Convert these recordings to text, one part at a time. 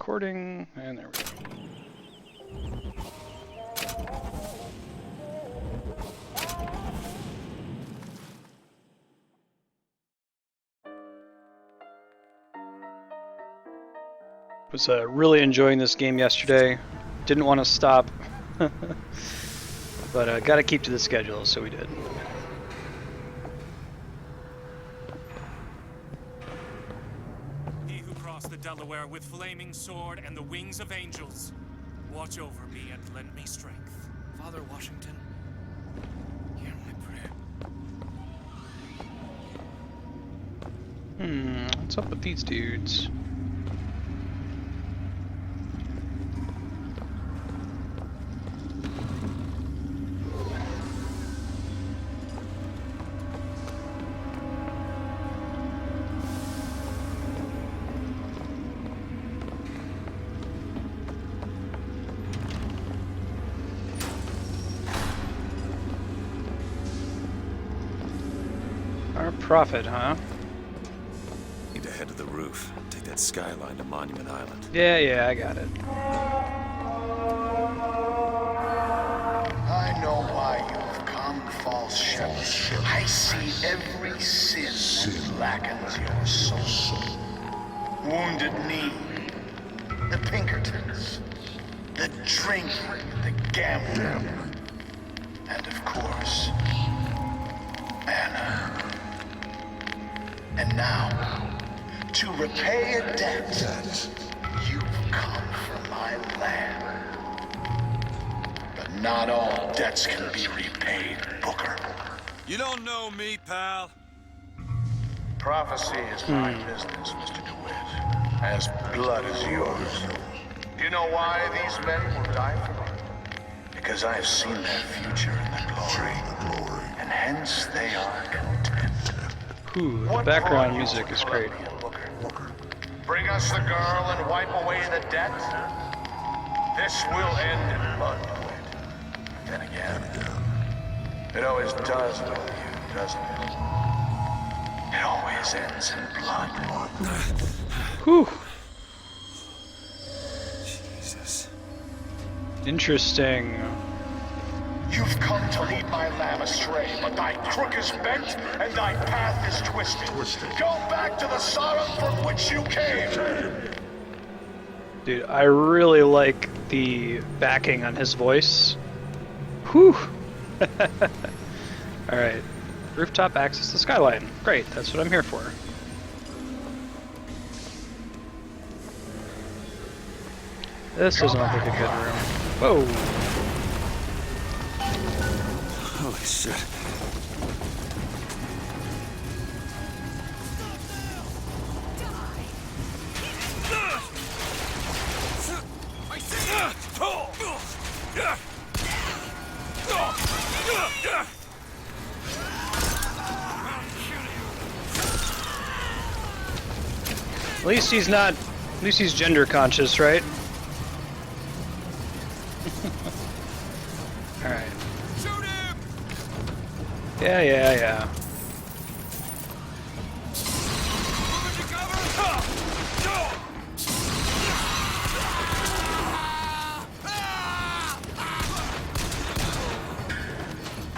recording, and there we go. Was really enjoying this game yesterday. Didn't want to stop, but got to keep to the schedule, so we did. He who crossed the Delaware with flaming sword and the wings of angels, watch over me and lend me strength. Father Washington, hear my prayer. What's up with these dudes? Our prophet, huh? Need to head to the roof. Take that skyline to Monument Island. Yeah, I got it. I know why you have come, false shepherd. I see every sin that blackens your soul. Wounded knee, the Pinkertons, the drinking, the gambling, and of course, Anna. And now, to repay a debt, you've come from my land. But not all debts can be repaid, Booker. You don't know me, pal. Prophecy is my business, Mr. DeWitt. As blood is yours. Do you know why these men will die for me? Because I have seen their future in the glory. And hence they are content. Ooh, the background music is great. Bring us the girl and wipe away the debt? This will end in blood, DeWitt. Then again, it always does with you, doesn't it? It always ends in blood. Whew. Jesus. Interesting. You've come to lead my lamb astray, but thy crook is bent and thy path is twisted. Go back to the Sodom from which you came. Dude, I really like the backing on his voice. Whew. Alright. Rooftop access to skyline. Great, that's what I'm here for. This doesn't look like a good room. Whoa. Holy shit. At least he's not. At least he's gender conscious, right? Alright. Yeah.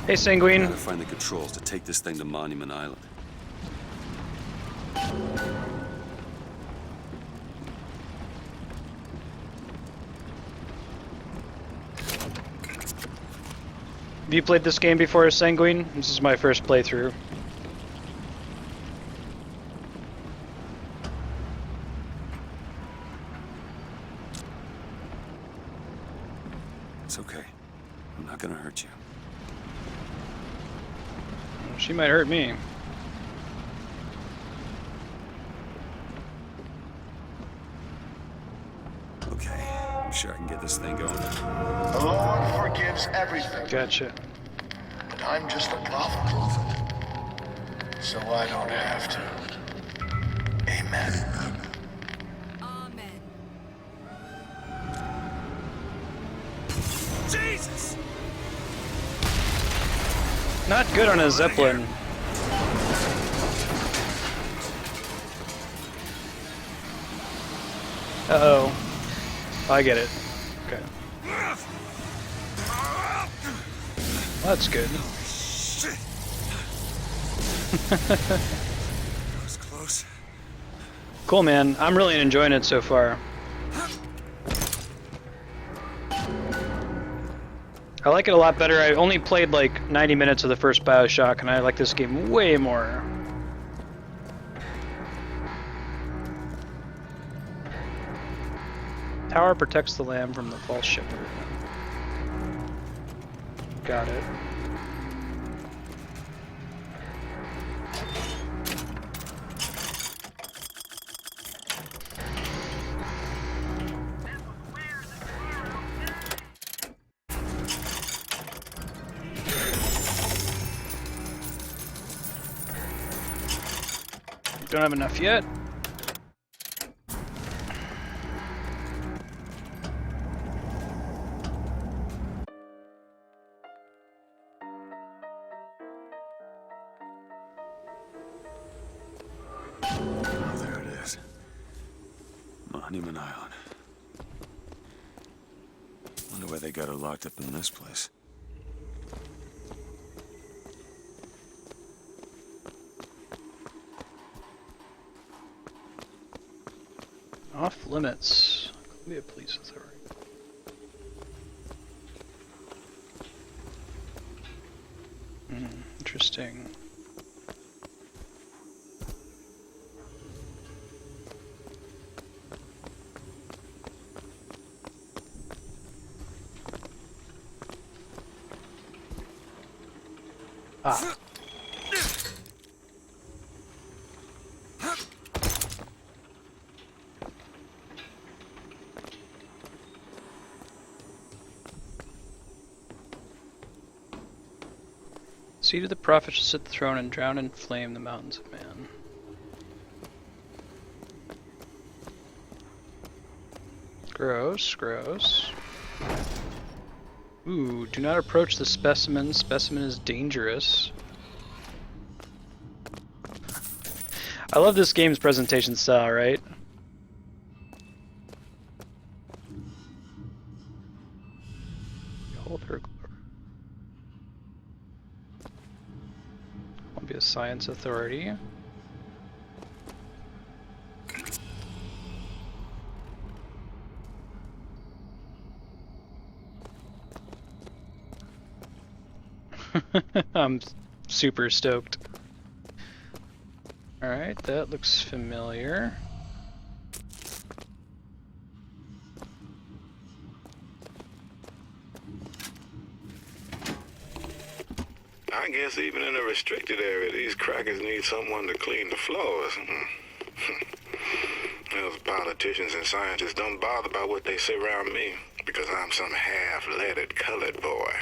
Hey, Sanguine. Gotta find the controls to take this thing to Monument Island. Have you played this game before, Sanguine? This is my first playthrough. It's okay. I'm not gonna hurt you. She might hurt me. Okay, I'm sure I can get this thing going. The Lord forgives everything. Gotcha. But I'm just a prophet. So I don't have to. Amen. Amen. Jesus! Not good on a Zeppelin. Uh-oh. I get it. Okay. Well, that's good. Shit. That was close. Cool, man. I'm really enjoying it so far. I like it a lot better. I only played like 90 minutes of the first BioShock, and I like this game way more. Tower protects the lamb from the false shepherd. Got it. Don't have enough yet. Oh, there it is. Monument Island. Wonder why they got her locked up in this place. Off limits. Columbia Police Authority. Interesting. Ah. Seed of the prophet shall sit the throne and drown in flame the mountains of man. Gross, gross. Ooh, do not approach the specimen. Specimen is dangerous. I love this game's presentation style, right? Behold her glory. Columbia Science Authority. I'm super stoked. Alright, that looks familiar. I guess even in a restricted area, these crackers need someone to clean the floors. Those politicians and scientists don't bother about what they say around me because I'm some half-leaded colored boy.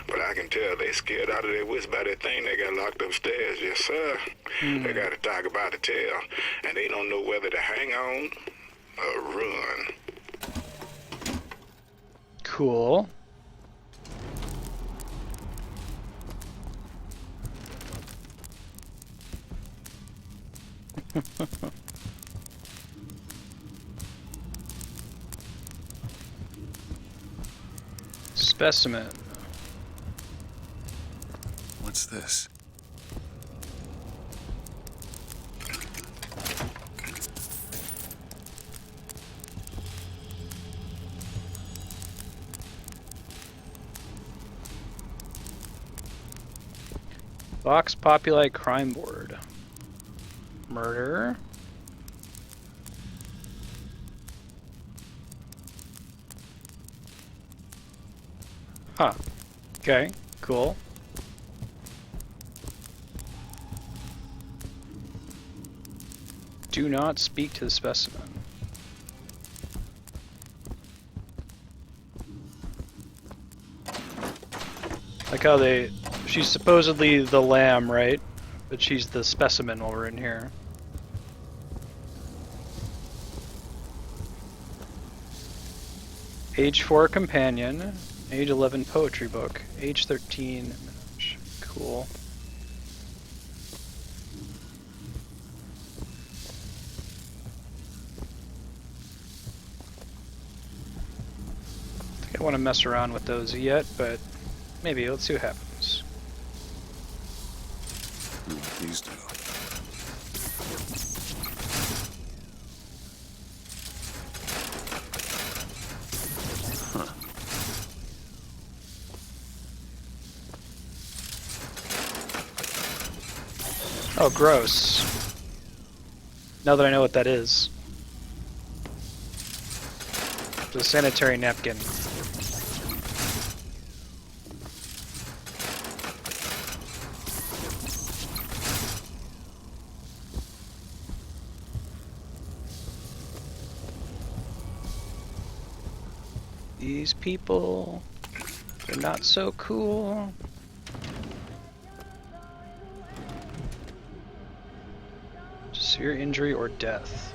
But I can tell they scared out of their wits by that thing they got locked upstairs. Yes, sir. They got a tiger by the tail, and they don't know whether to hang on or run. Cool. Specimen. What's this? Vox Populi Crime Board. Murder. Huh. Okay, cool. Do not speak to the specimen. Like how she's supposedly the lamb, right? But she's the specimen while we're in here. Age 4 companion, age 11 poetry book, age 13 cool. Don't want to mess around with those yet, but maybe. Let's see what happens. What these do? Oh, gross. Now that I know what that is. It's a sanitary napkin. These people, they're not so cool. Severe injury or death.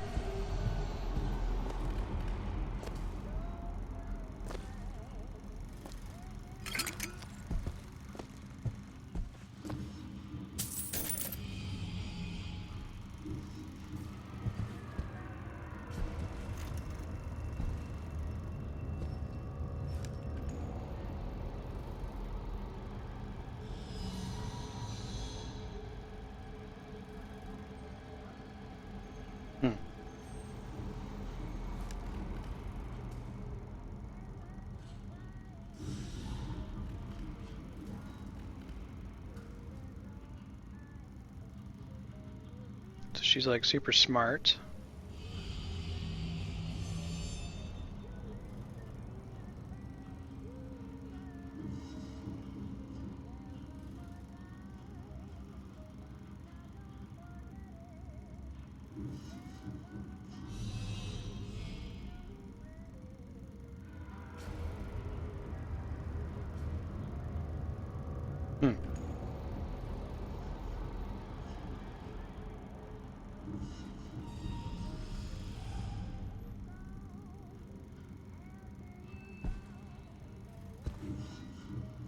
So she's like super smart.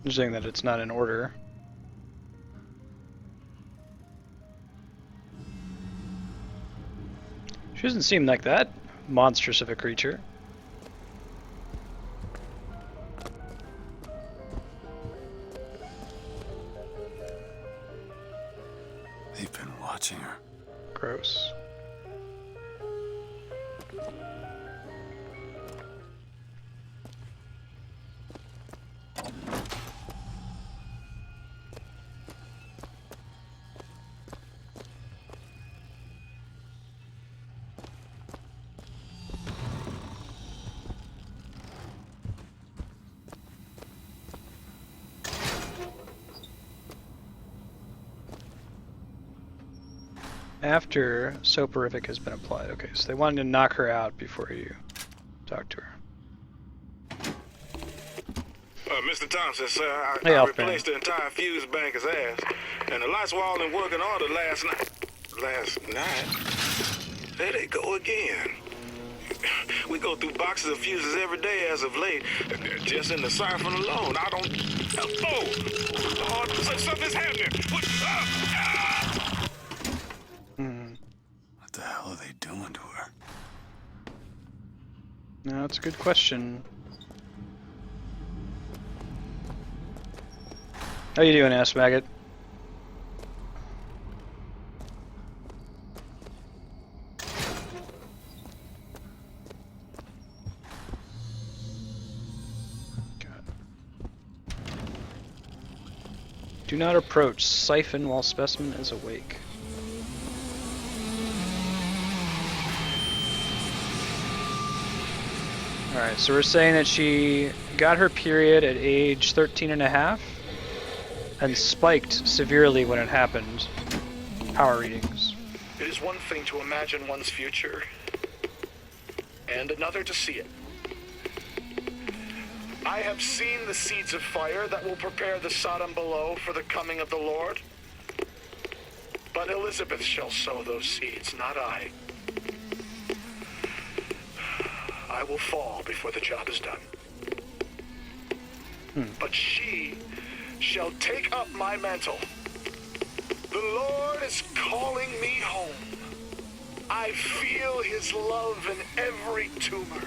Interesting that it's not in order. She doesn't seem like that monstrous of a creature. They've been watching her. Gross. After soporific has been applied. Okay, so they wanted to knock her out before you talk to her. Mr. Thompson, sir, I Alpin. replaced the entire fuse bank as asked, and the lights were all in working order last night. There they go again. We go through boxes of fuses every day as of late. Just in the Siphon alone, I don't... Oh, something's happening. What the hell are they doing to her? No, that's a good question. How you doing, ass maggot? Do not approach Siphon while specimen is awake. Alright, so we're saying that she got her period at age 13 and a half and spiked severely when it happened. Power readings. It is one thing to imagine one's future, and another to see it. I have seen the seeds of fire that will prepare the Sodom below for the coming of the Lord. But Elizabeth shall sow those seeds, not I. I will fall before the job is done. But she shall take up my mantle. The Lord is calling me home. I feel his love in every tumor,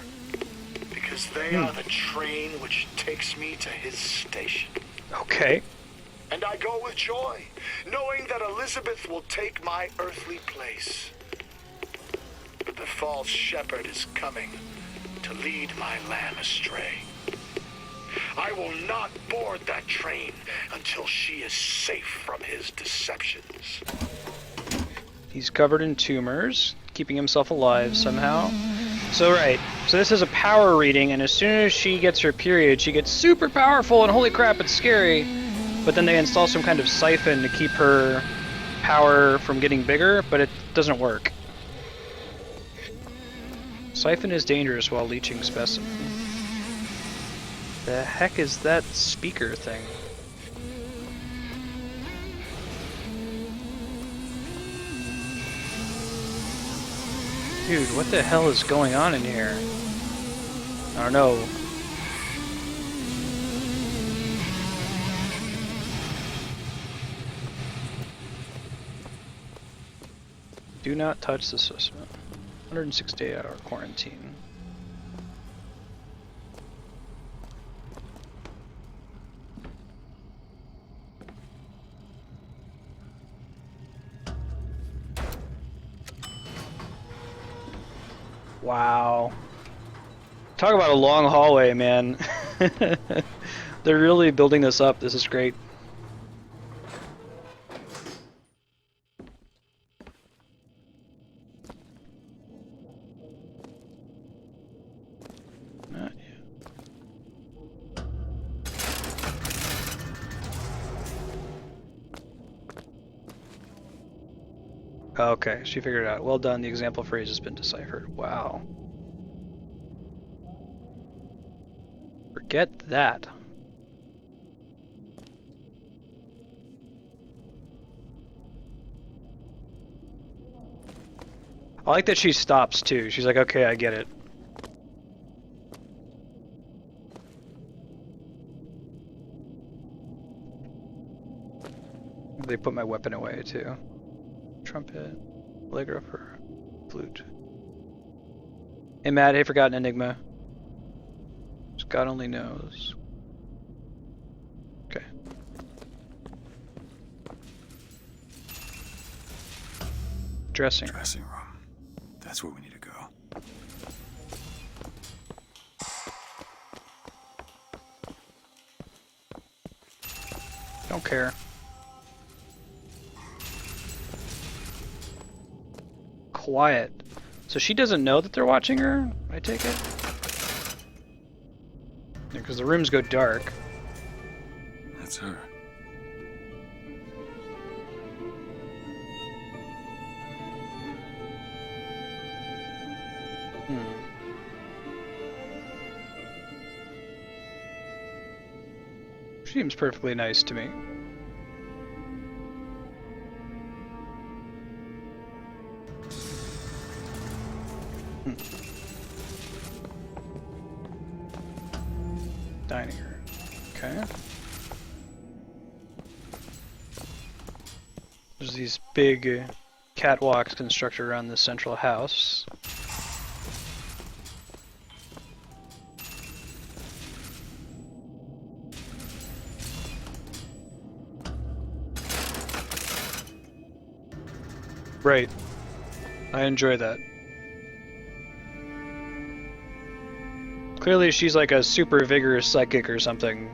because because they are the train which takes me to his station. Okay. And I go with joy, knowing that Elizabeth will take my earthly place. But the false shepherd is coming to lead my lamb astray. I will not board that train until she is safe from his deceptions. He's covered in tumors, keeping himself alive somehow. So right, so this is a power reading, and as soon as she gets her period, she gets super powerful, and holy crap, it's scary. But then they install some kind of siphon to keep her power from getting bigger, but it doesn't work. Siphon is dangerous while leeching specimen. The heck is that speaker thing? Dude, what the hell is going on in here? I don't know. Do not touch the system. 168-hour quarantine. Wow. Talk about a long hallway, man. They're really building this up. This is great. Not yet. Okay, she figured it out. Well done. The example phrase has been deciphered. Wow. Forget that. I like that she stops too. She's like, okay, I get it. They put my weapon away too. Trumpet, telegrapher, flute. Hey Matt, hey Forgotten Enigma. God only knows. Okay. Dressing room. Dressing room. That's where we need to go. Don't care. Quiet. So she doesn't know that they're watching her, I take it? Because the rooms go dark. That's her. Seems perfectly nice to me. Dining room. Okay. There's these big catwalks constructed around the central house. Right. I enjoy that. Clearly she's like a super vigorous psychic or something.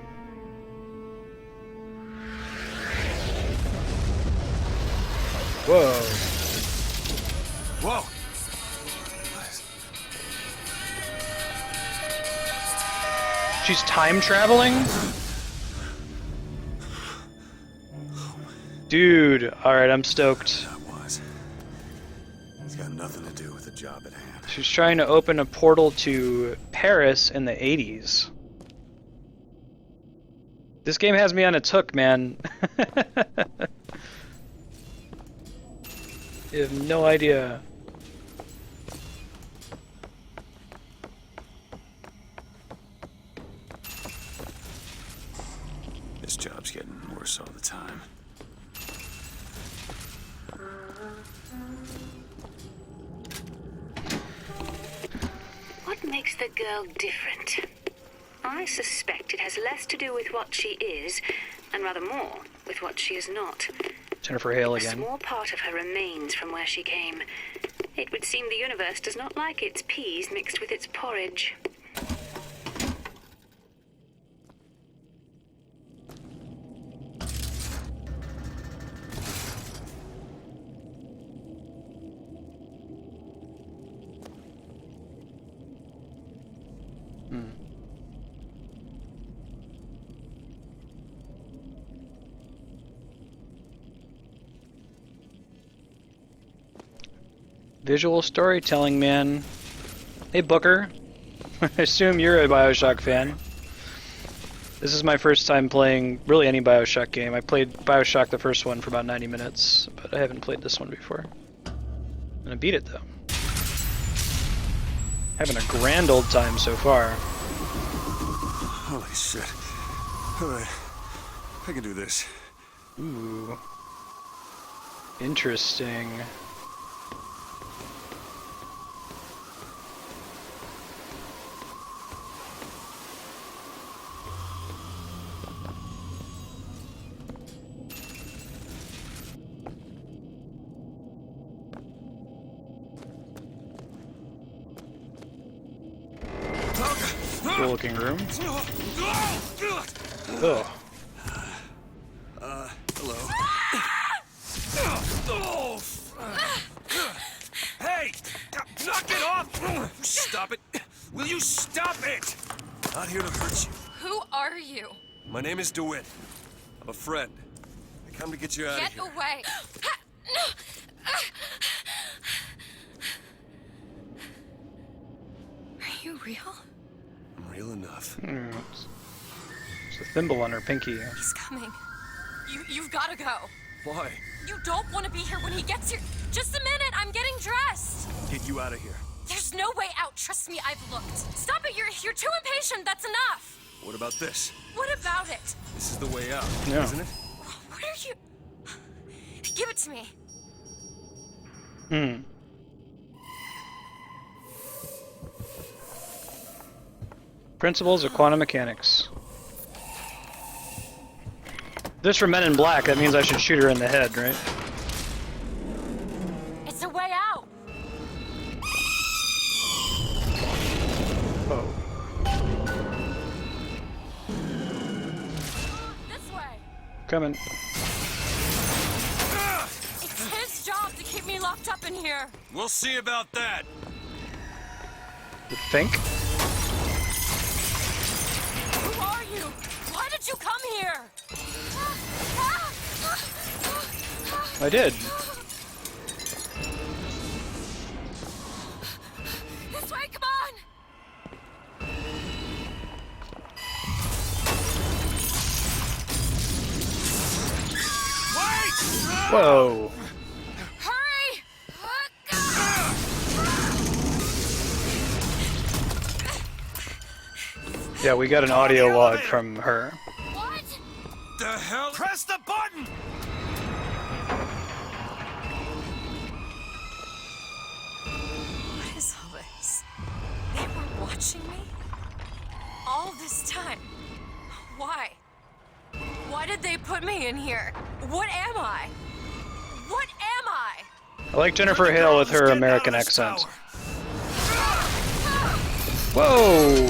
Whoa. Whoa! She's time traveling? Dude, alright, I'm stoked. That was. It's got nothing to do with the job at hand. She's trying to open a portal to Paris in the 80s. This game has me on its hook, man. You have no idea. This job's getting worse all the time. What makes the girl different? I suspect it has less to do with what she is, and rather more with what she is not. Jennifer Hale A again. small part of her remains from where she came. It would seem the universe does not like its peas mixed with its porridge. Visual storytelling, man. Hey, Booker. I assume you're a BioShock fan. This is my first time playing really any BioShock game. I played BioShock the first one for about 90 minutes, but I haven't played this one before. I'm gonna beat it though. Having a grand old time so far. Holy shit. Alright. I can do this. Ooh. Interesting. Cool looking room. Ugh. Hello. Hey! Knock it off! Stop it! Will you stop it? Not here to hurt you. Who are you? My name is DeWitt. I'm a friend. I come to get you out of Get here. away! Are you real? I'm real enough. It's a thimble on her pinky. He's coming. You've got to go. Why? You don't want to be here when he gets here. Just a minute, I'm getting dressed. Get you out of here. There's no way out. Trust me, I've looked. Stop it, you're too impatient. That's enough. What about this? What about it? This is the way out, Yeah. isn't it? What are you... Give it to me. Principles of quantum mechanics. This for Men in Black, that means I should shoot her in the head, right? It's a way out. Oh. This way. Coming. It's his job to keep me locked up in here. We'll see about that. You think? Who are you? Why did you come here? I did. This way, come on! Whoa. Hurry! Yeah, we got an audio log from her. What? The hell? Press the button! What is all this? They were watching me? All this time? Why? Why did they put me in here? What am I? What am I? I like Jennifer Hale with her American accent. Whoa!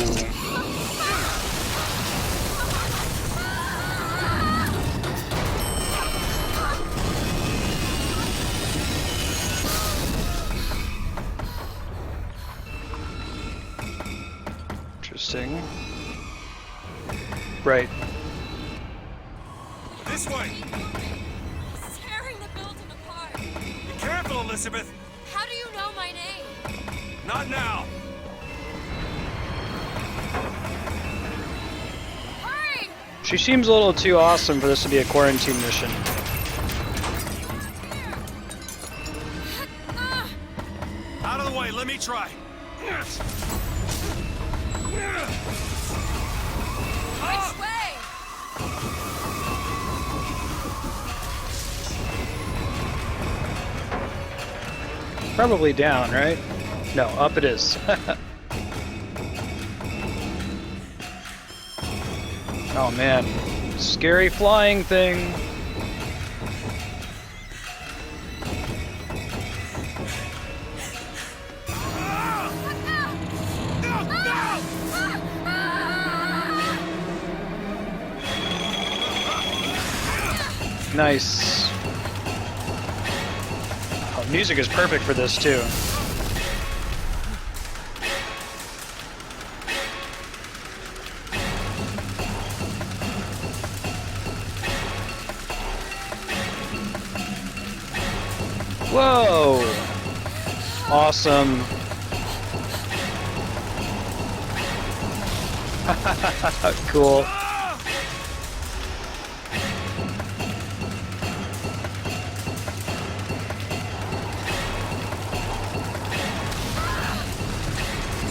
Interesting. Right. This way. It's tearing the building apart. Be careful, Elizabeth. How do you know my name? Not now. Hurry! She seems a little too awesome for this to be a quarantine mission. Out of the way. Let me try. Which way? Probably down, right? No, up it is. Oh man, scary flying thing. Nice. Oh, music is perfect for this too. Whoa! Awesome. Cool.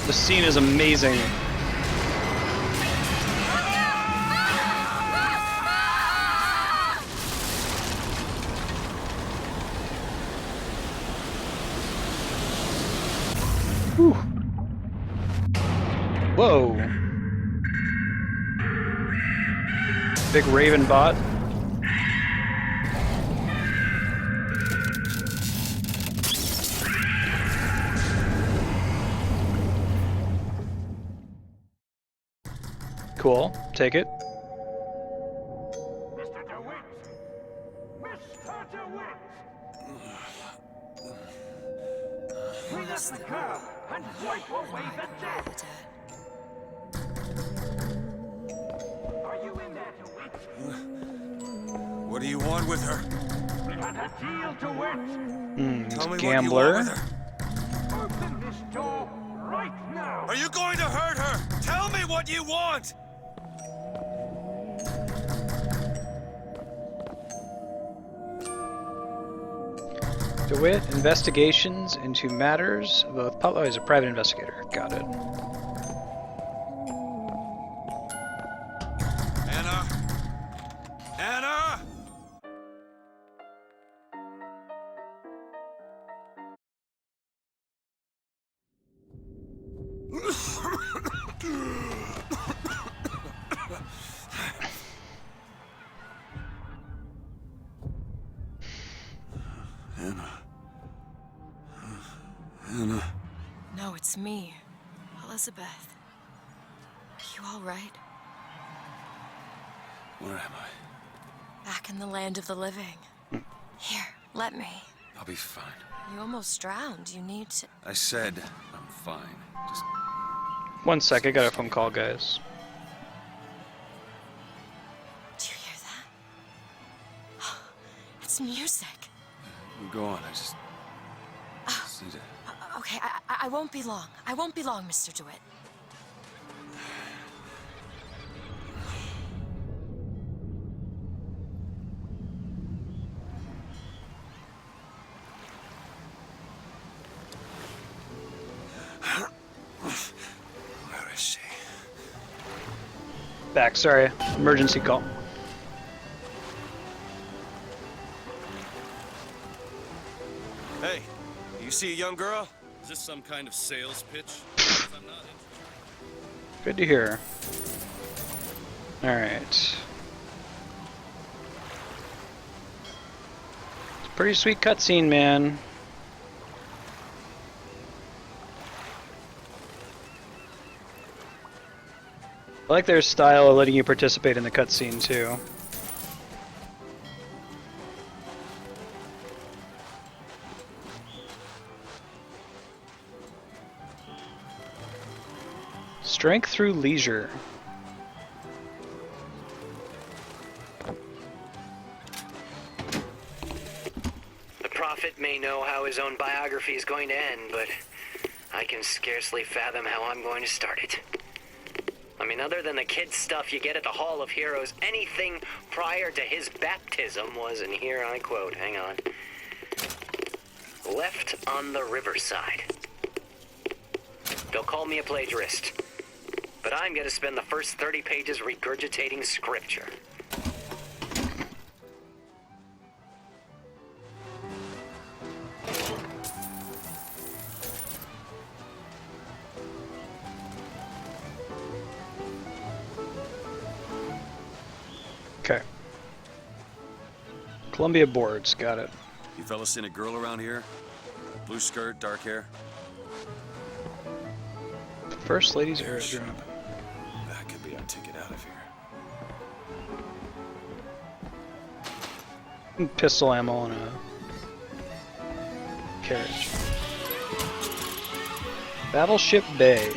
The scene is amazing. Whew. Whoa. Big Raven bot. Cool. Take it. Mr. DeWitt! Mr. DeWitt! Clean up the curb and wipe away the debt! Are you in there, DeWitt? What do you want with her? We had a deal, DeWitt! Tell me Gambler. what you want with her. Open this door right now! Are you going to hurt her? Tell me what you want! DeWitt, investigations into matters of both public. Oh, he's a private investigator. Got it. Anna? Anna? Anna. Anna. No, it's me, Elizabeth. Are you all right? Where am I? Back in the land of the living. Here, let me. I'll be fine. You almost drowned. You need to... I said I'm fine. Just 1 sec, I got a phone call, guys. Do you hear that? It's music. go on. I just need to... Okay, I won't be long. I won't be long, Mr. DeWitt. Where is she? Back, sorry. Emergency call. Hey, you see a young girl? Is this some kind of sales pitch? I'm not interested. Good to hear. Alright. It's a pretty sweet cutscene, man. I like their style of letting you participate in the cutscene, too. Strength through leisure. The prophet may know how his own biography is going to end, but I can scarcely fathom how I'm going to start it. I mean, other than the kid stuff you get at the Hall of Heroes, anything prior to his baptism was, and here I quote, hang on, left on the riverside. They'll call me a plagiarist, but I'm going to spend the first 30 pages regurgitating scripture. Okay. Columbia boards, got it. You fellas seen a girl around here? Blue skirt, dark hair? First lady's aerodrome. That could be our ticket out of here. Pistol ammo and a carriage. Battleship Bay.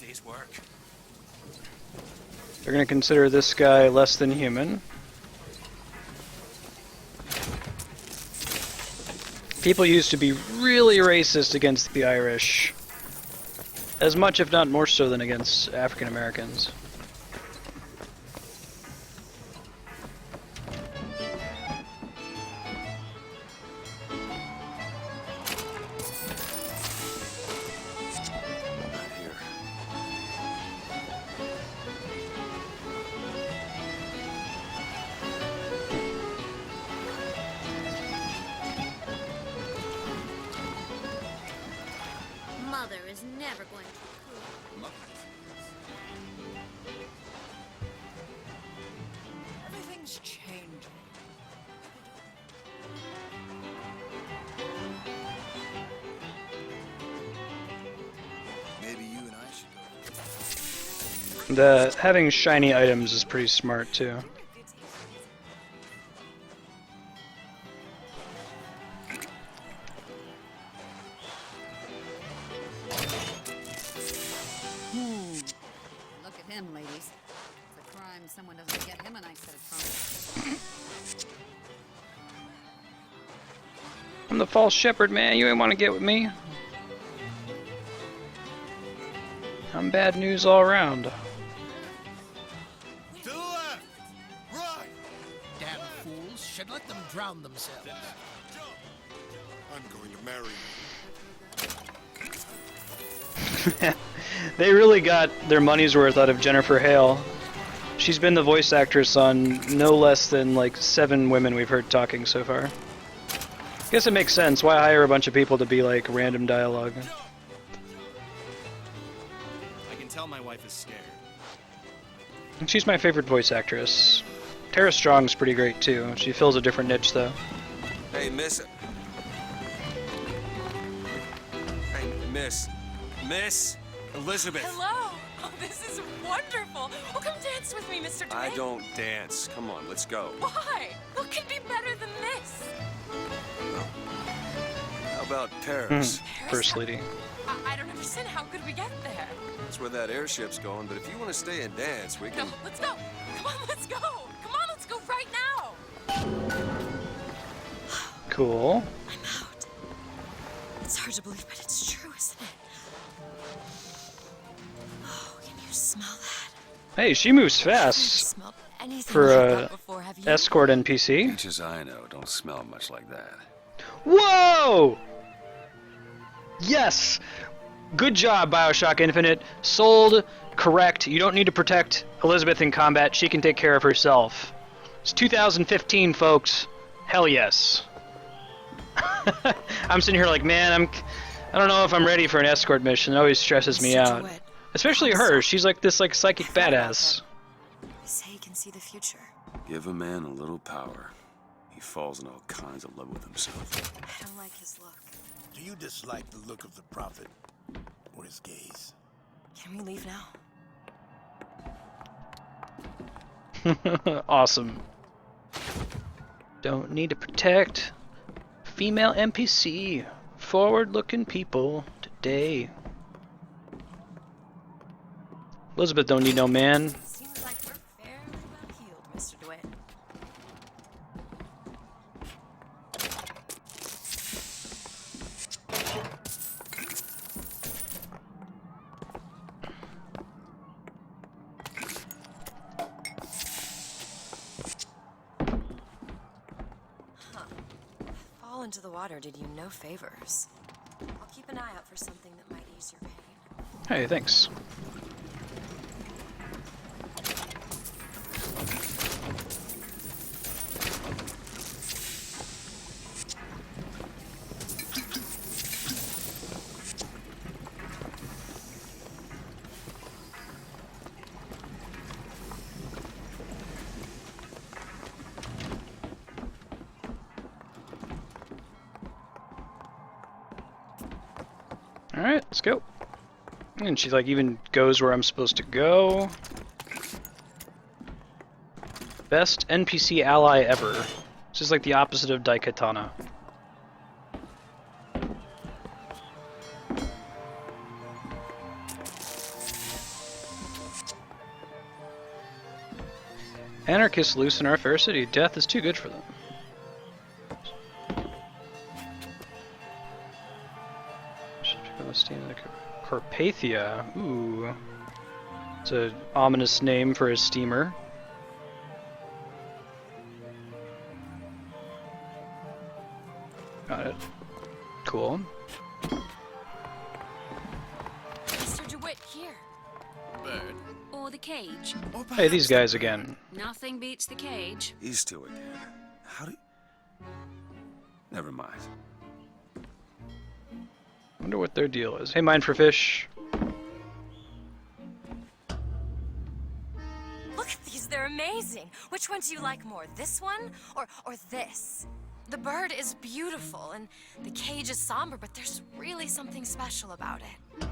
Day's work. They're going to consider this guy less than human. People used to be really racist against the Irish. As much, if not more so, than against African Americans. Mother is never going to approve. Everything's changing. Maybe you and I should go. The having shiny items is pretty smart too. Look at him, ladies. It's a crime someone doesn't get him a nice set of trumpets. I'm the false shepherd, man. You ain't want to get with me. I'm bad news all around. To the left! Right! Damn fools. Should let them drown themselves. I'm going to marry you. They really got their money's worth out of Jennifer Hale. She's been the voice actress on no less than like 7 women we've heard talking so far. Guess it makes sense. Why hire a bunch of people to be like random dialogue? I can tell my wife is scared. She's my favorite voice actress. Tara Strong's pretty great too. She fills a different niche though. Hey, miss. Hey, Miss Elizabeth. Hello! Oh, this is wonderful! Oh, come dance with me, Mr. I Dwayne. don't dance. Come on, let's go. Why? What could be better than this? How about Paris? First lady. I don't understand. How could we get there? That's where that airship's going, but if you want to stay and dance, we can... No, let's go! Come on, let's go! Come on, let's go right now! Cool. I'm out. It's hard to believe, but it's true, isn't it? Oh, can you smell that? Hey, she moves I've never fast smelled anything for like a that before, have you? escort NPC. Inches I know don't smell much like that. Whoa! Yes! Good job, BioShock Infinite. Sold, correct. You don't need to protect Elizabeth in combat. She can take care of herself. It's 2015, folks. Hell yes. I'm sitting here like, man, I don't know if I'm ready for an escort mission. It always stresses me out. Especially her. She's like this psychic badass. They say he can see the future. Give a man a little power. He falls in all kinds of love with himself. I don't like his look. Do you dislike the look of the prophet? Or his gaze? Can we leave now? Awesome. Don't need to protect female NPC. Forward-looking people today. Elizabeth don't need no man. Seems like we're fairly well healed, Mr. Dwayne. into the water did you no favors. I'll keep an eye out for something that might ease your pain. Hey, thanks. Alright, let's go. And she like even goes where I'm supposed to go. Best NPC ally ever. This is like the opposite of Daikatana. Anarchists loose in our fair city. Death is too good for them. Carpathia. Ooh. It's an ominous name for a steamer. Got it. Cool. Mr. DeWitt, here. Bird. Or the cage. Hey, these guys again. Nothing beats the cage. These two again. How do... Never mind. Wonder what their deal is. Hey, mine for fish. Look at these, they're amazing. Which one do you like more, this one or this? The bird is beautiful and the cage is somber, but there's really something special about it.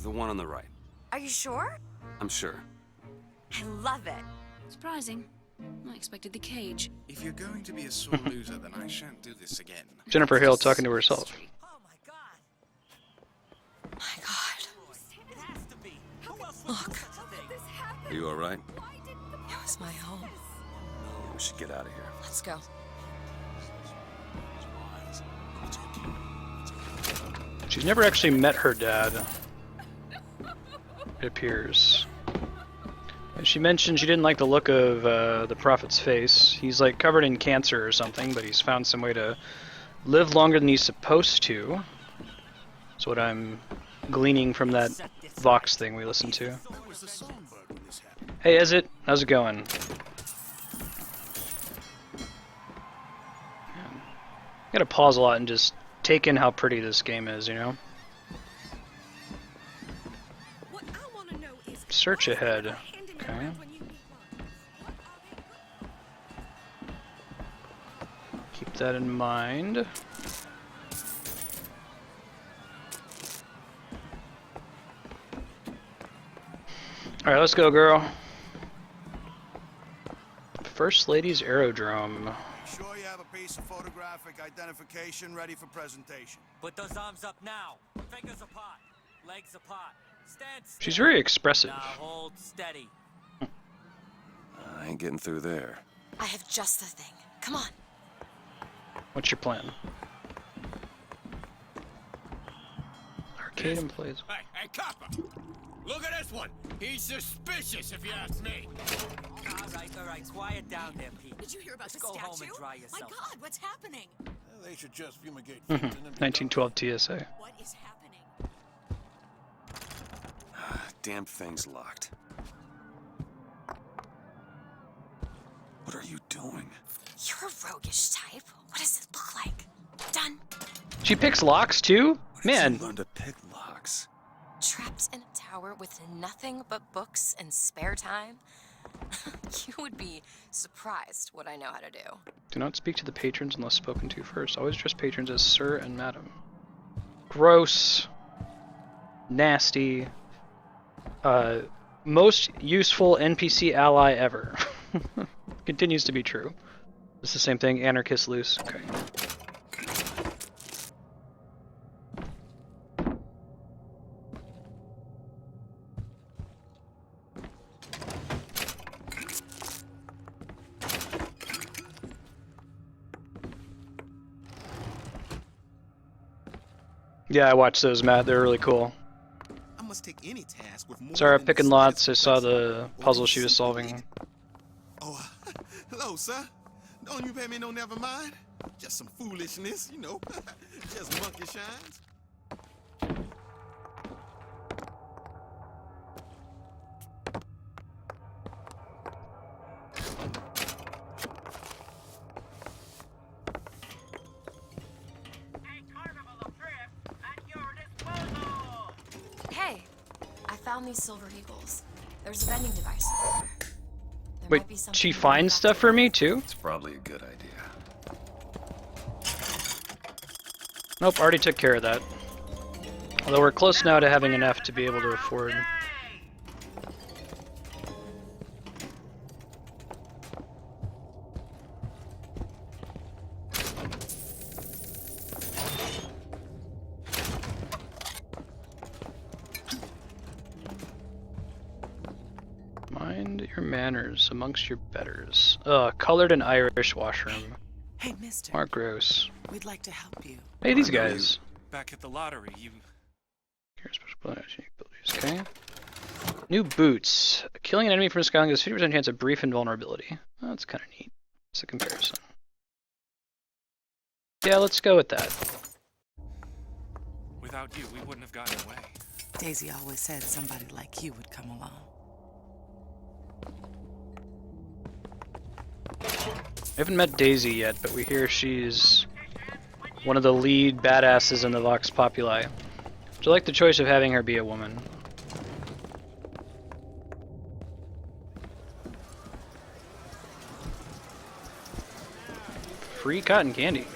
The one on the right. Are you sure? I'm sure. I love it. Surprising. I expected the cage. If you're going to be a sore loser, then I shan't do this again. Jennifer Hale talking to herself. My God. Look. Are you alright? It was my home. We should get out of here. Let's go. She's never actually met her dad, it appears. And she mentioned she didn't like the look of the prophet's face. He's like covered in cancer or something, but he's found some way to live longer than he's supposed to. That's what I'm gleaning from that Vox thing we listened to. Hey, Ezit, how's it going? Man. I gotta pause a lot and just take in how pretty this game is, you know? Search ahead. Okay. Keep that in mind. Alright, let's go, girl. First Lady's Aerodrome. Sure you have a piece of photographic identification ready for presentation. Put those arms up now. Fingers apart. Legs apart. Stand still. She's very expressive. Now hold steady. I ain't getting through there. I have just the thing. Come on. What's your plan? Arcade employees. Hey, copper! Look at this one! He's suspicious, if you ask me! All right, quiet down there, Pete. Did you hear about Just the go statue? home and dry My yourself. God, what's happening? They should just fumigate 1912 TSA. What is happening? Damn thing's locked. What are you doing? You're a roguish type. What does it look like? Done. She picks locks too? Man. Learn to pick locks. Trapped in a tower with nothing but books and spare time? You would be surprised what I know how to do. Do not speak to the patrons unless spoken to first. Always address patrons as sir and madam. Gross. Nasty. Most useful NPC ally ever. Continues to be true. It's the same thing. Anarchist loose. Okay. Yeah, I watched those, Matt. They're really cool. I must take any task with more Sorry, than picking the lots. I slightest saw complexity. the puzzle she was solving. Oh, hello, sir. Don't you pay me no never mind? Just some foolishness, you know. Just monkey shines. Hey, I found these silver eagles. There's a vending device over there. There Wait, might be something she you finds have stuff to for learn. me too? It's probably a good idea. Nope, already took care of that. Although we're close now to having enough to be able to afford. Mind your manners amongst your betters. Colored and Irish washroom. Hey, mister. Mark gross. We'd like to help you. Hey, these guys. Back at the lottery, you... Okay. New boots. Killing an enemy from skyline gives 50% chance of brief invulnerability. Oh, that's kind of neat. It's a comparison. Yeah, let's go with that. Without you, we wouldn't have gotten away. Daisy always said somebody like you would come along. I haven't met Daisy yet, but we hear she's one of the lead badasses in the Vox Populi. Do you like the choice of having her be a woman? Free cotton candy.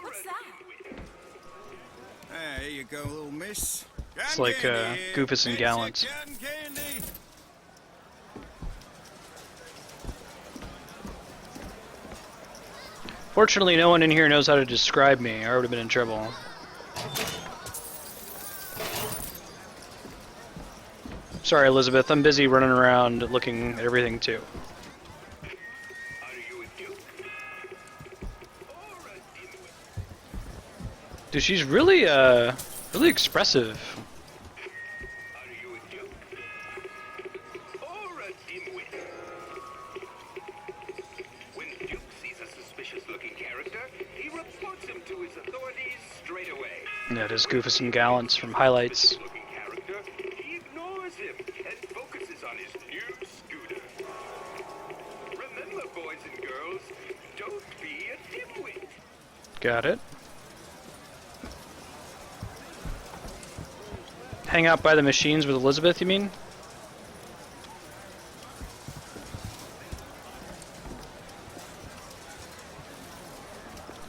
What's that? There you go, little miss. It's like Goofus and Gallant. Fortunately, no one in here knows how to describe me, or I would have been in trouble. Sorry, Elizabeth, I'm busy running around looking at everything too. Dude, she's really, really expressive. Yeah, it is Goofus and Gallants from Highlights. Got it. Hang out by the machines with Elizabeth, you mean?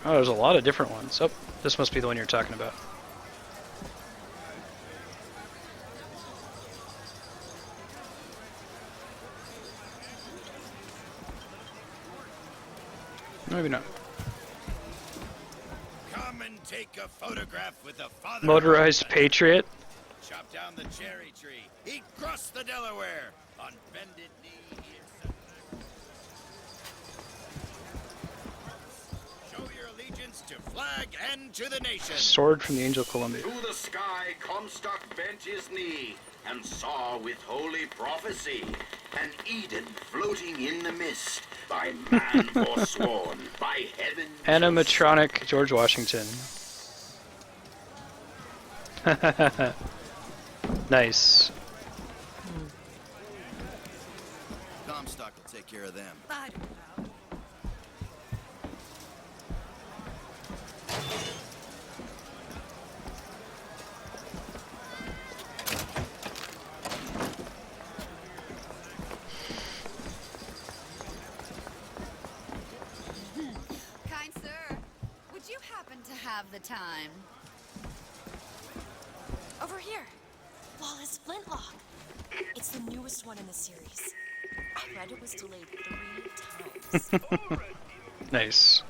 Oh, there's a lot of different ones. Oh, this must be the one you're talking about. Maybe not. Come and take a photograph with the father. Motorized Patriot. Chop down the cherry tree. He crossed the Delaware on bended knee. Show your allegiance to flag and to the nation. Sword from the Angel of Columbia. To the sky Comstock bent his knee and saw with holy prophecy an Eden floating in the mist, by man forsworn, by heaven. Animatronic George Washington. Nice. Comstock will take care of them. I don't know. Kind sir, would you happen to have the time? Over here. Flawless flintlock. It's the newest one in the series. I read it was delayed 3 times. Nice.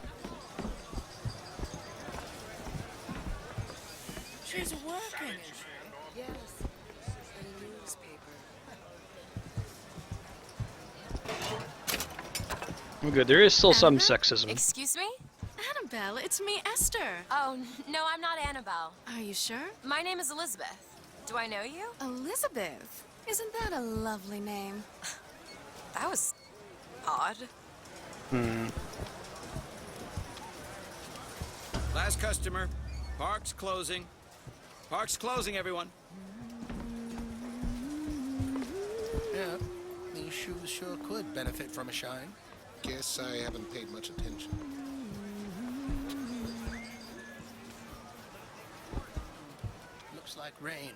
She's working, is she? Yes. In a newspaper. Well, good. There is still some sexism. Excuse me? Annabelle, it's me, Esther. Oh, no, I'm not Annabelle. Are you sure? My name is Elizabeth. Do I know you? Elizabeth? Isn't that a lovely name? That was odd. Hmm. Last customer. Park's closing. Park's closing, everyone. Yeah, these shoes sure could benefit from a shine. Guess I haven't paid much attention. Looks like rain.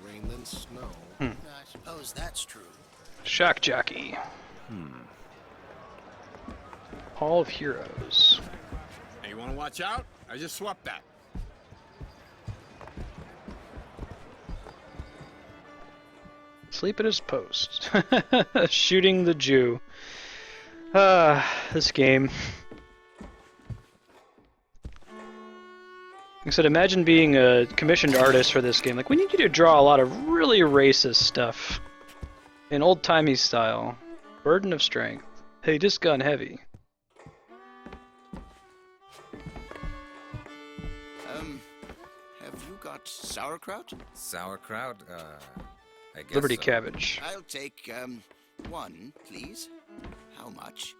Rain then snow. Hmm. I suppose that's true. Shock Jockey. Hall of Heroes. Hey, you want to watch out? I just swapped that. Sleep at his post. Shooting the Jew. This game. Like I said, imagine being a commissioned artist for this game. Like, we need you to draw a lot of really racist stuff. In old-timey style. Burden of strength. Hey, this gun heavy. Have you got sauerkraut? Sauerkraut? I guess Liberty so. cabbage. I'll take, one, please. How much?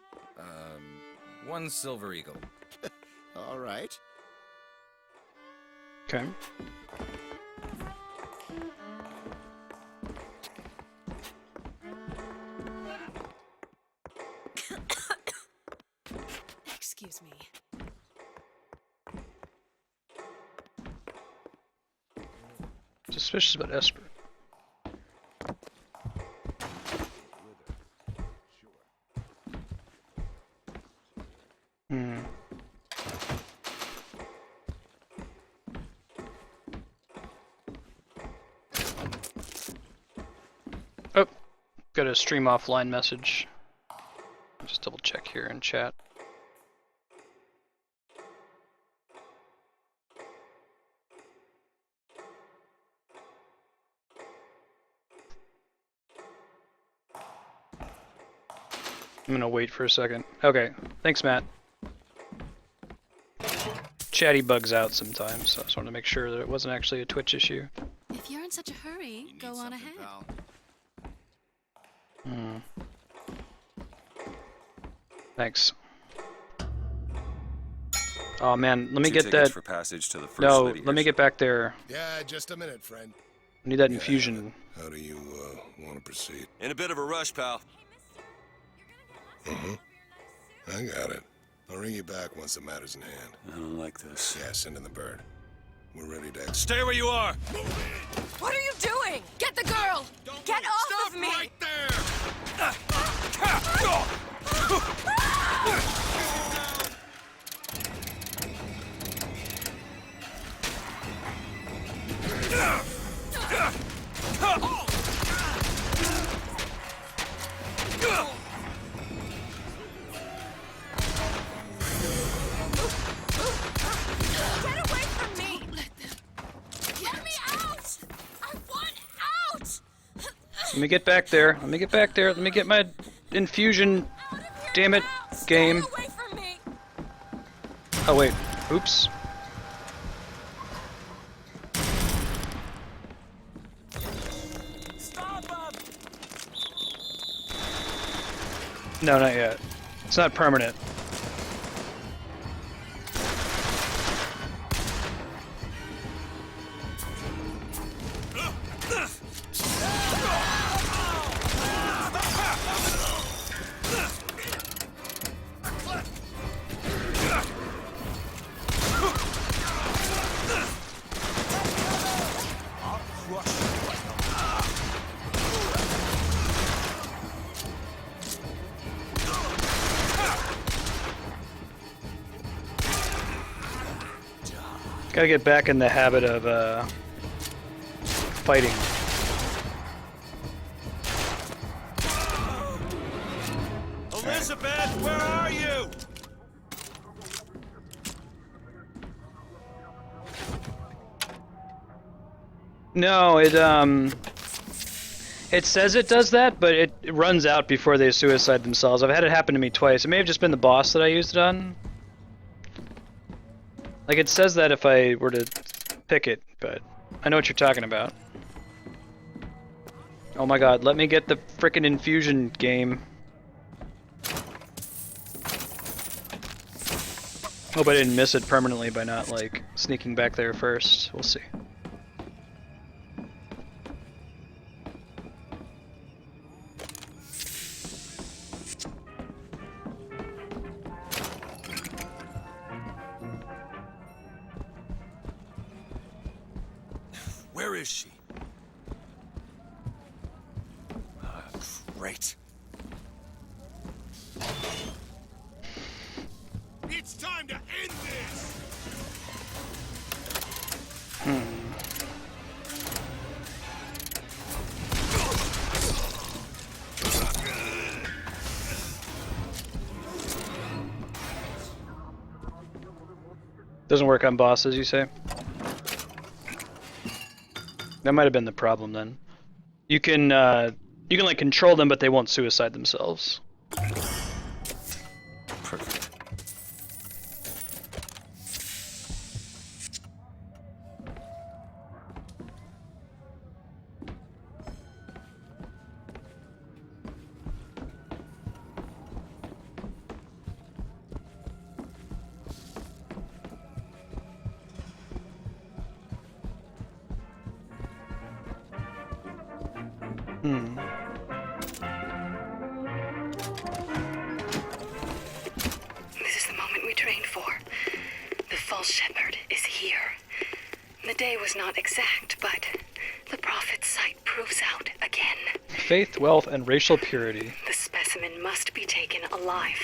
1 silver eagle. All right. Okay. Excuse me. Suspicious about Esper. Hmm. Oh, got a stream offline message. I'll just double check here in chat. I'm gonna wait for a second. Okay, thanks, Matt. Chatty bugs out sometimes, so I just wanted to make sure that it wasn't actually a Twitch issue. If you're in such a hurry, go on ahead. Hmm. Thanks. Oh man, let me Two get tickets that. for passage to the first No, litigation. let me get back there. Yeah, just a minute, friend. I need that infusion. How do you want to proceed? In a bit of a rush, pal. I got it. I'll ring you back once the matter's in hand. I don't like this. Yeah, send in the bird. We're ready to exit. Stay where you are! What are you doing? Get the girl! Get off of me! Right there! Get away from me! Let me out! I want out! Let me get back there. Let me get back there. Let me get my infusion. Damn it, game. Away from me! Oh wait. Oops. Stop him! No, not yet. It's not permanent. Gotta get back in the habit of fighting. Elizabeth, where are you? No, it says it does that, but it runs out before they suicide themselves. I've had it happen to me twice. It may have just been the boss that I used it on. Like, it says that if I were to pick it, but I know what you're talking about. Oh my god, let me get the frickin' infusion game. Hope I didn't miss it permanently by not, like, sneaking back there first. We'll see. Where is she? Great. It's time to end this! Doesn't work on bosses, you say? That might have been the problem then. You can like control them, but they won't suicide themselves. Perfect. This is the moment we trained for. The false shepherd is here. The day was not exact, but the prophet's sight proves out again. Faith, wealth, and racial purity. The specimen must be taken alive.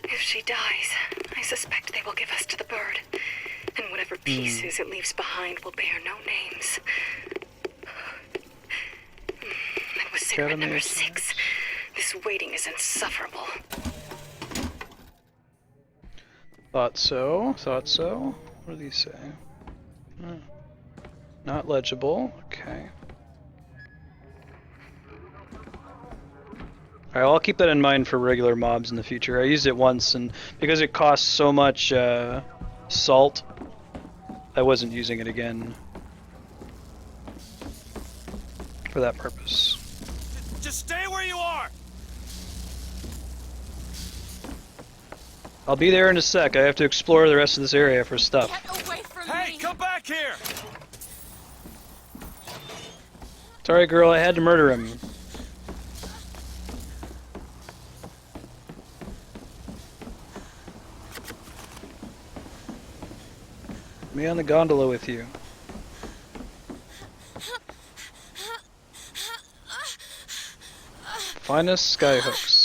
If she dies, I suspect they will give us to the bird. And whatever pieces it leaves behind will bear no names. That was cigarette number 6. This waiting is insufferable. Thought so. Thought so. What do these say? Not legible. Okay. Alright, I'll keep that in mind for regular mobs in the future. I used it once, and because it costs so much salt, I wasn't using it again for that purpose. Just stay where you are! I'll be there in a sec. I have to explore the rest of this area for stuff. Get away from Hey, me! come back here! Sorry, girl, I had to murder him. Me on the gondola with you. Find us skyhooks.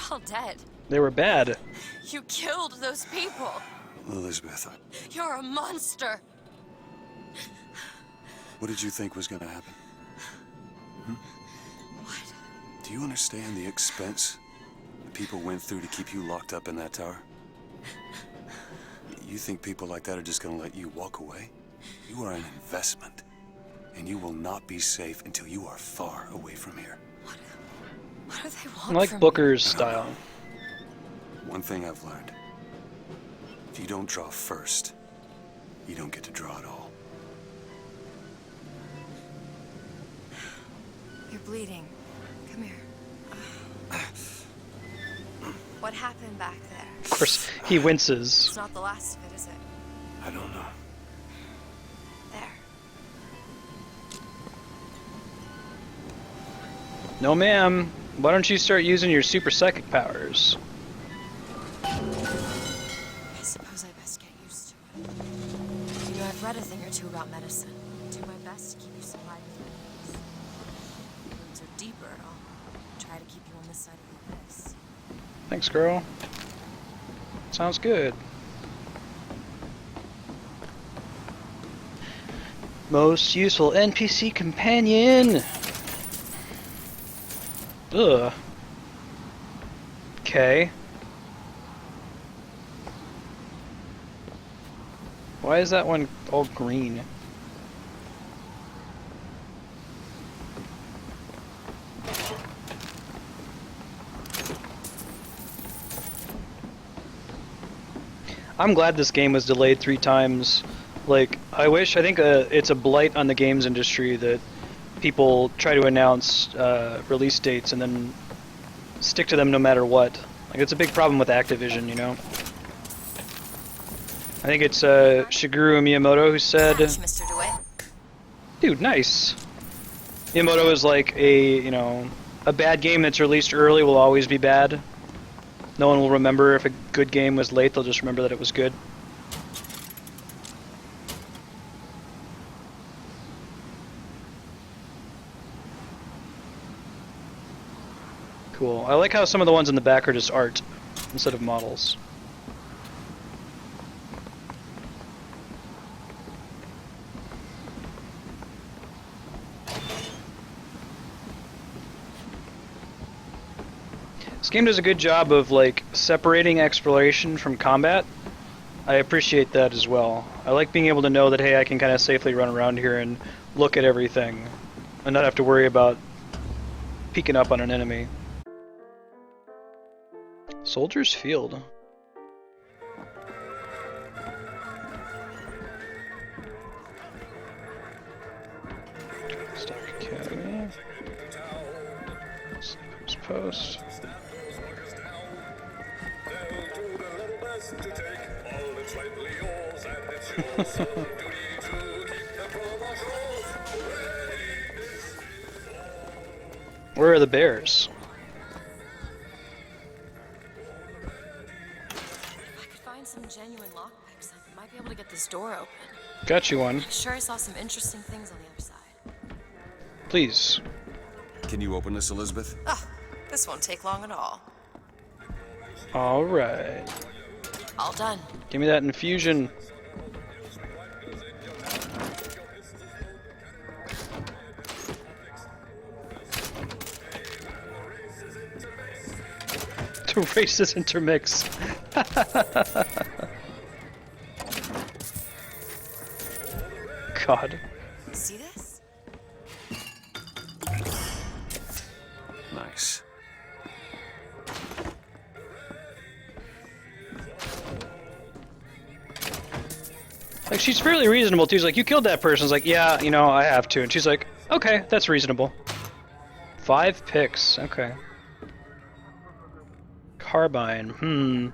All dead. They were bad. You killed those people. Elizabeth, You're a monster. what did you think was gonna happen? What? Do you understand the expense the people went through to keep you locked up in that tower? You think people like that are just gonna let you walk away? You are an investment, and you will not be safe until you are far away from here. What do they want I like from Booker's me? style. One thing I've learned. If you don't draw first, you don't get to draw at all. You're bleeding. Come here. What happened back there? Of course, he winces. It's not the last of it, is it? I don't know. There. No, ma'am. Why don't you start using your super psychic powers? I suppose I best get used to it. You know, I've read a thing or two about medicine. Do my best to keep you supplied with remedies. If the wounds are deeper, I'll try to keep you on this side of the abyss. Thanks, girl. Sounds good. Most useful NPC companion. Ugh. Okay. Why is that one all green? I'm glad this game was delayed 3 times. Like, I think it's a blight on the games industry that people try to announce release dates and then stick to them no matter what. Like, it's a big problem with Activision, you know? I think it's Shigeru Miyamoto who said... Mr. DeWitt. Dude, nice. Miyamoto is like a bad game that's released early will always be bad. No one will remember if a good game was late, they'll just remember that it was good. Cool. I like how some of the ones in the back are just art instead of models. This game does a good job of like separating exploration from combat. I appreciate that as well. I like being able to know that, hey, I can kind of safely run around here and look at everything and not have to worry about peeking up on an enemy. Soldiers Field. Stock Academy. Sniper's Post. Where are the bears? If I could find some genuine lockpicks, I might be able to get this door open. Got you one. I'm sure I saw some interesting things on the other side. Please. Can you open this, Elizabeth? Ah, this won't take long at all. Alright. All done. Give me that infusion. The races intermix. God. See this? Nice. Like, she's fairly reasonable too. She's like, you killed that person. It's like, yeah, you know, I have to. And she's like, okay, that's reasonable. 5 picks. Okay. Carbine.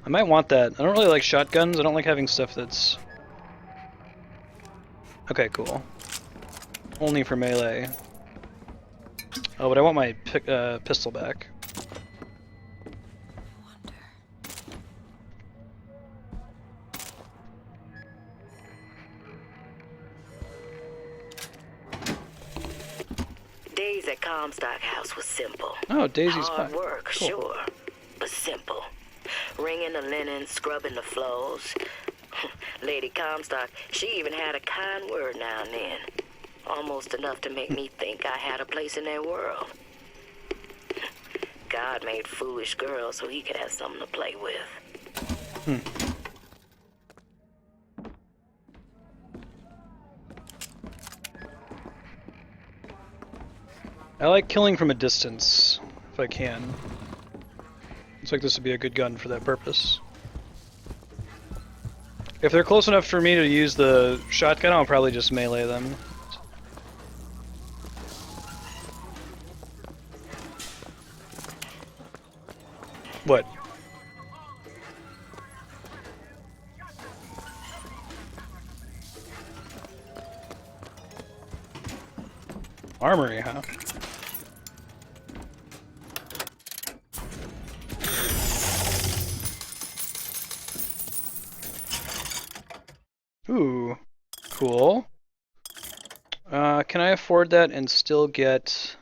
I might want that. I don't really like shotguns. I don't like having stuff that's... Okay, cool. Only for melee. Oh, but I want my pistol back. Days at Comstock House was simple. Oh, Daisy's Hard back. work, Cool. sure, but simple. Wringing the linen, scrubbing the floors. Lady Comstock, she even had a kind word now and then. Almost enough to make me think I had a place in their world. God made foolish girls so he could have something to play with. I like killing from a distance, if I can. Looks like this would be a good gun for that purpose. If they're close enough for me to use the shotgun, I'll probably just melee them. What? Armory, huh? Ooh, cool. Can I afford that and still get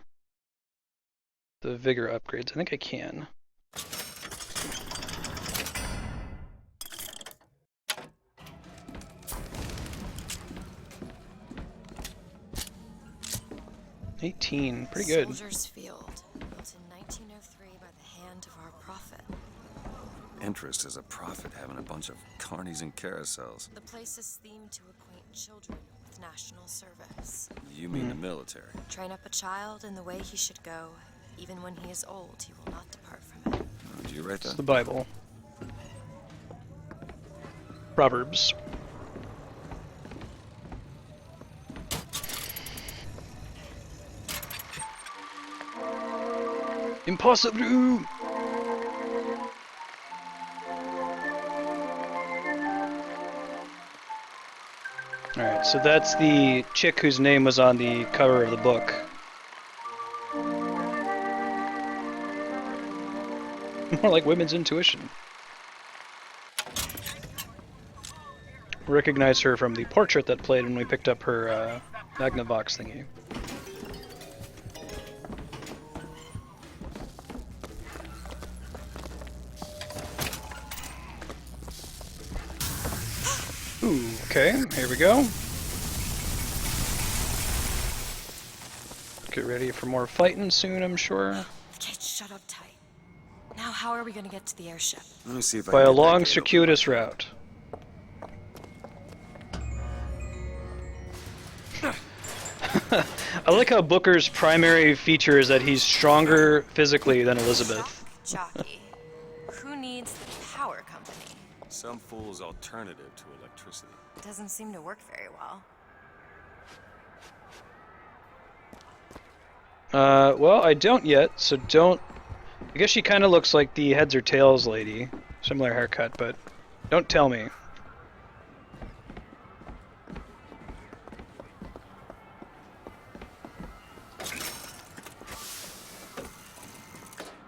the vigor upgrades? I think I can. $18, pretty good. Soldiers Field, built in 1903 by the hand of our prophet. Interest as a prophet having a bunch of carnies and carousels. The place is themed to acquaint children with national service. You mean the military? Train up a child in the way he should go. Even when he is old, he will not depart from it. Did you write that? It's the Bible. Proverbs. Impossible! Alright, so that's the chick whose name was on the cover of the book. More like women's intuition. Recognize her from the portrait that played when we picked up her Magnavox thingy. Ooh, okay, here we go. Get ready for more fighting soon, I'm sure. The gate's shut up tight. Now how are we gonna get to the airship? Let me see if I By can a get that long, gate circuitous route. I like how Booker's primary feature is that he's stronger physically than Elizabeth. Jockey. Who needs the power company? open. Some fool's alternative to electricity. Doesn't seem to work very well. Well, I don't yet, so don't... I guess she kind of looks like the heads or tails lady. Similar haircut, but don't tell me.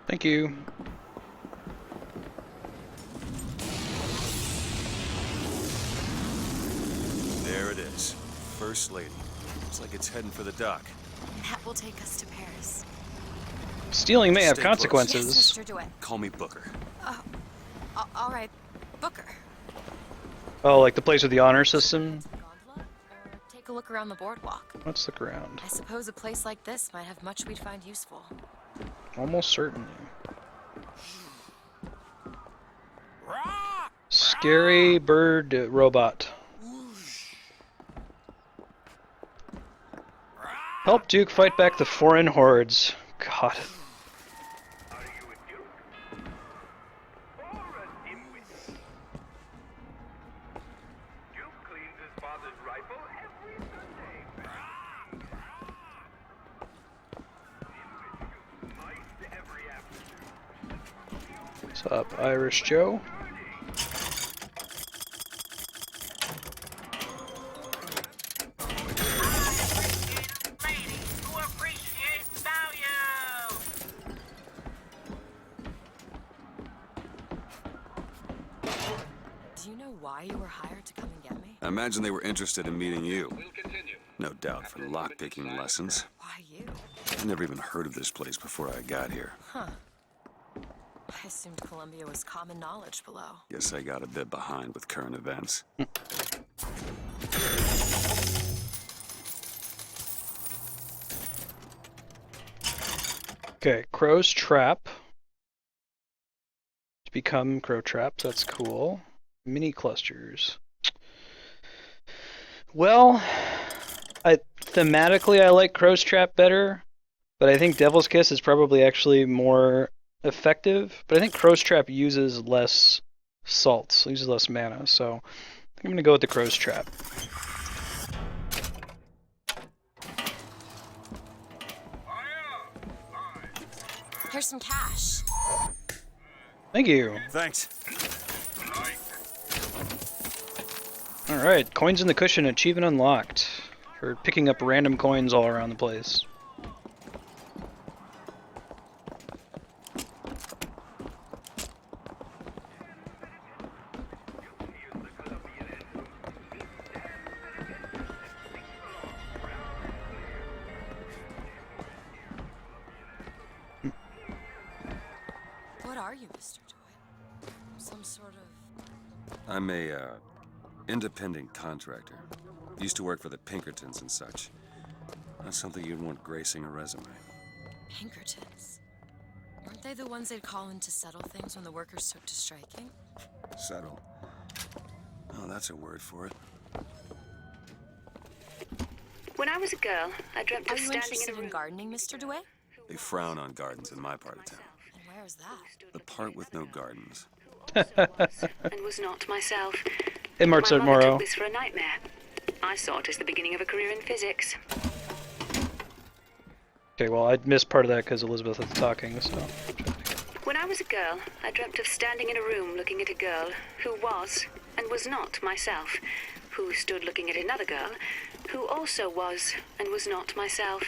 Thank you. There it is. First Lady. Looks like it's heading for the dock. That will take us to Paris. Stealing may have Stay close. consequences. Yes, Mr. DeWitt. Call me Booker. All right, Booker. Oh, like the place with the honor system? Take a look around the boardwalk. Let's look around. I suppose a place like this might have much we'd find useful. Almost certainly. Scary bird robot. Help Duke fight back the foreign hordes. God. What's up, Irish Joe? Do you know why you were hired to come and get me? I imagine they were interested in meeting you. No doubt for lockpicking lessons. Why you? I never even heard of this place before I got here. Huh. I assumed Columbia was common knowledge below. Guess I got a bit behind with current events. Okay, Crow's Trap. To become Crow Trap, that's cool. Mini clusters. Well, thematically I like Crow's Trap better, but I think Devil's Kiss is probably actually more effective. But I think Crow's Trap uses less salts, uses less mana, so I'm gonna go with the Crow's Trap. Here's some cash. Thank you. Thanks. Alright, coins in the cushion, achievement unlocked. For picking up random coins all around the place. What are you, Mr. DeWitt? Some sort of... I'm a, independent contractor. Used to work for the Pinkertons and such. Not something you'd want gracing a resume. Pinkertons? Weren't they the ones they'd call in to settle things when the workers took to striking? Settle. Oh, that's a word for it. When I was a girl, I dreamt Are of you standing interested in a room. in gardening, Mr. DeWitt? They frown on gardens in my part of town. And where's that? The part with no gardens. And was not myself. Hey, My Marstead mother took Morrow. this for a nightmare. I saw it as the beginning of a career in physics. Okay, well, I missed part of that because Elizabeth was talking, so... When I was a girl, I dreamt of standing in a room looking at a girl who was and was not myself, who stood looking at another girl who also was and was not myself.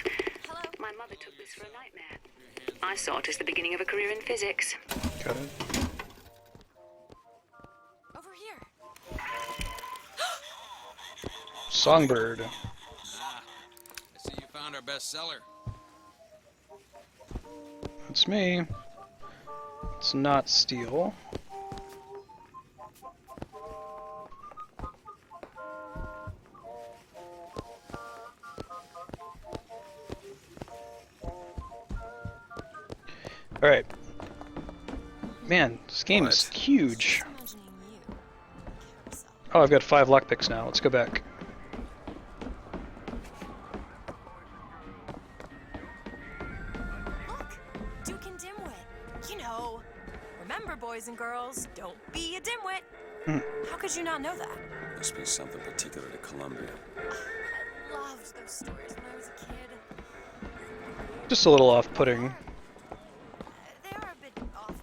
Hello? My mother took this for a nightmare. I saw it as the beginning of a career in physics. Got it. Over here. Songbird. Ah, I see you found our bestseller. That's me. It's not steel. Alright. Man, this game is huge. Oh, I've got 5 lockpicks now. Let's go back. Duke and Dimwit. You know. Remember, boys and girls, don't be a dimwit. How could you not know that? Must be something particular to Columbia. I loved those stories when I was a kid. Just a little off-putting. They are a bit off-putting.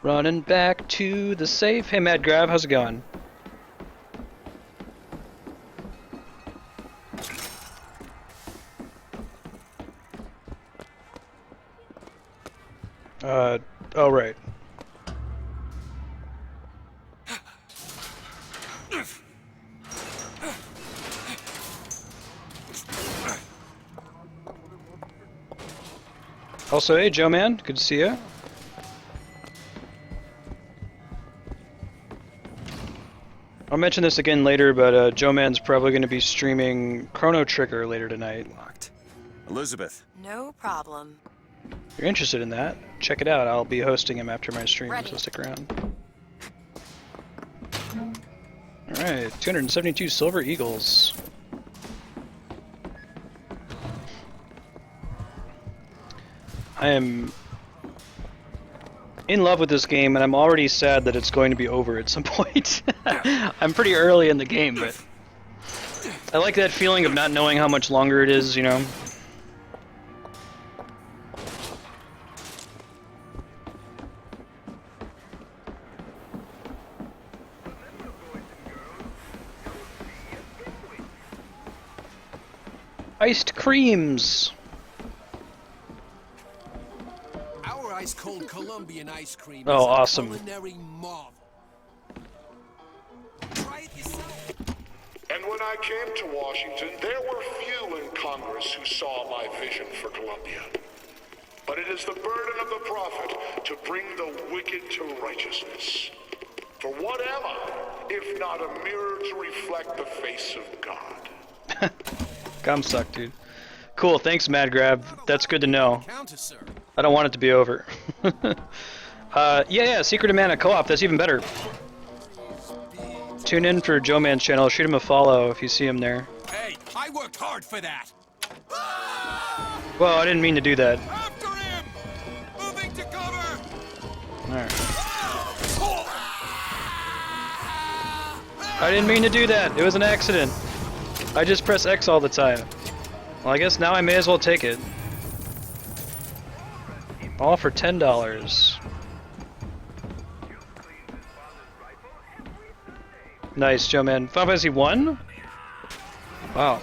Running back to the safe. Hey, Mad Grav, how's it going? Oh, right. Also, hey, Joe Man, good to see you. I'll mention this again later, but Joe Man's probably going to be streaming Chrono Trigger later tonight. Elizabeth. No problem. If you're interested in that, check it out. I'll be hosting him after my stream, Ready. so stick around. Alright, 272 Silver Eagles. I am in love with this game, and I'm already sad that it's going to be over at some point. I'm pretty early in the game, but I like that feeling of not knowing how much longer it is, you know? Iced creams! Our ice-cold Colombian ice cream Oh, is a awesome. culinary marvel. Try it yourself. And when I came to Washington, there were few in Congress who saw my vision for Columbia. But it is the burden of the prophet to bring the wicked to righteousness. For whatever, if not a mirror to reflect the face of God. Comstock, dude. Cool, thanks, Mad Grab. That's good to know. Counter, sir. I don't want it to be over. Yeah, Secret of Mana co-op, that's even better. Tune in for Joe Man's channel, shoot him a follow if you see him there. Hey, I worked hard for that. Well, I didn't mean to do that. After him! Moving to cover! Alright. I didn't mean to do that, it was an accident. I just press X all the time. Well, I guess now I may as well take it. All for $10. Nice, Joe Man. Final Fantasy 1? Wow.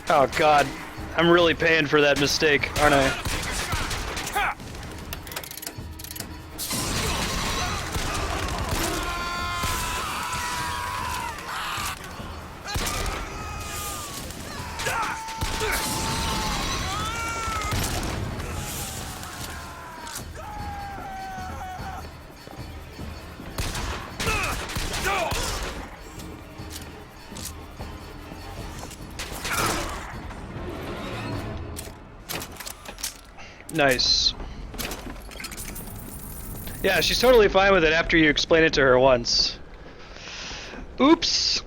Oh god. I'm really paying for that mistake, aren't I? Nice. Yeah, she's totally fine with it after you explain it to her once. Oops!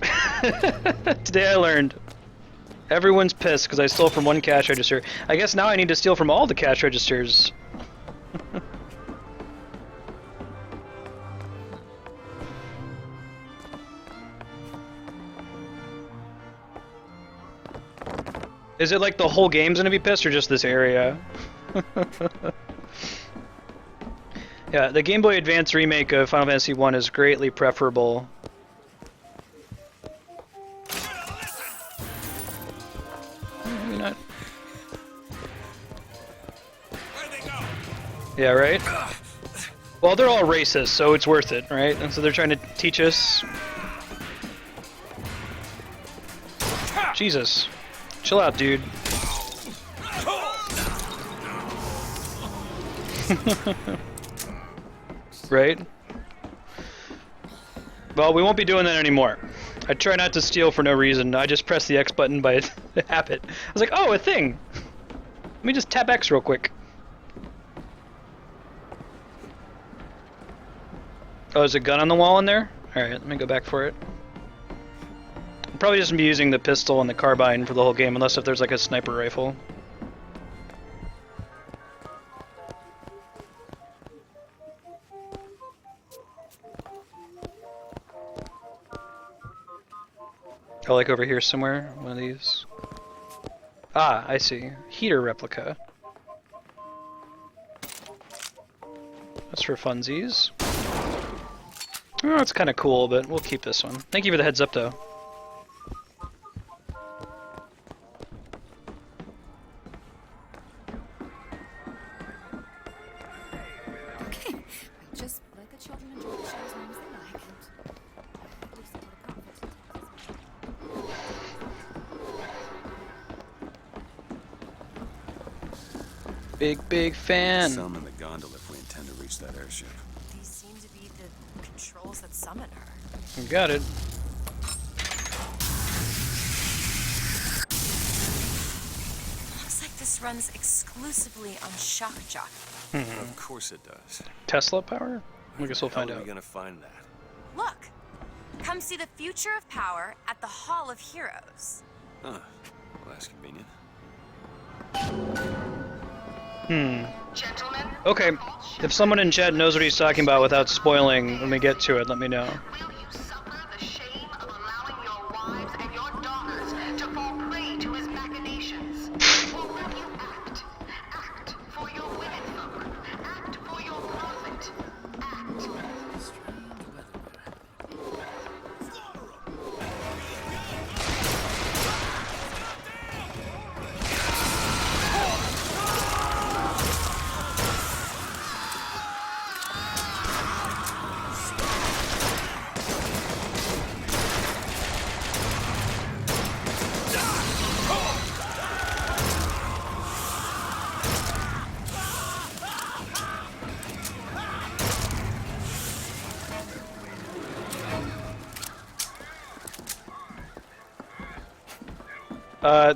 Today I learned. Everyone's pissed because I stole from one cash register. I guess now I need to steal from all the cash registers. Is it like the whole game's gonna be pissed or just this area? Yeah, the Game Boy Advance remake of Final Fantasy 1 is greatly preferable. Maybe not. Yeah, right? Well, they're all racist, so it's worth it, right? And so they're trying to teach us. Jesus. Chill out, dude. Right? Well, we won't be doing that anymore. I try not to steal for no reason. I just press the X button by habit. I was like, oh, a thing! Let me just tap X real quick. Oh, there's a gun on the wall in there? Alright, let me go back for it. I'll probably just be using the pistol and the carbine for the whole game, unless if there's like a sniper rifle. Oh, like over here somewhere? One of these? Ah, I see. Heater replica. That's for funsies. Oh, it's kind of cool, but we'll keep this one. Thank you for the heads up, though. Okay, just let the children enjoy the show as long as they like. Big fan. Summon the gondola if we intend to reach that airship. These seem to be the controls that summon her. You got it. Looks like this runs exclusively on shock jockey. Of course it does. Tesla power? I guess we'll find How are out. we gonna find that? Look! Come see the future of power at the Hall of Heroes. Huh. Well, that's convenient. Okay. If someone in chat knows what he's talking about without spoiling when we get to it, let me know.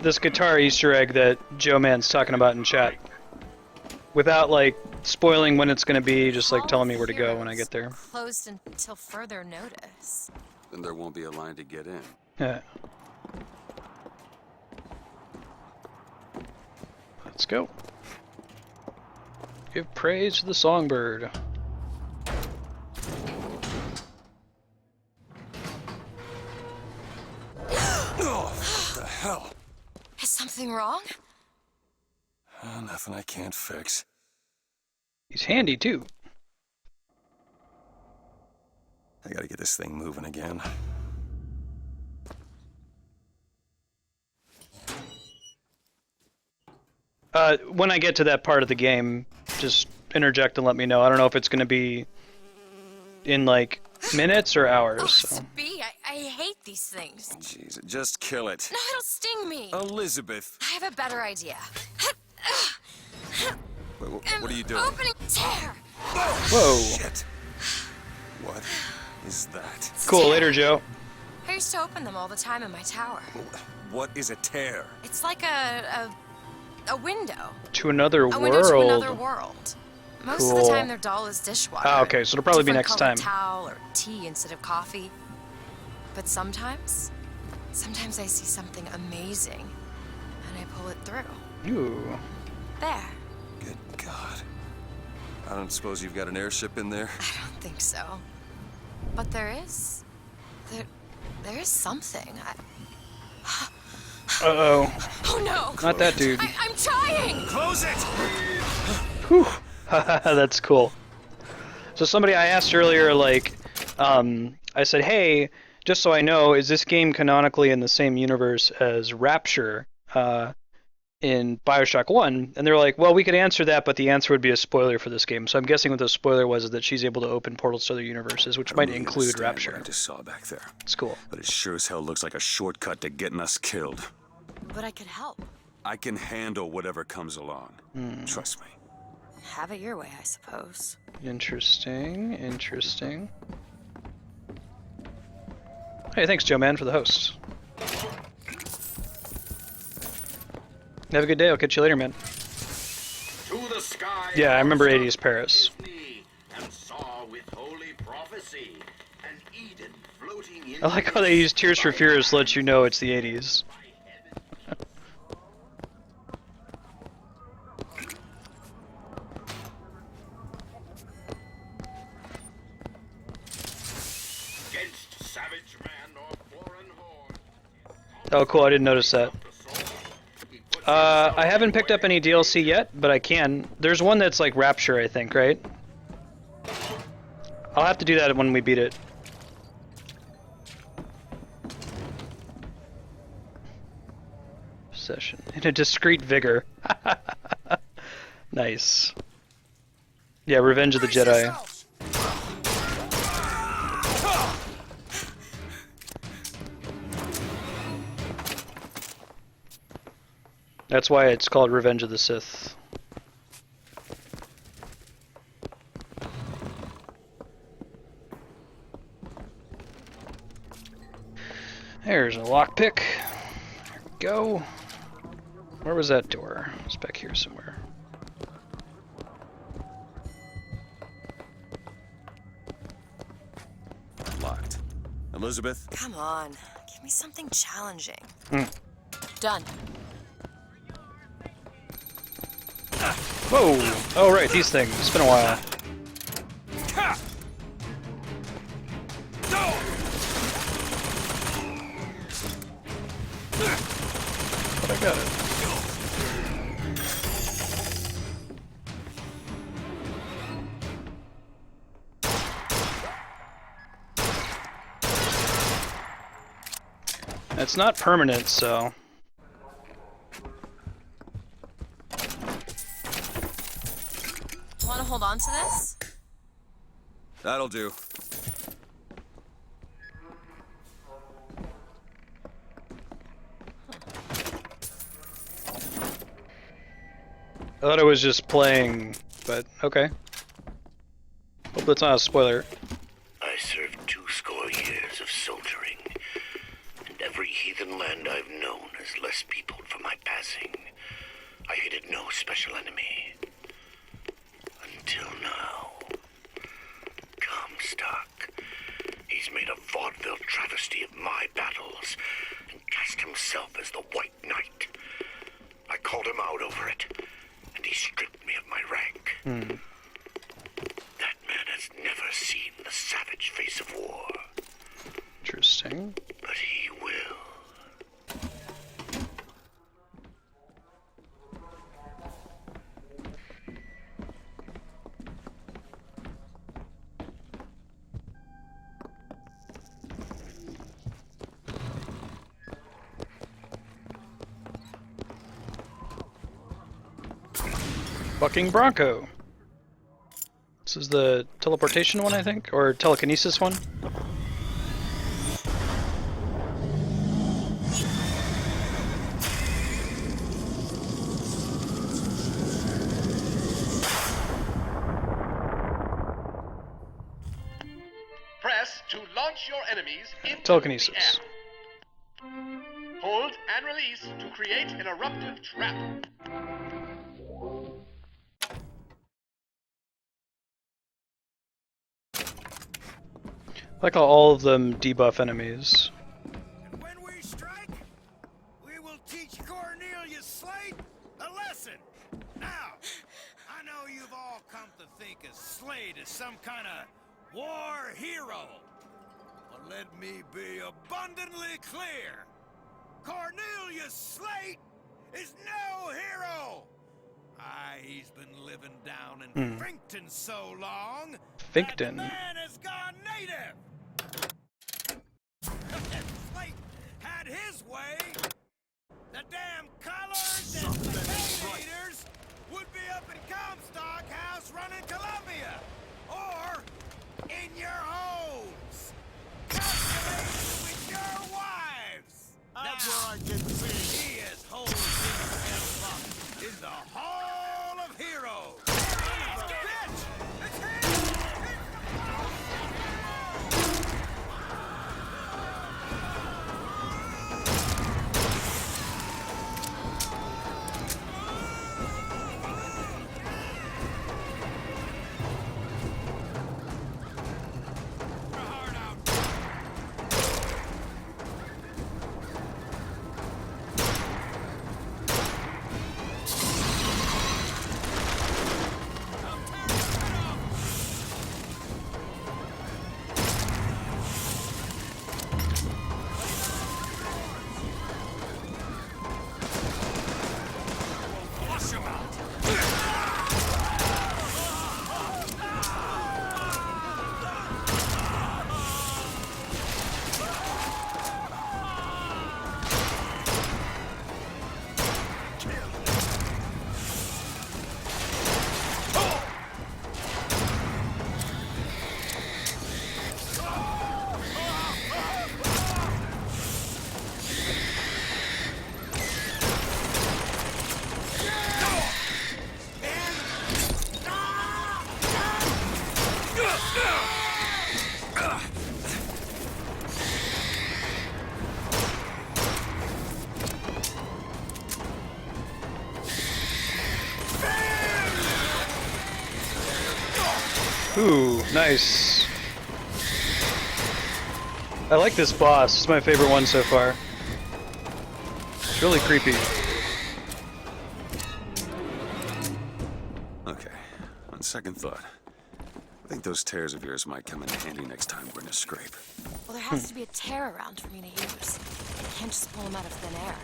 This guitar Easter egg that Joe Man's talking about in chat. Without, like, spoiling when it's gonna be, just, like, telling me where to go when I get there. Closed until further notice. Then there won't be a line to get in. Yeah. Let's go. Give praise to the songbird. Oh, what the hell? Is something wrong? Nothing I can't fix. He's handy, too. I gotta get this thing moving again. When I get to that part of the game, just interject and let me know. I don't know if it's gonna be in, like, minutes or hours. So. B, I hate these things. Jeez, just kill it. No, it'll sting me. Elizabeth! I have a better idea. Wait, what are you doing? Opening tear. Whoa. Shit. What is that? Cool, later, Joe. I used to open them all the time in my tower. What is a tear? It's like a window. To another A world. window to another world. Most of the Cool. time, their doll is dishwater. Ah, okay, so it'll probably be Different next time. colored towel or tea instead of coffee. But sometimes I see something amazing, and I pull it through. Ooh. There. Good God. I don't suppose you've got an airship in there? I don't think so. But there is. There is something. Uh-oh. Oh no! Not that dude. I'm trying! Close it! Whew. That's cool. So somebody I asked earlier, like, I said, hey, just so I know, is this game canonically in the same universe as Rapture in BioShock 1? And they're like, well, we could answer that, but the answer would be a spoiler for this game. So I'm guessing what the spoiler was is that she's able to open portals to other universes, which might include Rapture. What I just saw back there. It's cool. But it sure as hell looks like a shortcut to getting us killed. But I could help. I can handle whatever comes along. Trust me. Have it your way, I suppose. Interesting. Hey, thanks, Joe Man, for the host. Have a good day. I'll catch you later, man. To the sky. Yeah, I remember 80s Paris. And saw with holy prophecy an Eden floating in I like how they use Tears for Fears to let you know it's the 80s. Oh, cool. I didn't notice that. I haven't picked up any DLC yet, but I can. There's one that's like Rapture, I think, right? I'll have to do that when we beat it. Obsession. In a discreet vigor. Nice. Yeah, Revenge of the Jedi. That's why it's called Revenge of the Sith. There's a lockpick. There we go. Where was that door? It's back here somewhere. Locked. Elizabeth? Come on. Give me something challenging. Done. Whoa! Oh, right, these things. It's been a while. But I got it. It's not permanent, so... Want to hold on to this? That'll do. I thought I was just playing, but okay. Hope that's not a spoiler. I served 20 years of soldiering, and every heathen land I've known has less peopled for my passing. I hated no special enemy. Until now. Comstock. He's made a vaudeville travesty of my battles and cast himself as the White Knight. I called him out over it, and he stripped me of my rank. That man has never seen the savage face of war. Interesting. But he will. Bucking Bronco. This is the teleportation one, I think? Or telekinesis one? Press to launch your enemies into Telekinesis. the air. Hold and release to create an eruptive trap. I like how all of them debuff enemies. And when we strike, we will teach Cornelius Slate a lesson. Now, I know you've all come to think of Slate as some kind of war hero. But let me be abundantly clear. Cornelius Slate is no hero. He's been living down in Finktown so long that the Finktown. man has gone native. If Slate had his way, the damn colors and the leaders would be up in Comstock House running Columbia, or in your homes, copulating with your wives. That's where I can see he has holed himself up in the Hall of Heroes. Bitch! It's him! Ooh, nice. I like this boss. It's my favorite one so far. It's really creepy. Okay, on second thought, I think those tears of yours might come in handy next time we're in a scrape. Well, there has to be a tear around for me to use. I can't just pull them out of thin air.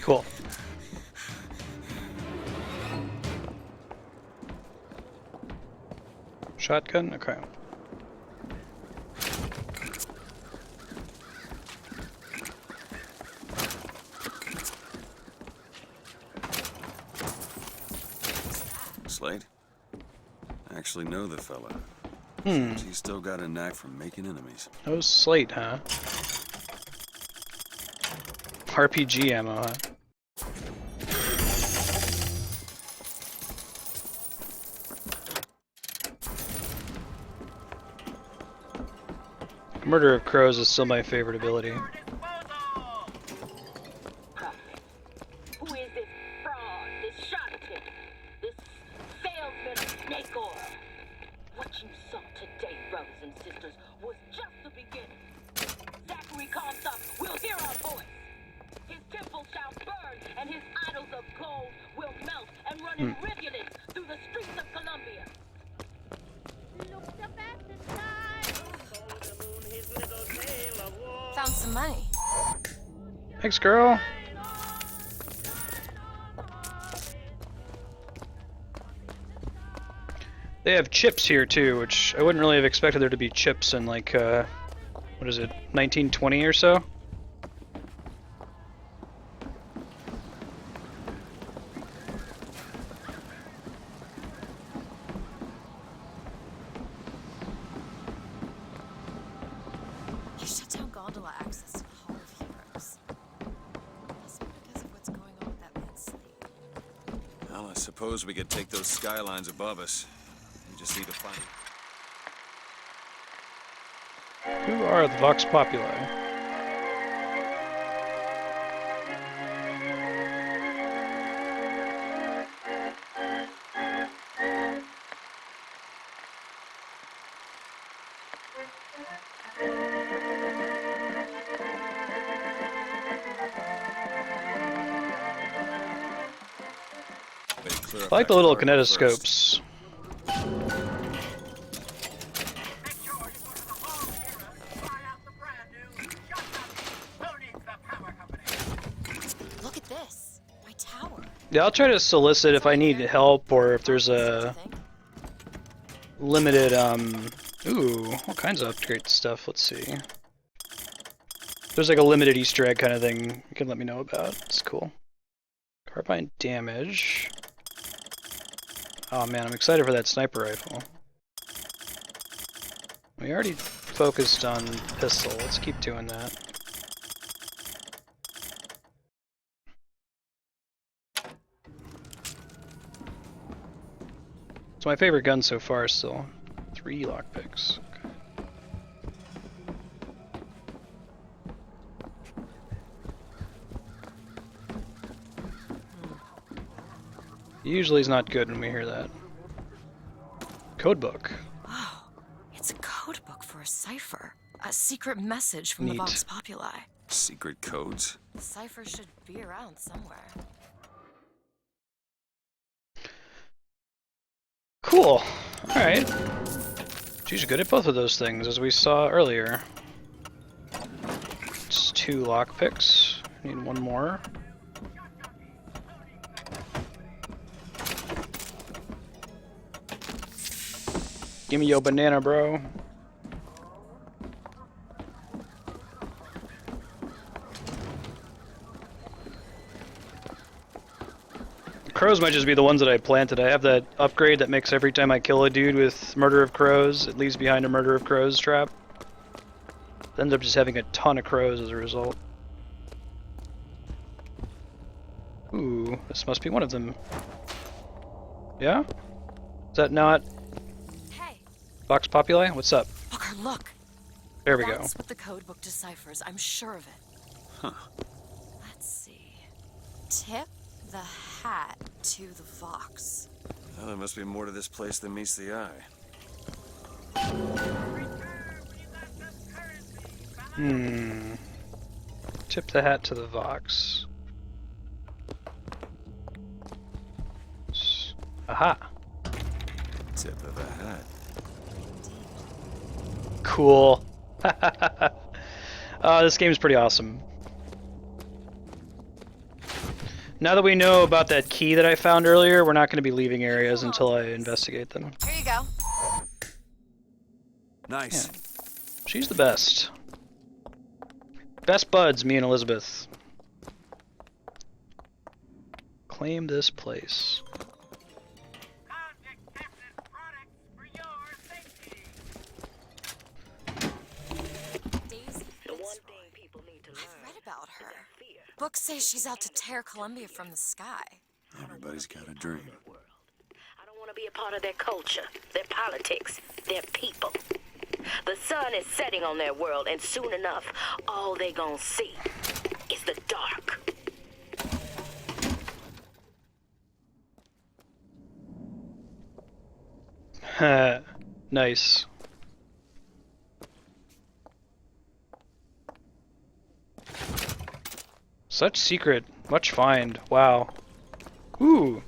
Cool. Shotgun? Okay. Slade? I actually know the fella. Hmm. He's still got a knack for making enemies. Oh, Slate, huh? RPG ammo, huh? Murder of Crows is still my favorite ability. Who is this fraud, this charlatan, this salesman of snake oil? What you saw today, brothers and sisters, was just the beginning. Zachary Comstock will hear our voice. His temple shall burn, and his idols of gold will melt and run in rivulets through the streets of Columbia. Found some money. Thanks, girl. They have chips here too, which I wouldn't really have expected there to be chips in like, what is it, 1920 or so? You shut down gondola access to the Hall of Heroes. Must be because of what's going on with that man Slade. Well, I suppose we could take those skylines above us. We just need to find Who are the Vox Populi? I like the little kinetoscopes. Look at this. My tower. Yeah, I'll try to solicit if I need help or if there's a limited, ooh, all kinds of upgrade stuff. Let's see. If there's like a limited Easter egg kind of thing you can let me know about. It's cool. Carbine damage. Oh man, I'm excited for that sniper rifle. We already focused on pistol. Let's keep doing that. It's my favorite gun so far still. 3 lockpicks. Okay. Usually it's not good when we hear that. Codebook. Oh, it's a codebook for a cipher. A secret message from the Neat. Vox Populi. Secret codes? The cipher should be around somewhere. Cool. Alright. She's good at both of those things, as we saw earlier. It's 2 lockpicks. Need 1 more. Give me your banana, bro. Crows might just be the ones that I planted. I have that upgrade that makes every time I kill a dude with Murder of Crows, it leaves behind a Murder of Crows trap. Ends up just having a ton of crows as a result. Ooh, this must be one of them. Yeah? Is that not Vox Populi? What's up? Booker, look. There we go. That's what the codebook deciphers. I'm sure of it. Huh. Let's see. Tip the hat to the Vox. Well, there must be more to this place than meets the eye. Tip the hat to the Vox. Aha. Tip of the hat. Cool. This game's pretty awesome. Now that we know about that key that I found earlier, we're not going to be leaving areas until I investigate them. Here you go. Nice. Yeah. She's the best. Best buds, me and Elizabeth. Claim this place. I've read about her. Books say she's out to tear Columbia from the sky. Everybody's got a dream. I don't want to be a part of their culture, their politics, their people. The sun is setting on their world, and soon enough, all they gonna see is the dark. Nice. Such secret, much find. Wow. Ooh.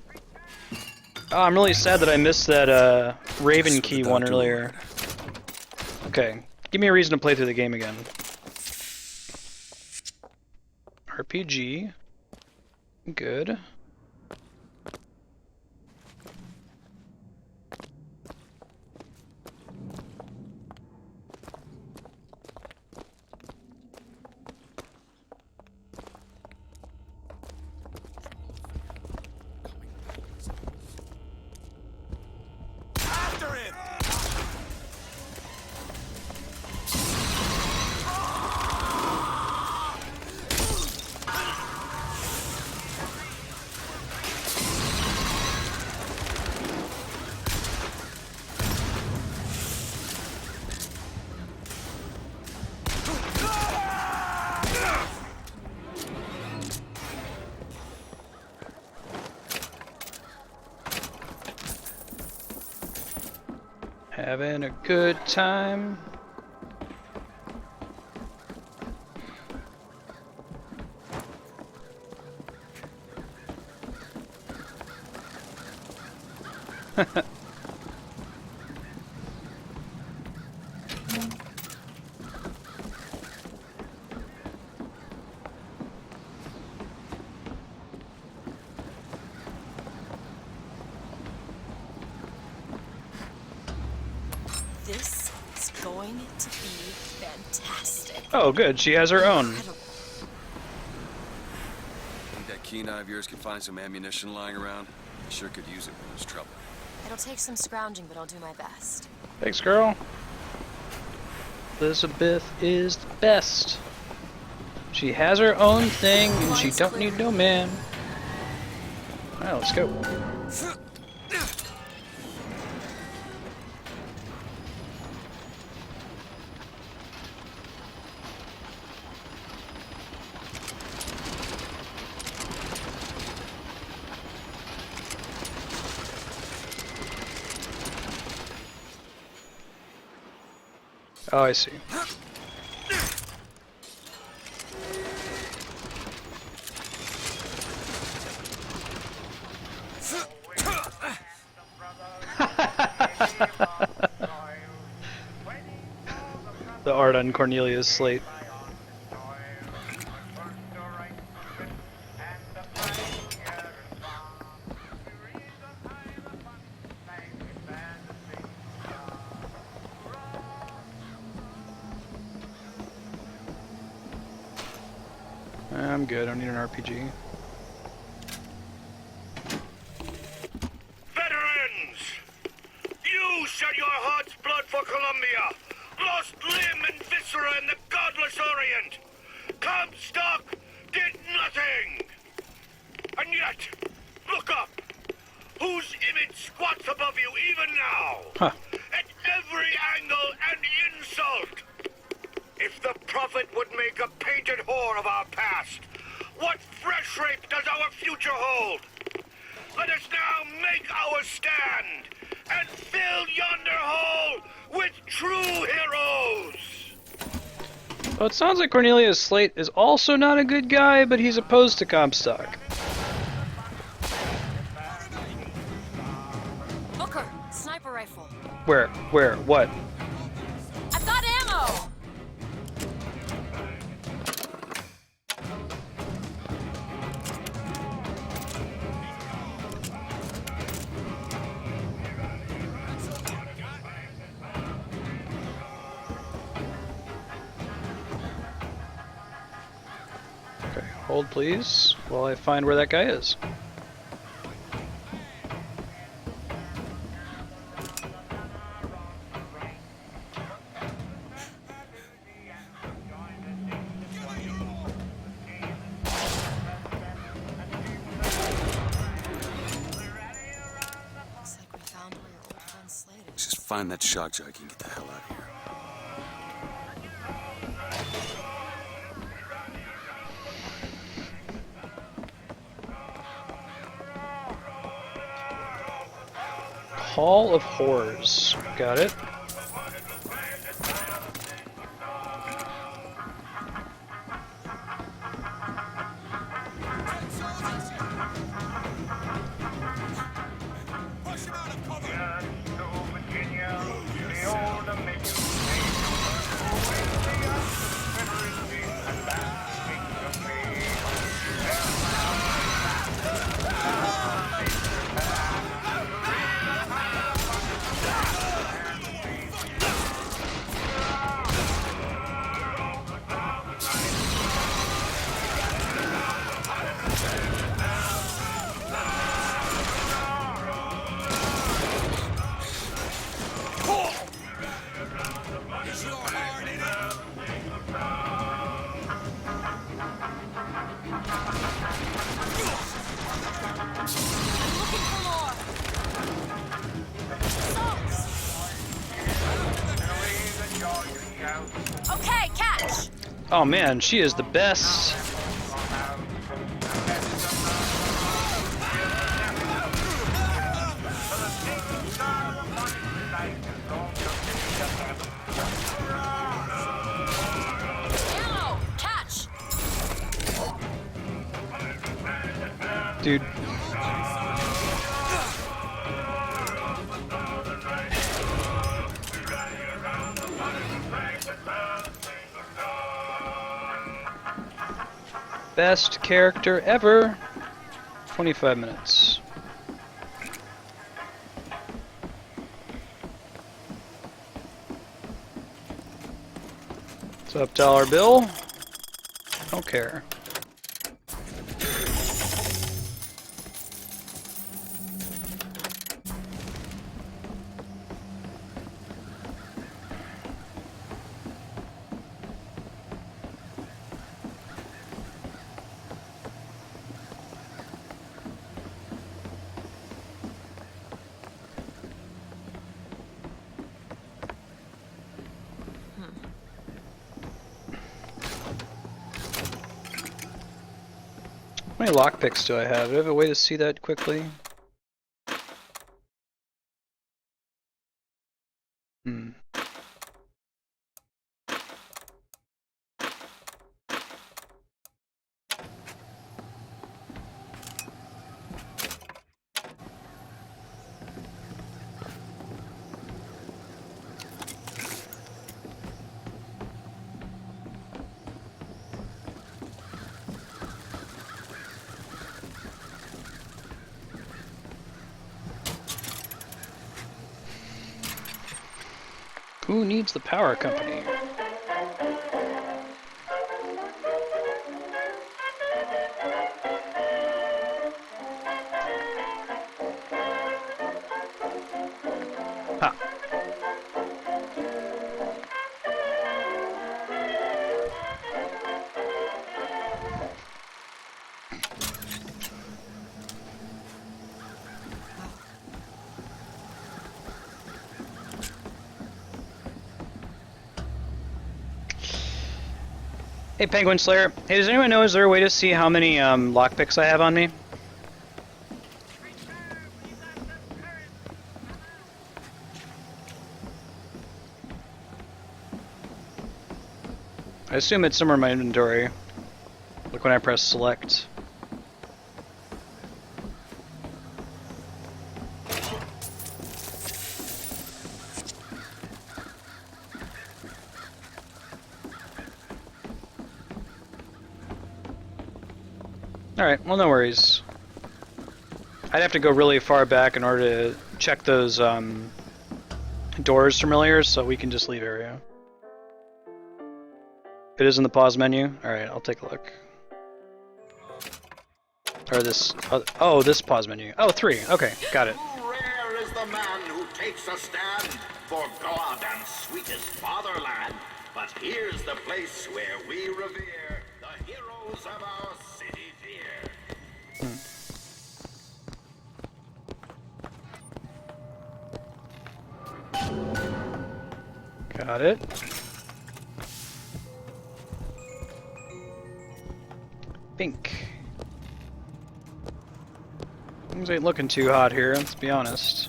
Oh, I'm really sad that I missed that Raven Key one earlier. Okay, give me a reason to play through the game again. RPG. Good. Having a good time. This is going to be fantastic. Oh, good. She has her own. Think that keen eye of yours can find some ammunition lying around? I sure could use it when there's trouble. It'll take some scrounging, but I'll do my best. Thanks, girl. Elizabeth is the best. She has her own thing, and she don't need no man. Alright, let's go. Oh, I see. The art on Cornelia's slate. I'm good, I don't need an RPG. Veterans! You shed your heart's blood for Columbia, lost limb and viscera in the godless Orient. Comstock did nothing! And yet, look up! Whose image squats above you even now? Huh. At every angle and insult! If the Prophet would make a painted whore of our past, what fresh rape does our future hold? Let us now make our stand and fill yonder hole with true heroes! Well, it sounds like Cornelia's slate is also not a good guy, but he's opposed to Comstock. Booker, sniper rifle. Where? What? I've got ammo! Okay, hold please, while I find where that guy is. Looks like we found where your old friend Slade is. Let's just find that shock jockey and get the hell out of here. Hall of Horrors. Got it. Okay, catch! Oh man, she is the best. Dude. Best character ever. 25 minutes. What's up, dollar bill? Don't care. How many lockpicks do I have? Do I have a way to see that quickly? Who needs the power company? Ha. Hey, Penguin Slayer. Hey, does anyone know, is there a way to see how many lockpicks I have on me? I assume it's somewhere in my inventory. Like when I press select. Alright, well, no worries. I'd have to go really far back in order to check those doors familiar, so we can just leave area. It is in the pause menu? Alright, I'll take a look. Or this... oh, this pause menu. Oh, 3. Okay, got it. Rare is the man who takes a stand for God and sweetest fatherland. But here's the place where we revere the heroes of our city fear. Got it. Pink. Things ain't looking too hot here, let's be honest.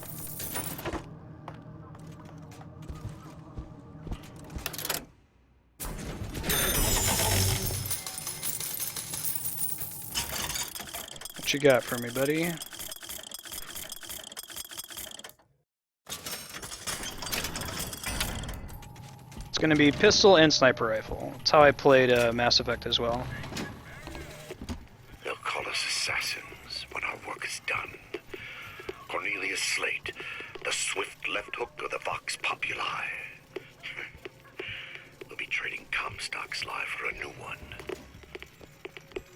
What you got for me, buddy? It's gonna be pistol and sniper rifle. That's how I played Mass Effect as well. They'll call us assassins when our work is done. Cornelius Slate, the swift left hook of the Vox Populi. We'll be trading Comstock's life for a new one.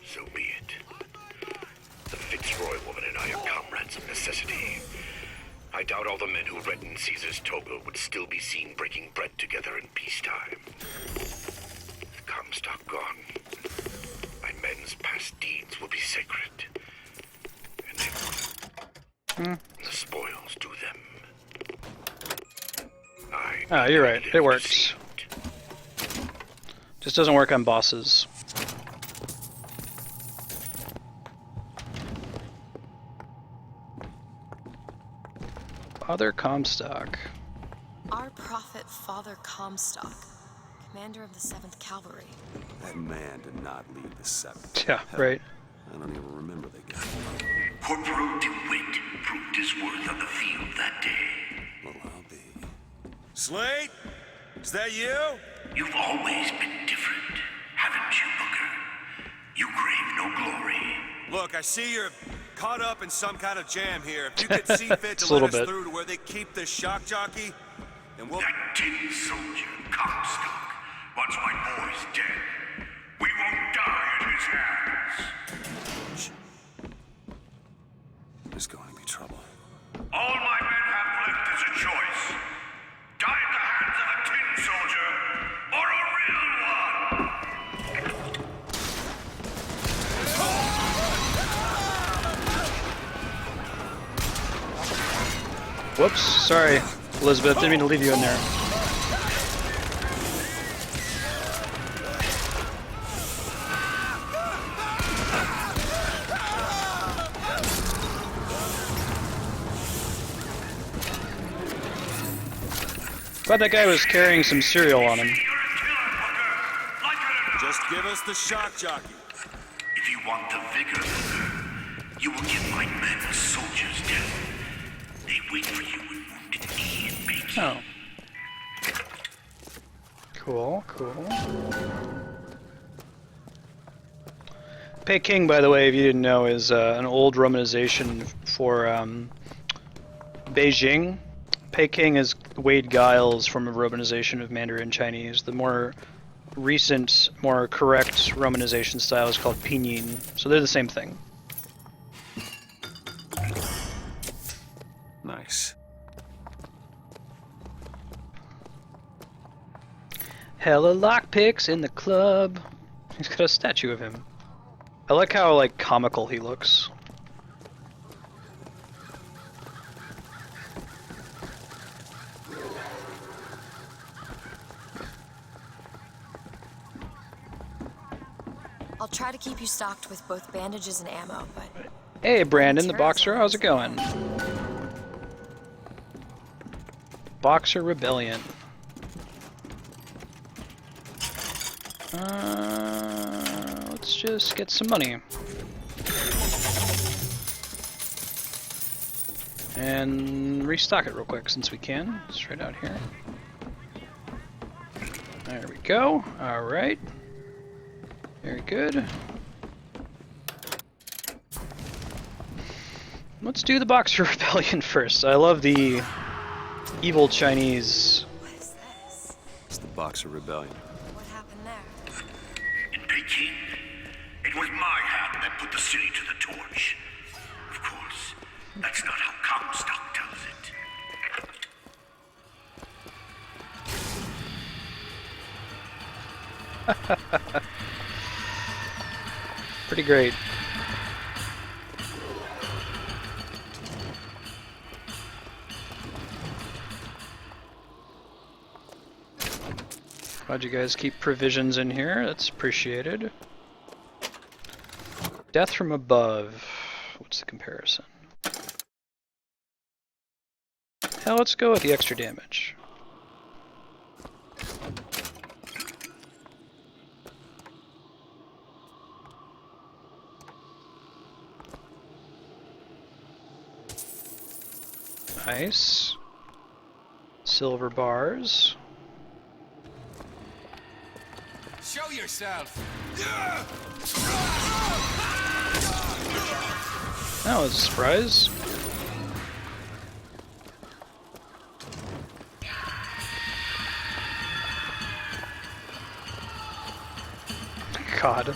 So be it. The Fitzroy woman and I are comrades of necessity. I doubt all the men who reddened Caesar's toga would still be seen breaking bread together in peacetime. With Comstock gone, my men's past deeds will be sacred. And the spoils do them. Oh, you're right. It works. Just doesn't work on bosses. Father Comstock. Our prophet, Father Comstock, commander of the 7th Cavalry. That man did not lead the 7th. Yeah, right. I don't even remember the guy. Corporal DeWitt proved his worth on the field that day. Well, I'll be. Slate? Is that you? You've always been different, haven't you, Booker? You crave no glory. Look, I see you're caught up in some kind of jam here. If you could see fit Just to a let little us bit. through to where they keep this shock jockey, then we'll... That tin soldier, Comstock, once my boy's dead. We won't die at his hands. There's going to be trouble. All my men have left is a choice. Die at the hands of a tin soldier, or a real one! Whoops, sorry, Elizabeth, didn't mean to leave you in there. Glad that guy was carrying some cereal on him. Just give us the shock jockey. If you want the vigor, you will give my men a soldier's death. They wait for you with wounded knee and Peking. Oh. Cool, cool. Peking, by the way, if you didn't know, is an old romanization for Beijing. Peking is Wade Giles' form of romanization of Mandarin Chinese. The more recent, more correct romanization style is called pinyin. So they're the same thing. Nice. Hella lockpicks in the club. He's got a statue of him. I like how, like, comical he looks. I'll try to keep you stocked with both bandages and ammo, but... Hey, Brandon, the boxer, how's it going? Boxer Rebellion. Let's just get some money. And restock it real quick since we can. Straight out here. There we go. Alright. Very good. Let's do the Boxer Rebellion first. I love the evil Chinese. What is this? It's the Boxer Rebellion. What happened there? In Peking, it was my hand that put the city to the torch. Of course, that's not how Comstock tells it. Pretty great. Glad you guys keep provisions in here. That's appreciated. Death from above. What's the comparison? Hell, let's go with the extra damage. Nice. Silver bars. Show yourself. That was a surprise. God.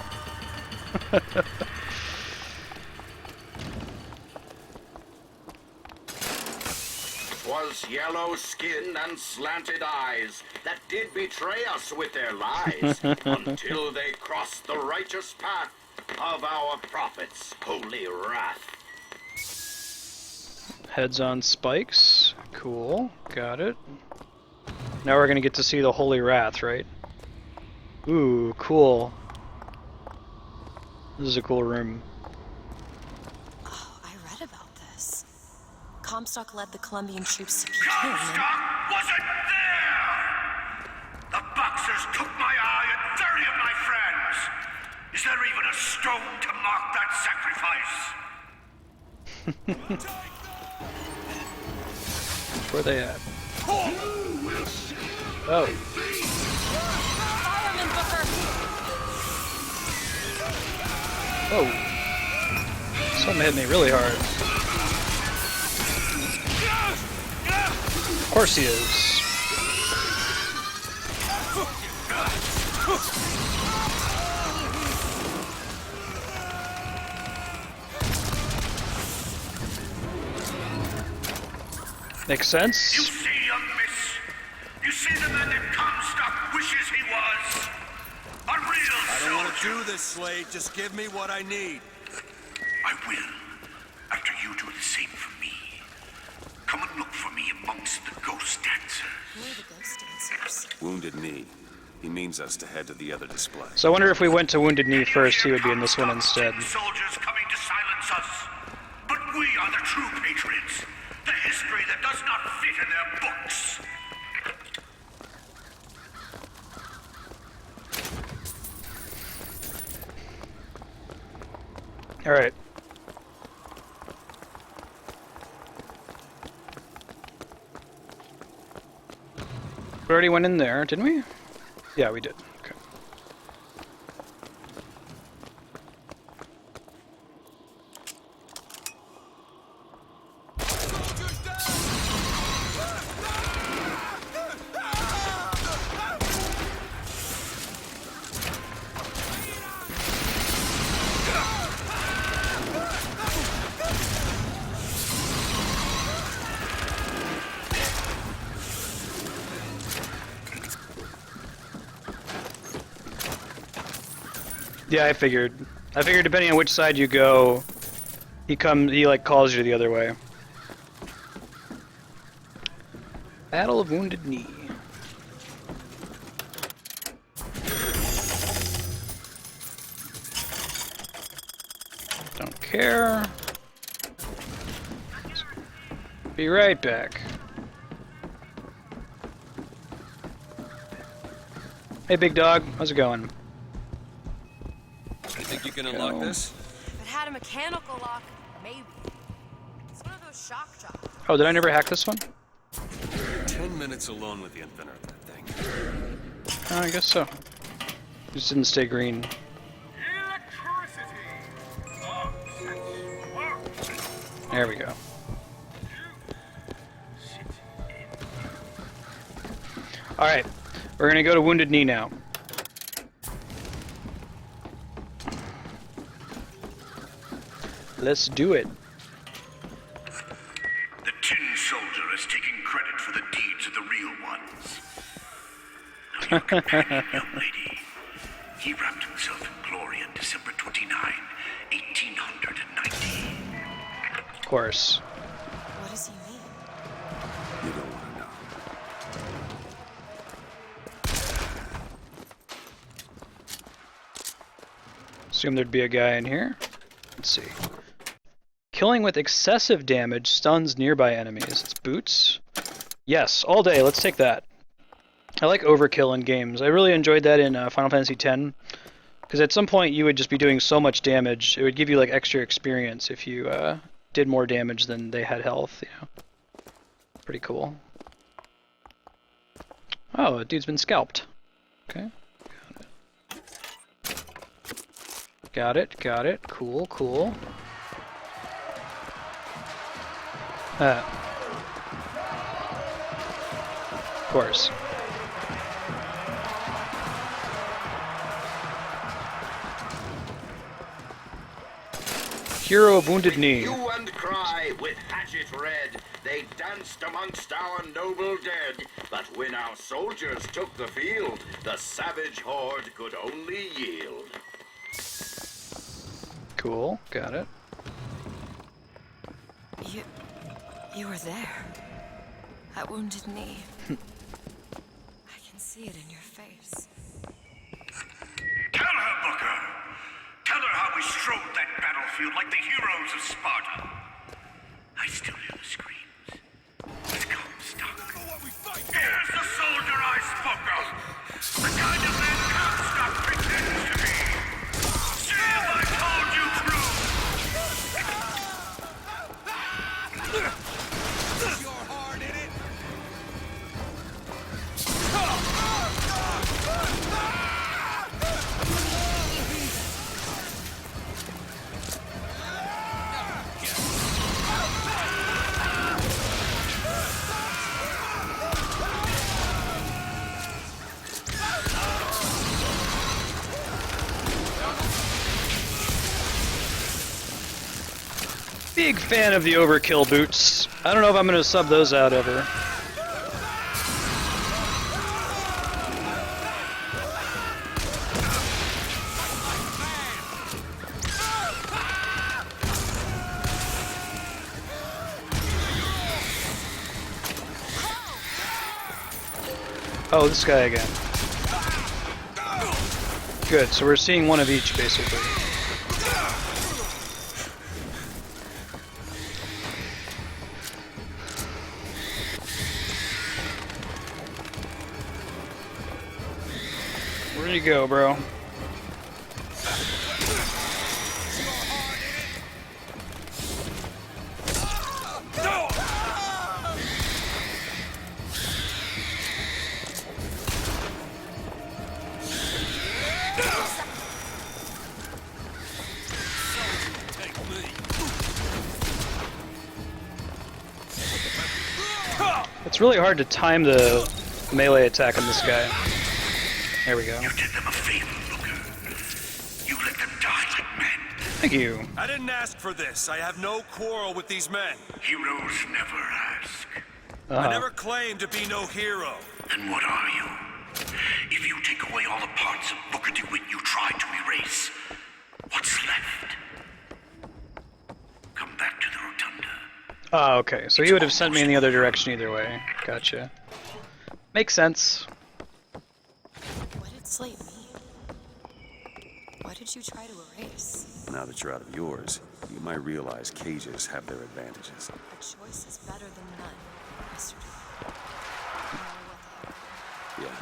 Was yellow skin and slanted eyes that did betray us with their lies until they crossed the righteous path of our prophet's holy wrath. Heads on spikes. Cool. Got it. Now we're gonna get to see the Holy Wrath, right? Ooh, cool. This is a cool room. Oh, I read about this. Comstock led the Colombian troops to Peking. Comstock wasn't there! The Boxers took my eye and 30 of my friends! Is there even a stone to mark that sacrifice? Where are they at? Oh. Fireman Booker! Whoa. Something hit me really hard. Of course he is. Makes sense. You see, young miss? You see the man that Comstock wishes he was? A real I don't want to soldier. do this, Slade. Just give me what I need. I will, after you do the same for me. Come and look for me amongst the ghost dancers. Who are the ghost dancers? Wounded Knee. He means us to head to the other display. So I wonder if we went to Wounded Knee first, he would be in this one instead. Soldiers coming to silence us. But we are the true patriots. The history that does not fit in their books. All right. We already went in there, didn't we? Yeah, we did. Okay. Yeah, I figured. Depending on which side you go, he like calls you the other way. Battle of Wounded Knee. Don't care. Be right back. Hey, big dog. How's it going? You think you can unlock this? If it had a mechanical lock, maybe. It's one of those shock jobs. Oh, did I never hack this one? 10 minutes alone with the inventor of that thing. Oh, I guess so. Just didn't stay green. There we go. Alright, we're gonna go to Wounded Knee now. Let's do it. The Tin Soldier is taking credit for the deeds of the real ones. Now, your companion, young lady, he wrapped himself in glory on December 29, 1890. Of course. What does he mean? You don't want to know. Assume there'd be a guy in here. Let's see. Killing with excessive damage stuns nearby enemies. It's boots. Yes, all day. Let's take that. I like overkill in games. I really enjoyed that in Final Fantasy X. Because at some point you would just be doing so much damage, it would give you like extra experience if you did more damage than they had health. You know, pretty cool. Oh, a dude's been scalped. Okay, got it. Got it. Cool, cool. Of course. Hero of Wounded Knee. Hue and cry with hatchet red, they danced amongst our noble dead. But when our soldiers took the field, the savage horde could only yield. Cool, got it. You were there. At Wounded Knee. I can see it in your face. Tell her, Booker! Tell her how we strode that battlefield like the heroes of Sparta. I still hear the screams. It's Comstock. Here's the soldier I spoke of! The kind of man Comstock pretends to be! big fan of the overkill boots. I don't know if I'm gonna sub those out ever. Oh, this guy again. Good, so we're seeing one of each, basically. Where'd you go, bro? It's really hard to time the melee attack on this guy. There we go. You did them a favor, Booker. You let them die like men. Thank you. I didn't ask for this. I have no quarrel with these men. Heroes never ask. I never claimed to be no hero. Then what are you? If you take away all the parts of Booker DeWitt you tried to erase, what's left? Come back to the rotunda. Oh, okay. So he would have sent me in the other direction either way. Gotcha. Makes sense. What did Slate mean? What did you try to erase? Now that you're out of yours, you might realize cages have their advantages. A choice is better than none, Mr. Yeah.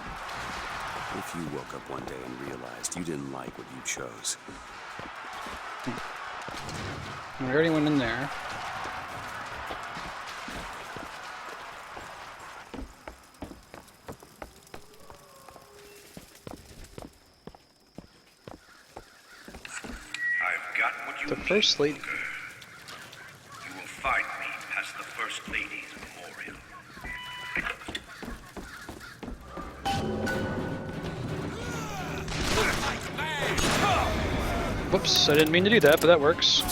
If you woke up one day and realized you didn't like what you chose. We already went in there. The First Lady. You will find me past the First Lady's memorial. Whoops, I didn't mean to do that, but that works.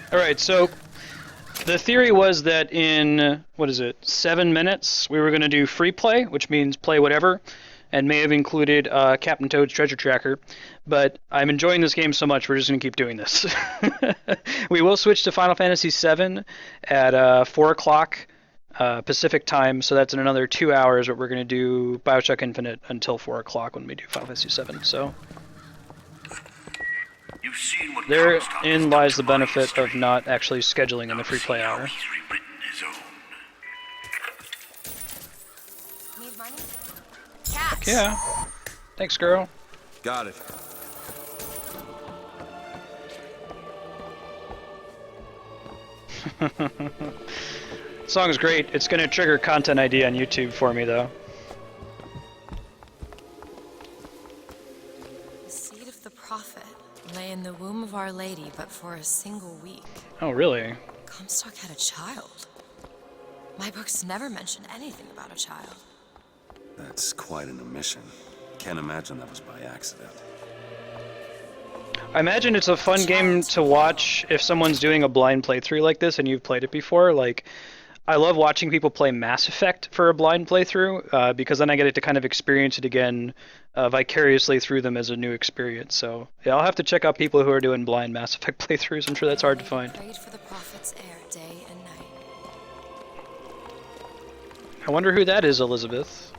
Alright, so the theory was that in, 7 minutes, we were going to do free play, which means play whatever, and may have included Captain Toad's Treasure Tracker, but I'm enjoying this game so much, we're just going to keep doing this. We will switch to Final Fantasy VII at 4 o'clock Pacific time, so that's in another 2 hours, but we're going to do BioShock Infinite until 4 o'clock when we do Final Fantasy VII, so... Therein lies the benefit of not actually scheduling in the free play hour. Need money? Heck yeah. Thanks, girl. Got it. Song's great. It's going to trigger Content ID on YouTube for me, though. The seed of the prophet lay in the womb of Our Lady, but for a single week. Oh, really? Comstock had a child. My books never mention anything about a child. That's quite an omission. Can't imagine that was by accident. I imagine it's a fun game to watch if someone's doing a blind playthrough like this and you've played it before. Like, I love watching people play Mass Effect for a blind playthrough because then I get to kind of experience it again vicariously through them as a new experience. So yeah, I'll have to check out people who are doing blind Mass Effect playthroughs. I'm sure that's hard to find. Prayed for the prophet's heir day and night. I wonder who that is, Elizabeth.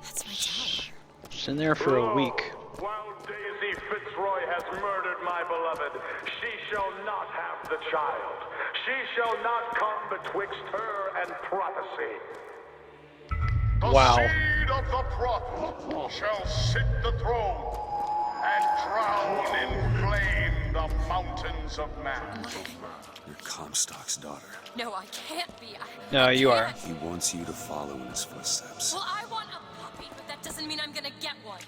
That's my tower. She's in there for a week. While Daisy Fitzroy has murdered my beloved, she shall not have the child. She shall not come betwixt her and prophecy. Wow. The seed of the prophet shall sit the throne and drown in flame the mountains of man. You're Comstock's daughter. No, I can't be. No, you are. He wants you to follow in his footsteps. Well, I want a puppy, but that doesn't mean I'm gonna get one.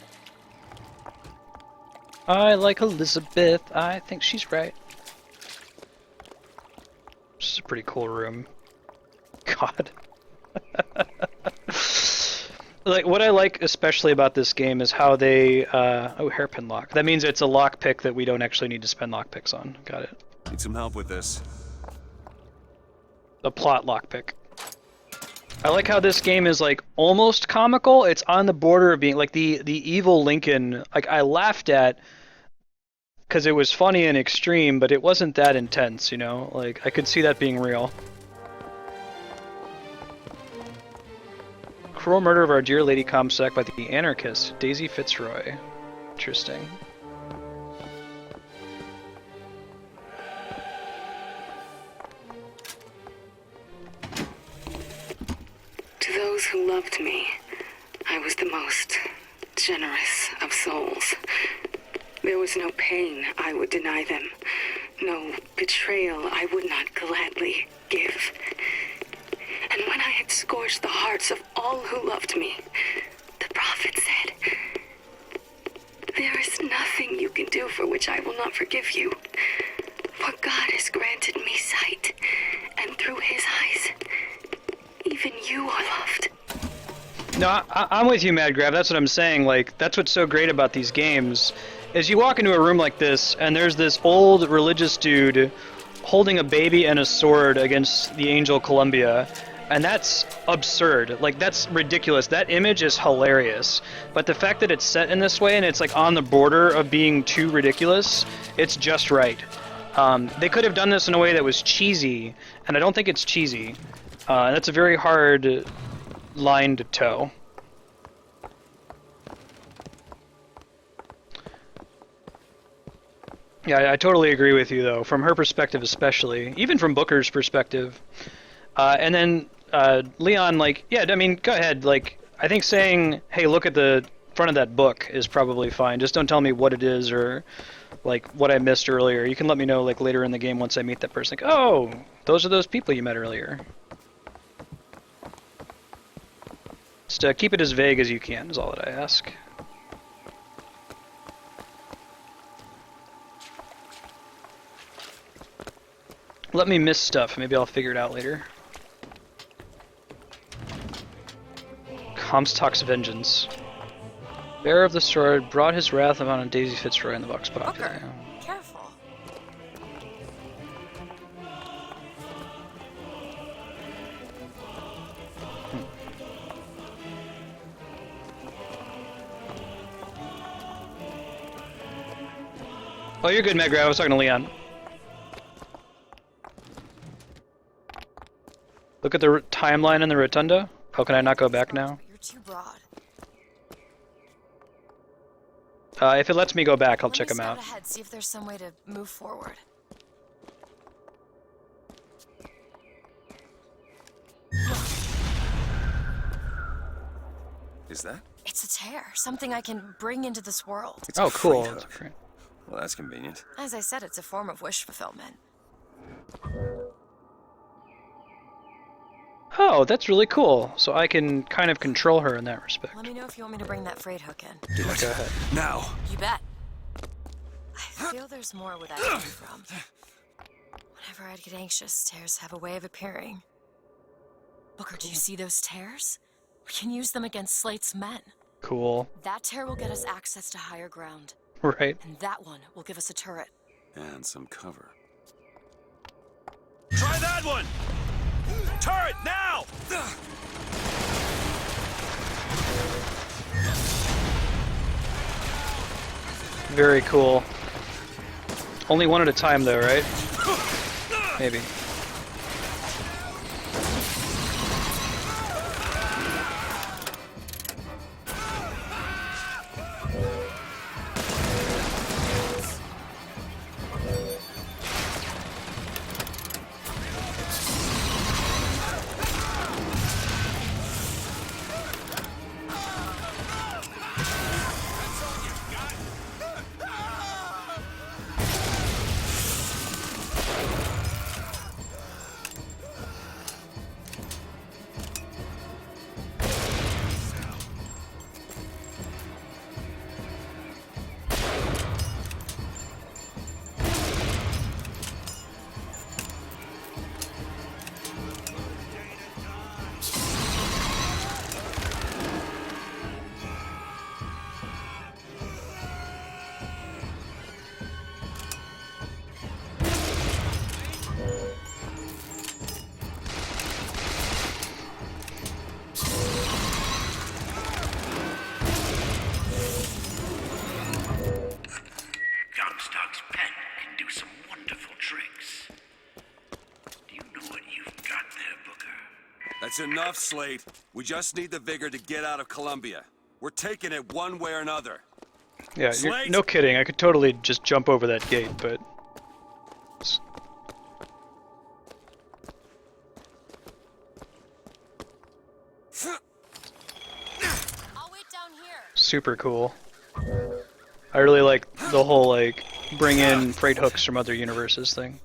I like Elizabeth. I think she's right. This is a pretty cool room. God. Like, what I like especially about this game is how they, oh, hairpin lock. That means it's a lockpick that we don't actually need to spend lockpicks on. Got it. Need some help with this. The plot lockpick. I like how this game is, like, almost comical. It's on the border of being, like, the evil Lincoln, like, I laughed at because it was funny and extreme, but it wasn't that intense, you know? Like, I could see that being real. Cruel murder of our dear Lady Comstock by the anarchist, Daisy Fitzroy. Interesting. To those who loved me, I was the most generous of souls. There was no pain I would deny them, no betrayal I would not gladly give. And when I had scorched the hearts of all who loved me, the prophet said, "There is nothing you can do for which I will not forgive you. For God has granted me sight, and through his eyes, even you are loved." No, I'm with you, Mad Grav. That's what I'm saying. Like, that's what's so great about these games, is you walk into a room like this, and there's this old religious dude holding a baby and a sword against the angel Columbia, and that's absurd. Like, that's ridiculous. That image is hilarious. But the fact that it's set in this way, and it's like on the border of being too ridiculous, it's just right. They could have done this in a way that was cheesy, and I don't think it's cheesy. That's a very hard line to toe. Yeah, I totally agree with you, though, from her perspective especially, even from Booker's perspective. And then Leon, like, yeah, I mean, go ahead. Like, I think saying, hey, look at the front of that book is probably fine. Just don't tell me what it is or, like, what I missed earlier. You can let me know, like, later in the game once I meet that person. Like, oh, those are those people you met earlier. Just keep it as vague as you can is all that I ask. Let me miss stuff. Maybe I'll figure it out later. Comstock's vengeance. Bearer of the sword brought his wrath upon Daisy Fitzroy in the box pocket. Booker, careful. Oh, you're good, Megra. I was talking to Leon. Look at the timeline in the rotunda. Oh, can I not go back now? You're too broad. If it lets me go back, I'll check them out. Ahead, see if there's some way to move forward. Is that? It's a tear, something I can bring into this world. It's oh, cool. Well, that's convenient. As I said, it's a form of wish fulfillment. Oh, that's really cool. So I can kind of control her in that respect. Let me know if you want me to bring that frayed hook in. Do it. Go ahead. Now. You bet. I feel there's more where that came from. Whenever I'd get anxious, tears have a way of appearing. Booker, do you see those tears? We can use them against Slate's men. Cool. That tear will get us access to higher ground. Right. And that one will give us a turret. And some cover. Try that one! Turret, now! Very cool. Only one at a time, though, right? Maybe. That's enough, Slade. We just need the vigor to get out of Columbia. We're taking it one way or another. Yeah, no kidding. I could totally just jump over that gate, but... I'll wait down here. Super cool. I really like the whole, like, bring in freight hooks from other universes thing.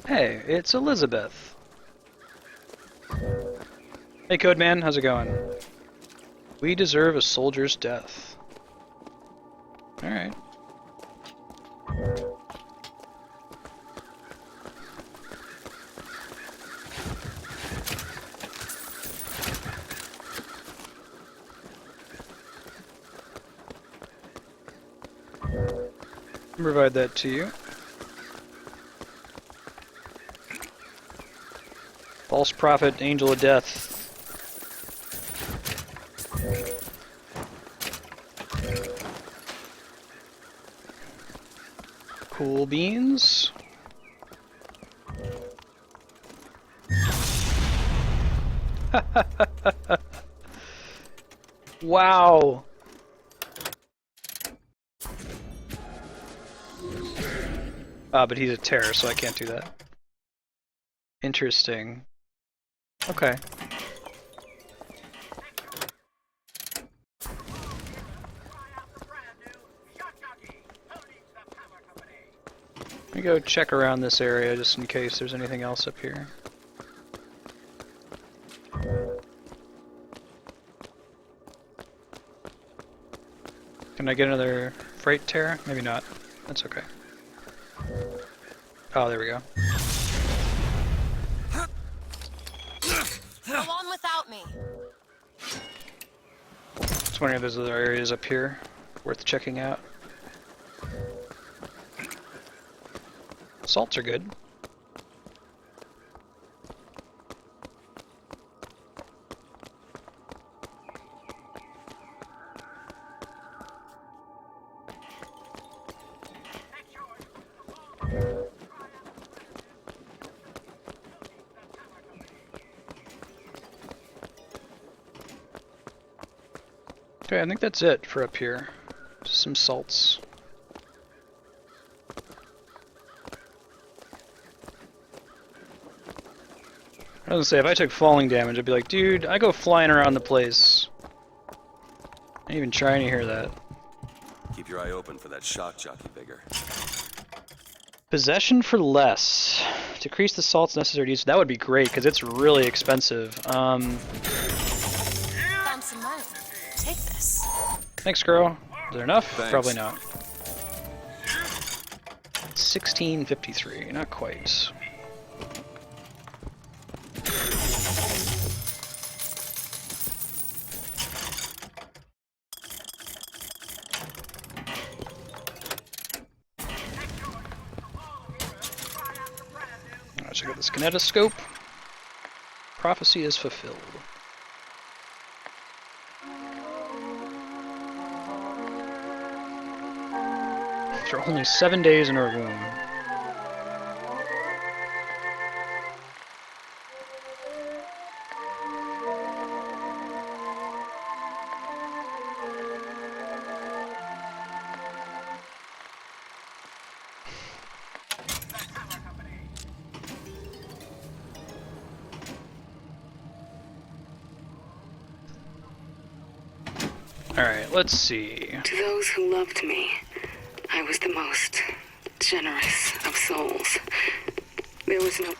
Hey, it's Elizabeth. Hey, Codeman, how's it going? We deserve a soldier's death. Alright. Provide that to you. False prophet, angel of death. Cool beans. Wow. But he's a terror, so I can't do that. Interesting. Okay. Let me go check around this area just in case there's anything else up here. Can I get another freight terror? Maybe not. That's okay. Oh, there we go. Go on without me. Just wondering if there's other areas up here worth checking out. Salts are good. Okay, I think that's it for up here. Just some salts. I was gonna say, if I took falling damage, I'd be like, dude, I go flying around the place. I ain't even trying to hear that. Keep your eye open for that shock jockey vigor. Possession for less. Decrease the salts necessary to use. That would be great, because it's really expensive. Found some money. Take this. Thanks, girl. Is there enough? Thanks. Probably not. 1653, not quite. Check out this kinetoscope. Prophecy is fulfilled. After only 7 days in her womb. Alright, let's see. To those who loved me, I was the most generous of souls. There was no...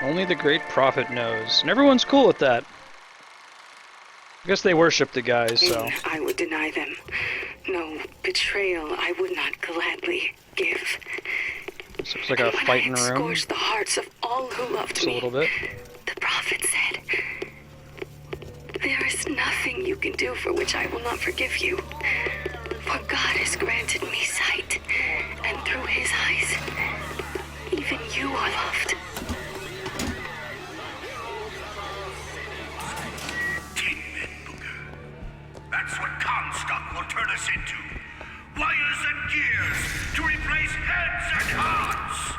Only the great prophet knows. And everyone's cool with that. I guess they worship the guys, so... I would deny them. No betrayal I would not gladly give. This looks like a fighting room. Scorched the hearts of all who loved Just me. a little bit. The prophet said, "There is nothing you can do for which I will not forgive you. For God has granted me sight, and through his eyes, even you are loved." us into. Wires and gears to replace heads and hearts.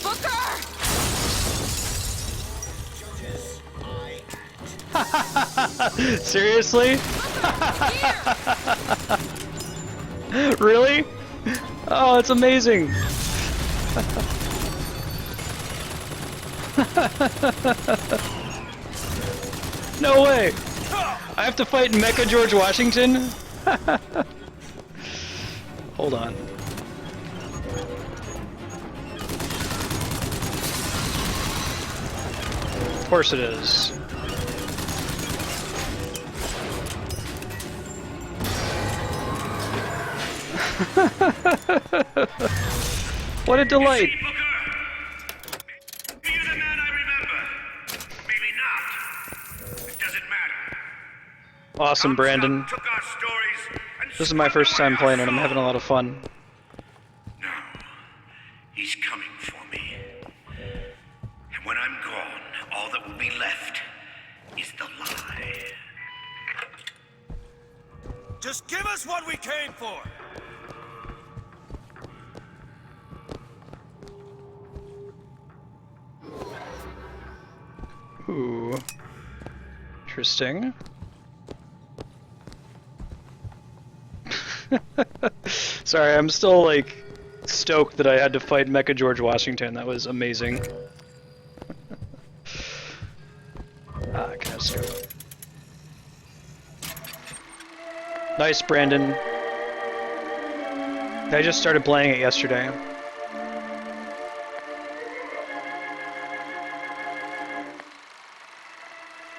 Booker! Seriously? Really? Oh, it's amazing. No way! I have to fight Mecha George Washington? Hold on. Of course it is. What a delight! You're the man I remember. Maybe not. It doesn't matter. Awesome, Brandon. Took our stories and This is my first time playing it. I'm having a lot of fun. now he's coming for me. And when I'm gone, all that will be left is the lie. Just give us what we came for! Ooh. Interesting. Sorry, I'm still like stoked that I had to fight Mecha George Washington. That was amazing. Canister. Nice, Brandon. I just started playing it yesterday.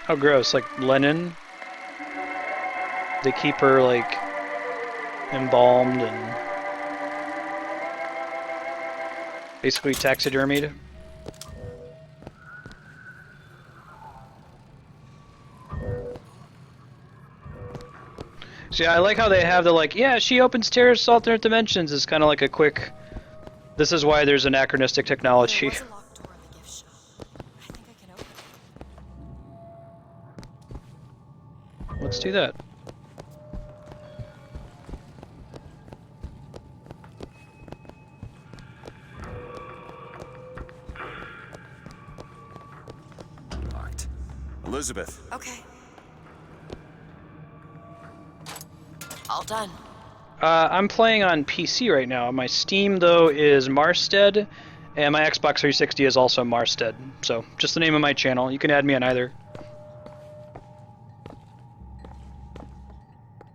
How gross, like Lenin? They keep her like embalmed and basically taxidermied. So yeah, I like how they have the like, yeah, she opens terrorist alternate dimensions. It's kind of like a quick, this is why there's anachronistic technology. Let's do that. Locked. Elizabeth. Okay. All done. I'm playing on PC right now. My Steam, though, is Marstead, and my Xbox 360 is also Marstead. So, just the name of my channel. You can add me on either.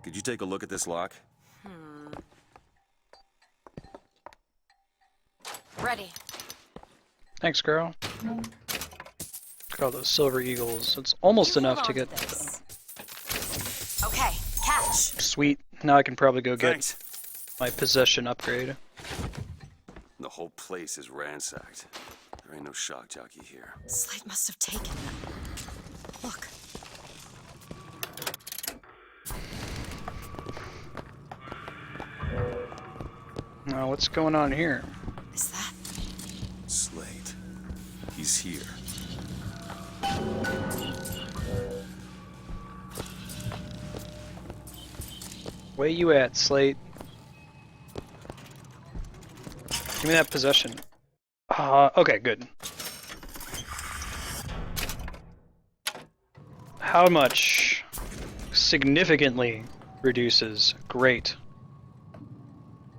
Could you take a look at this lock? Ready. Thanks, girl. Look at all those silver eagles. It's almost enough to get... Okay, catch. Sweet. Now I can probably go get my possession upgrade. The whole place is ransacked. There ain't no shock jockey here. Slate must have taken them. Look. Now, what's going on here? Is that... Slate. He's here. Where you at, Slate? Give me that possession. Okay, good. How much? Significantly reduces. Great.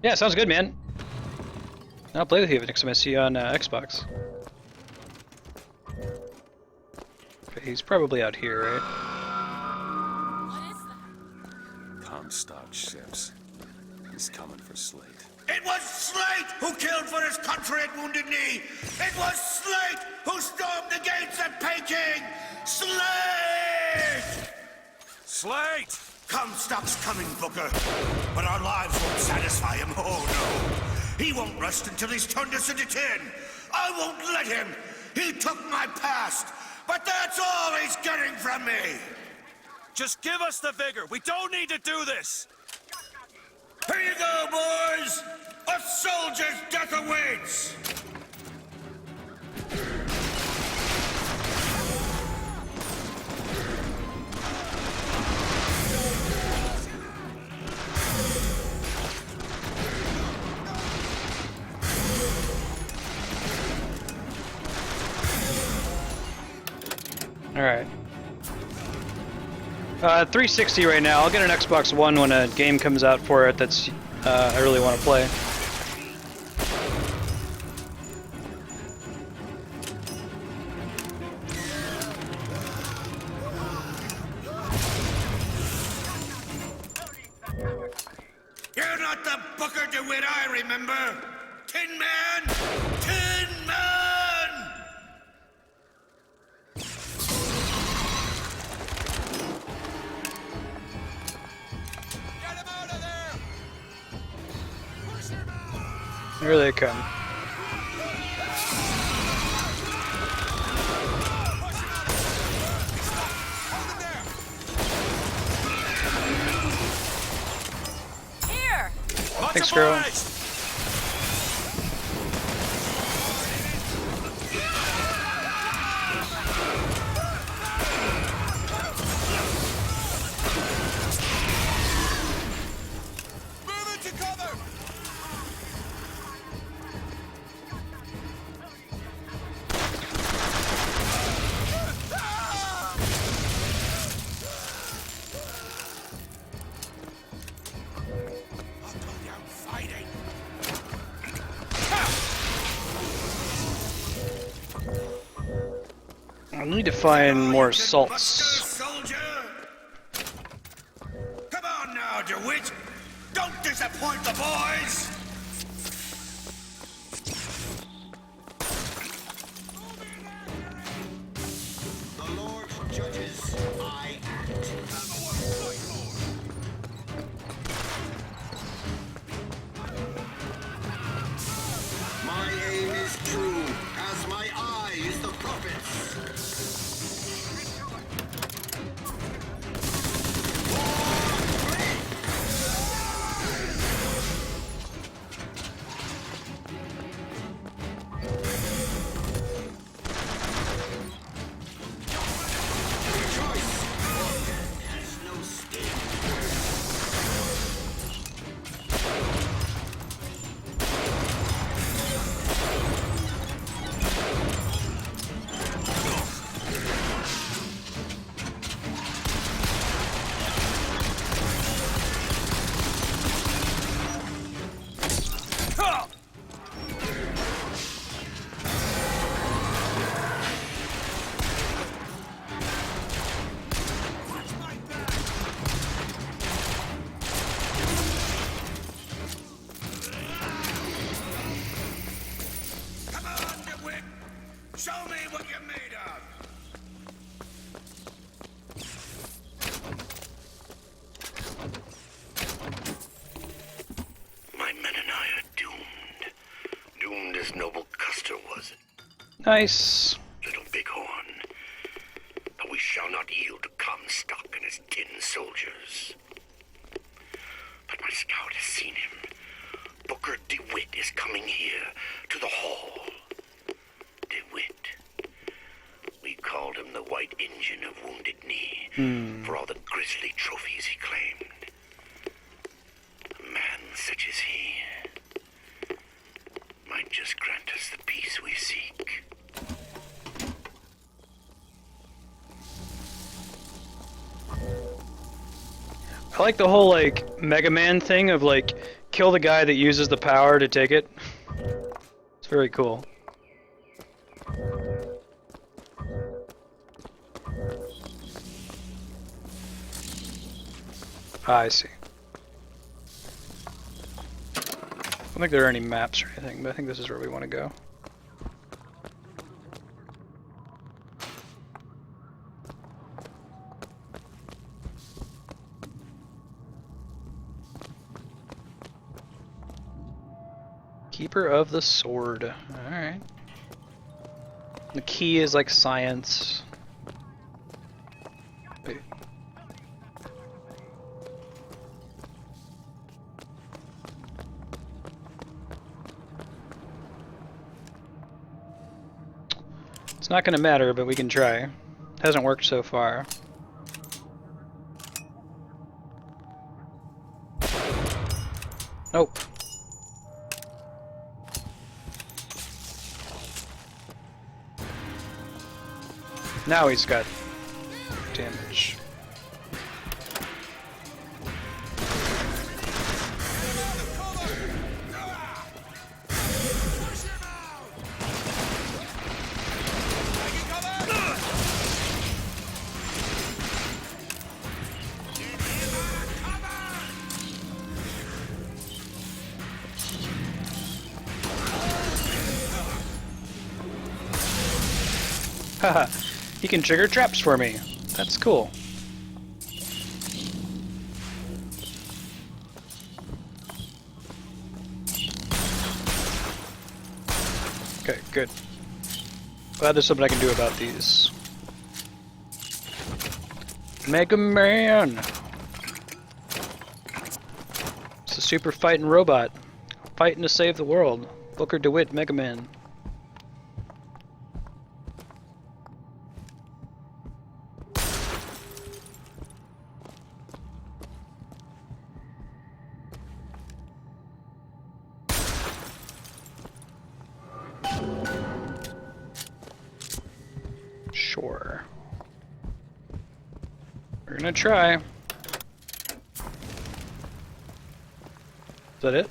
Yeah, sounds good, man. I'll play with you next time I see you on Xbox. Okay, he's probably out here, right? Comstock ships. He's coming for Slate. It was Slate who killed for his country at Wounded Knee. It was Slate who stormed the gates at Peking. Slate! Slate! Comstock's coming, Booker. But our lives won't satisfy him. Oh, no. He won't rest until he's turned us into tin. I won't let him. He took my past. But that's all he's getting from me. Just give us the vigor. We don't need to do this. Here you go, boys. A soldier's death awaits. Alright. 360 right now. I'll get an Xbox One when a game comes out for it that's I really want to play. You're not the Booker DeWitt I remember! Tin Man! Tin Man! Here they come. Here! Thanks, girl. I need to find more salts. Soldier! Come on now, DeWitt! Don't disappoint the boys! The Lord judges, I act. My aim is true, as my eye is the prophet's. Show me what you're made of! My men and I are doomed. Doomed as noble Custer was. Nice. Little Bighorn. But we shall not yield to Comstock and his tin soldiers. But my scout has seen him. Booker DeWitt is coming here, to the hall. DeWitt. We called him the White Injun of Wounded Knee, for all the grisly trophies he claimed. A man such as he might just grant us the peace we seek. I like the whole, like, Mega Man thing of, like, kill the guy that uses the power to take it. It's very cool. Ah, I see. I don't think there are any maps or anything, but I think this is where we want to go. Keeper of the Sword. Alright. The key is like science. Wait. It's not gonna matter, but we can try. Hasn't worked so far. Nope. Now he's got damage. Haha, he can trigger traps for me. That's cool. Okay, good. Glad there's something I can do about these. Mega Man! It's a super fighting robot. Fighting to save the world. Booker DeWitt, Mega Man. Sure. We're gonna try. Is that it?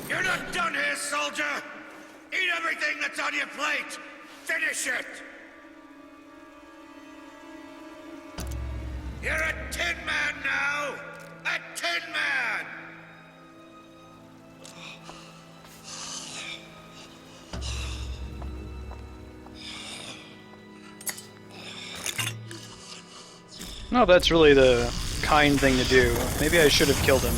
You're not done here, soldier! Eat everything that's on your plate! Finish it! You're a Tin Man now! A Tin Man! No, that's really the kind thing to do. Maybe I should have killed him.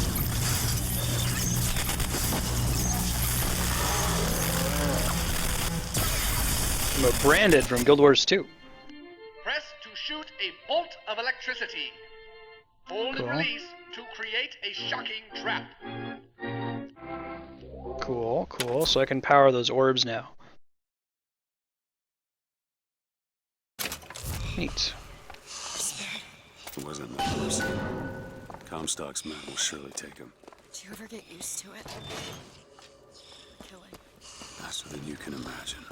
I'm branded from Guild Wars 2. Press to shoot a bolt of electricity. Hold and Cool. release to create a shocking trap. Cool, cool. So I can power those orbs now. Neat. It wasn't the horse. Comstock's men will surely take him. Do you ever get used to it? Killing. Faster than you can imagine.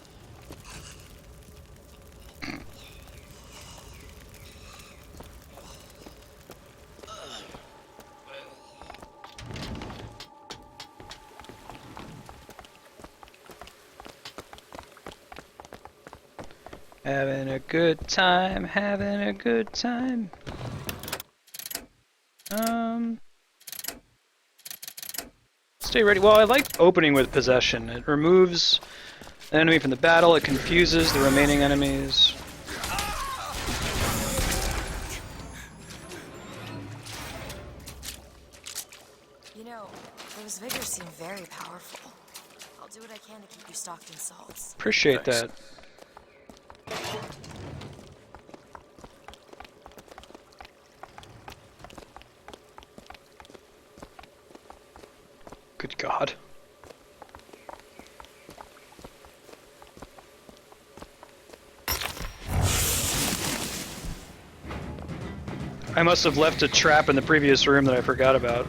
Having a good time, having a good time. Stay ready. Well, I like opening with possession. It removes an enemy from the battle, it confuses the remaining enemies. You know, those vigors seem very powerful. I'll do what I can to keep you stocked in salts. Appreciate that. Good God. I must have left a trap in the previous room that I forgot about.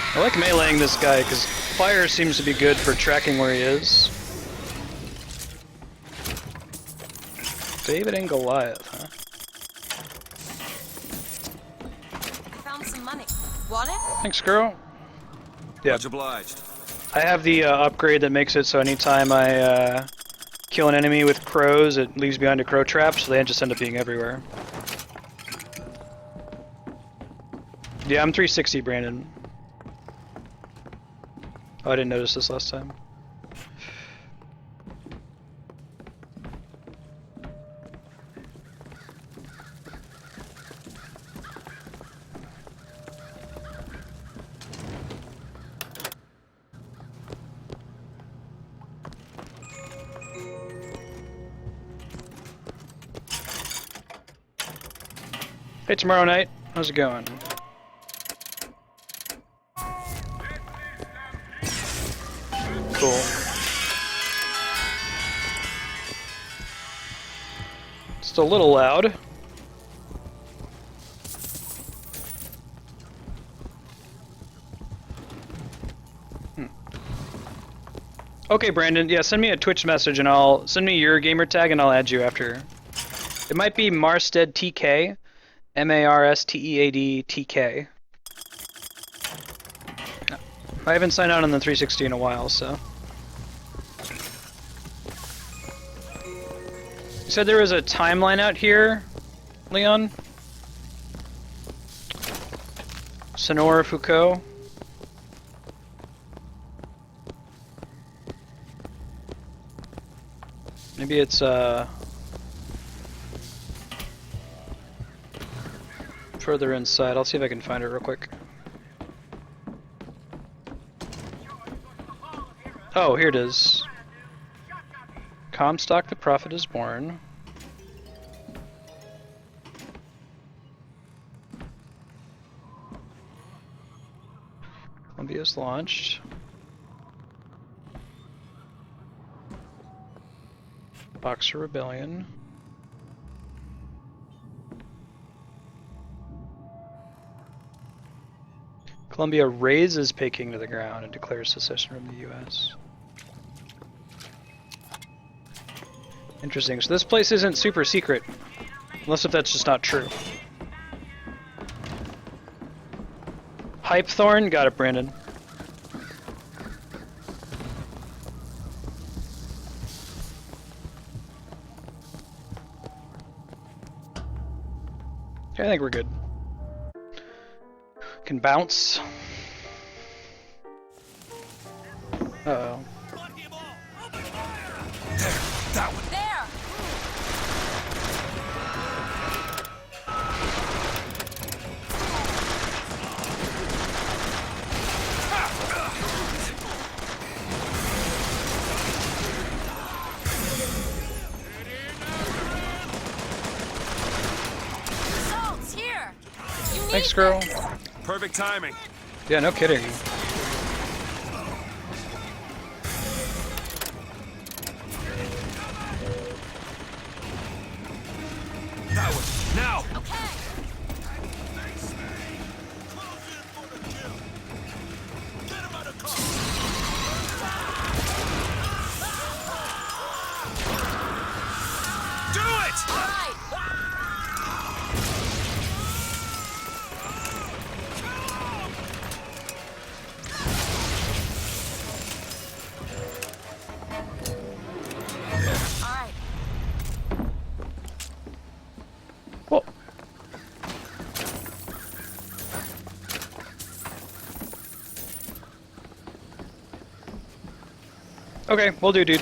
I like meleeing this guy because fire seems to be good for tracking where he is. David and Goliath, huh? I found some money. Want it? Thanks, girl. Yeah. Much obliged. I have the upgrade that makes it so anytime I kill an enemy with crows, it leaves behind a crow trap, so they just end up being everywhere. Yeah, I'm 360, Brandon. Oh, I didn't notice this last time. Hey, tomorrow night. How's it going? Cool. Just a little loud. Okay, Brandon. Yeah, send me a Twitch message and I'll send me your gamer tag and I'll add you after. It might be Marstead TK, Marstead TK. I haven't signed out on the 360 in a while, so. You said there was a timeline out here, Leon? Sonora Foucault? Maybe it's, further inside. I'll see if I can find it real quick. Oh, here it is. Comstock the Prophet is born. Columbia's launched. Boxer Rebellion. Colombia razes Peking to the ground and declares secession from the U.S. Interesting. So this place isn't super secret, unless if that's just not true. Hypethorn? Got it, Brandon. Okay, I think we're good. Can bounce. Uh-oh. There, that one. There! Salt's here! You need Thanks, girl. this. Perfect timing. Yeah, no kidding. That one. Now! Okay. Do it! All right. All right. Well. Okay, we'll do, dude.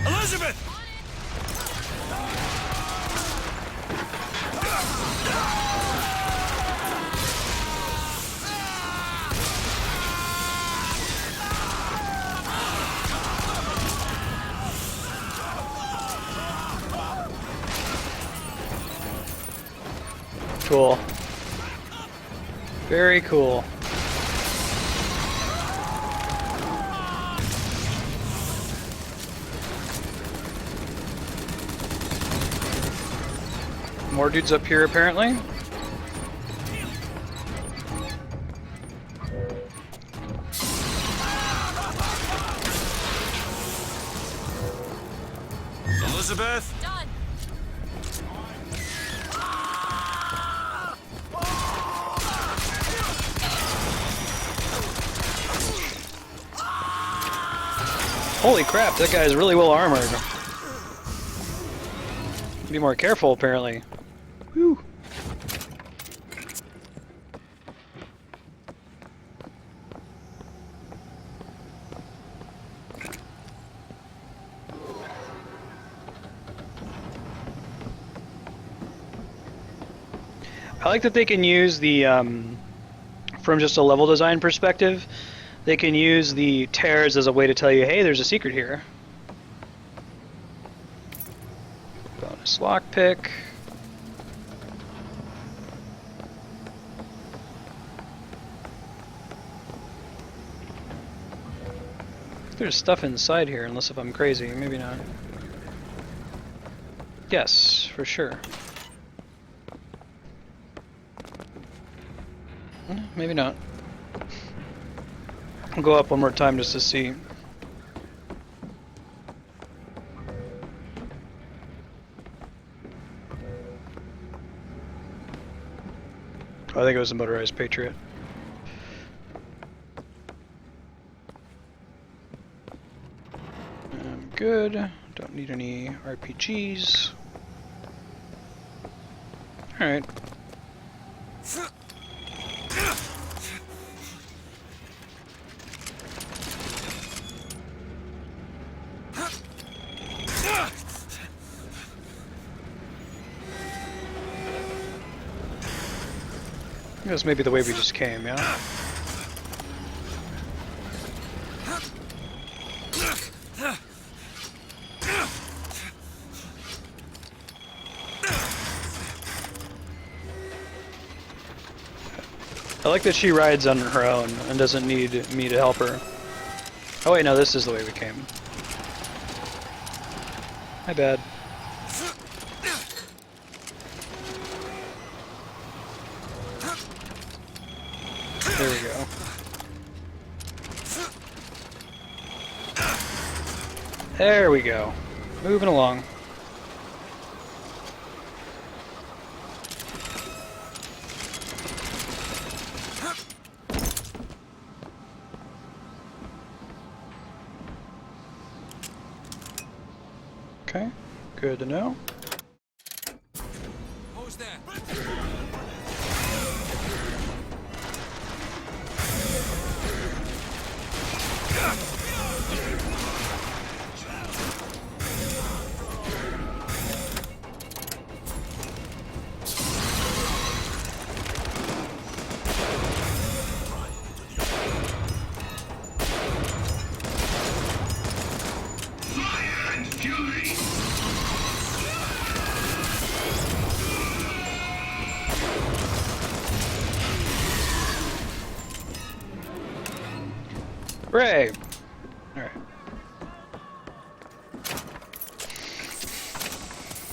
Elizabeth! Cool. Very cool. More dudes up here, apparently. Elizabeth? Done. Holy crap, that guy is really well armored. Be more careful, apparently. Whew. I like that they can use the, from just a level design perspective, they can use the tears as a way to tell you, hey, there's a secret here. Bonus lockpick. There's stuff inside here, unless if I'm crazy. Maybe not. Yes, for sure. Maybe not. I'll go up one more time just to see. Oh, I think it was a motorized Patriot. I'm good. Don't need any RPGs. Alright. I guess maybe the way we just came, yeah? I like that she rides on her own and doesn't need me to help her. Oh wait, no, this is the way we came. My bad. There we go. There we go. Moving along. Okay, good to know. Who's that? Hooray! Alright.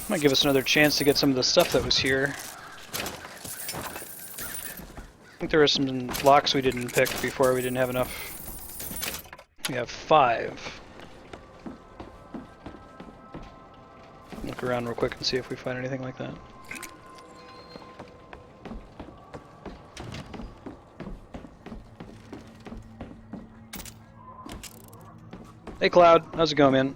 Might give us another chance to get some of the stuff that was here. I think there were some locks we didn't pick before, we didn't have enough. We have 5. Look around real quick and see if we find anything like that. Hey Cloud, how's it going, man?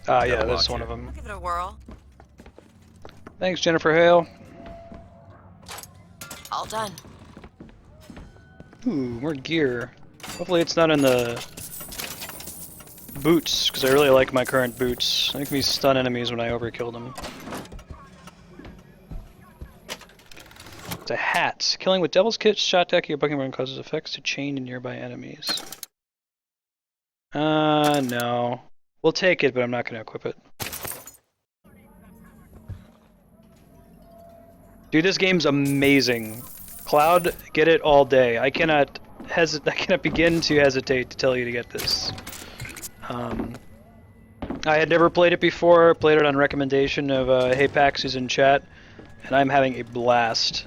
Ah, yeah, that's one of them. Give it a whirl. Thanks, Jennifer Hale. All done. Ooh, more gear. Hopefully it's not in the boots, because I really like my current boots. They make me stun enemies when I overkill them. It's a hat. Killing with Devil's Kit, shot attack your bucking run causes effects to chain nearby enemies. No. We'll take it, but I'm not going to equip it. Dude, this game's amazing. Cloud, get it all day. I cannot begin to hesitate to tell you to get this. I had never played it before, played it on recommendation of Hey Pax, who's in chat, and I'm having a blast.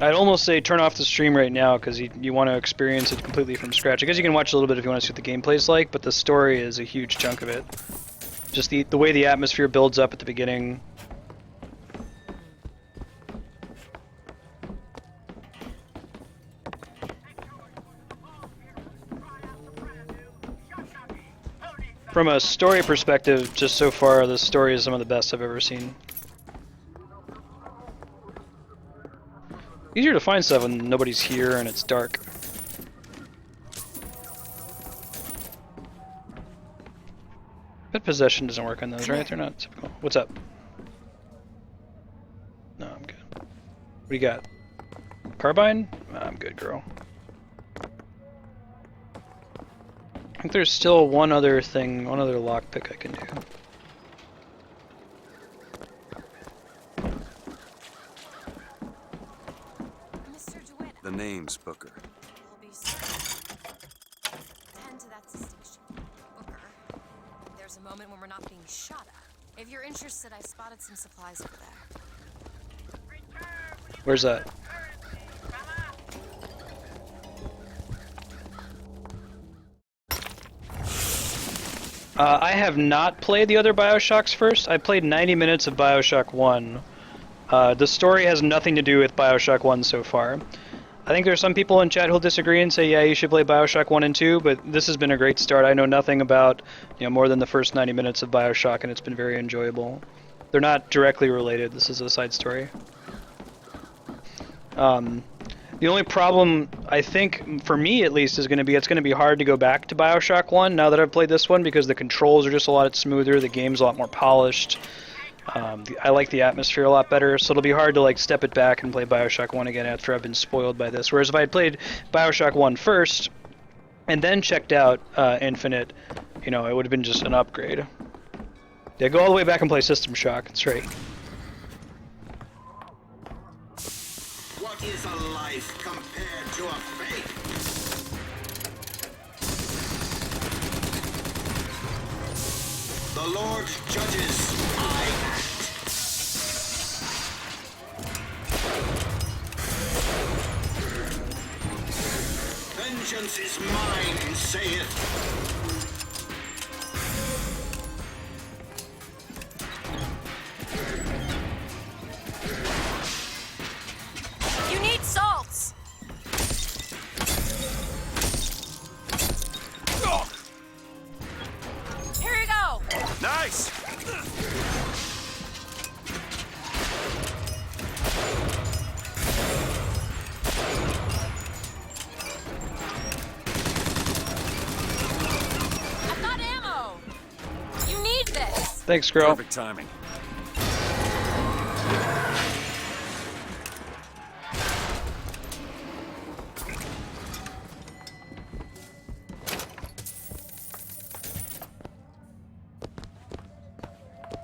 I'd almost say turn off the stream right now because you want to experience it completely from scratch. I guess you can watch a little bit if you want to see what the gameplay's like, but the story is a huge chunk of it. Just the way the atmosphere builds up at the beginning. from a story perspective, just so far, the story is some of the best I've ever seen. Easier to find stuff when nobody's here and it's dark. But possession doesn't work on those, right? They're not typical. What's up? No, I'm good. What do you got? Carbine? I'm good, girl. I think there's still one other thing, one other lockpick I can do. The name's Booker. Tend to that distinction. Booker, there's a moment when we're not being shot at. If you're interested, I spotted some supplies over there. Where's that? I have not played the other BioShocks first. I played 90 minutes of BioShock 1. The story has nothing to do with BioShock 1 so far. I think there's some people in chat who'll disagree and say, yeah, you should play BioShock 1 and 2, but this has been a great start. I know nothing about, more than the first 90 minutes of BioShock, and it's been very enjoyable. They're not directly related. This is a side story. The only problem, I think, for me at least, is going to be it's going to be hard to go back to BioShock 1 now that I've played this one, because the controls are just a lot smoother, the game's a lot more polished. I like the atmosphere a lot better, so it'll be hard to step it back and play BioShock 1 again after I've been spoiled by this. Whereas if I had played BioShock 1 first, and then checked out Infinite, it would have been just an upgrade. Yeah, go all the way back and play System Shock, that's right. What is a life compared to a fate? The Lord judges, I act. Vengeance is mine, saith. You need salts! Here you go! Nice! I've got ammo! You need this! Thanks, girl. Perfect timing.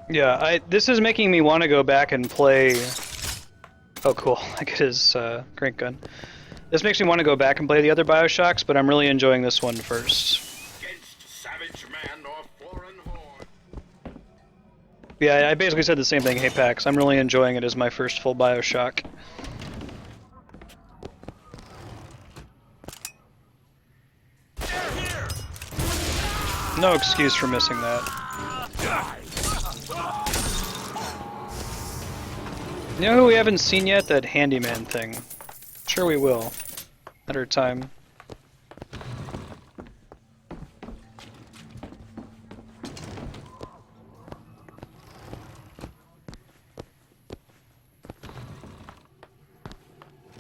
Yeah, this is making me want to go back and play... Oh, cool. I get his crank gun. This makes me want to go back and play the other BioShocks, but I'm really enjoying this one first. Against savage man or foreign horde. Yeah, I basically said the same thing, hey Pax. I'm really enjoying it as my first full BioShock. No excuse for missing that. You know who we haven't seen yet? That handyman thing. Sure we will. At our time.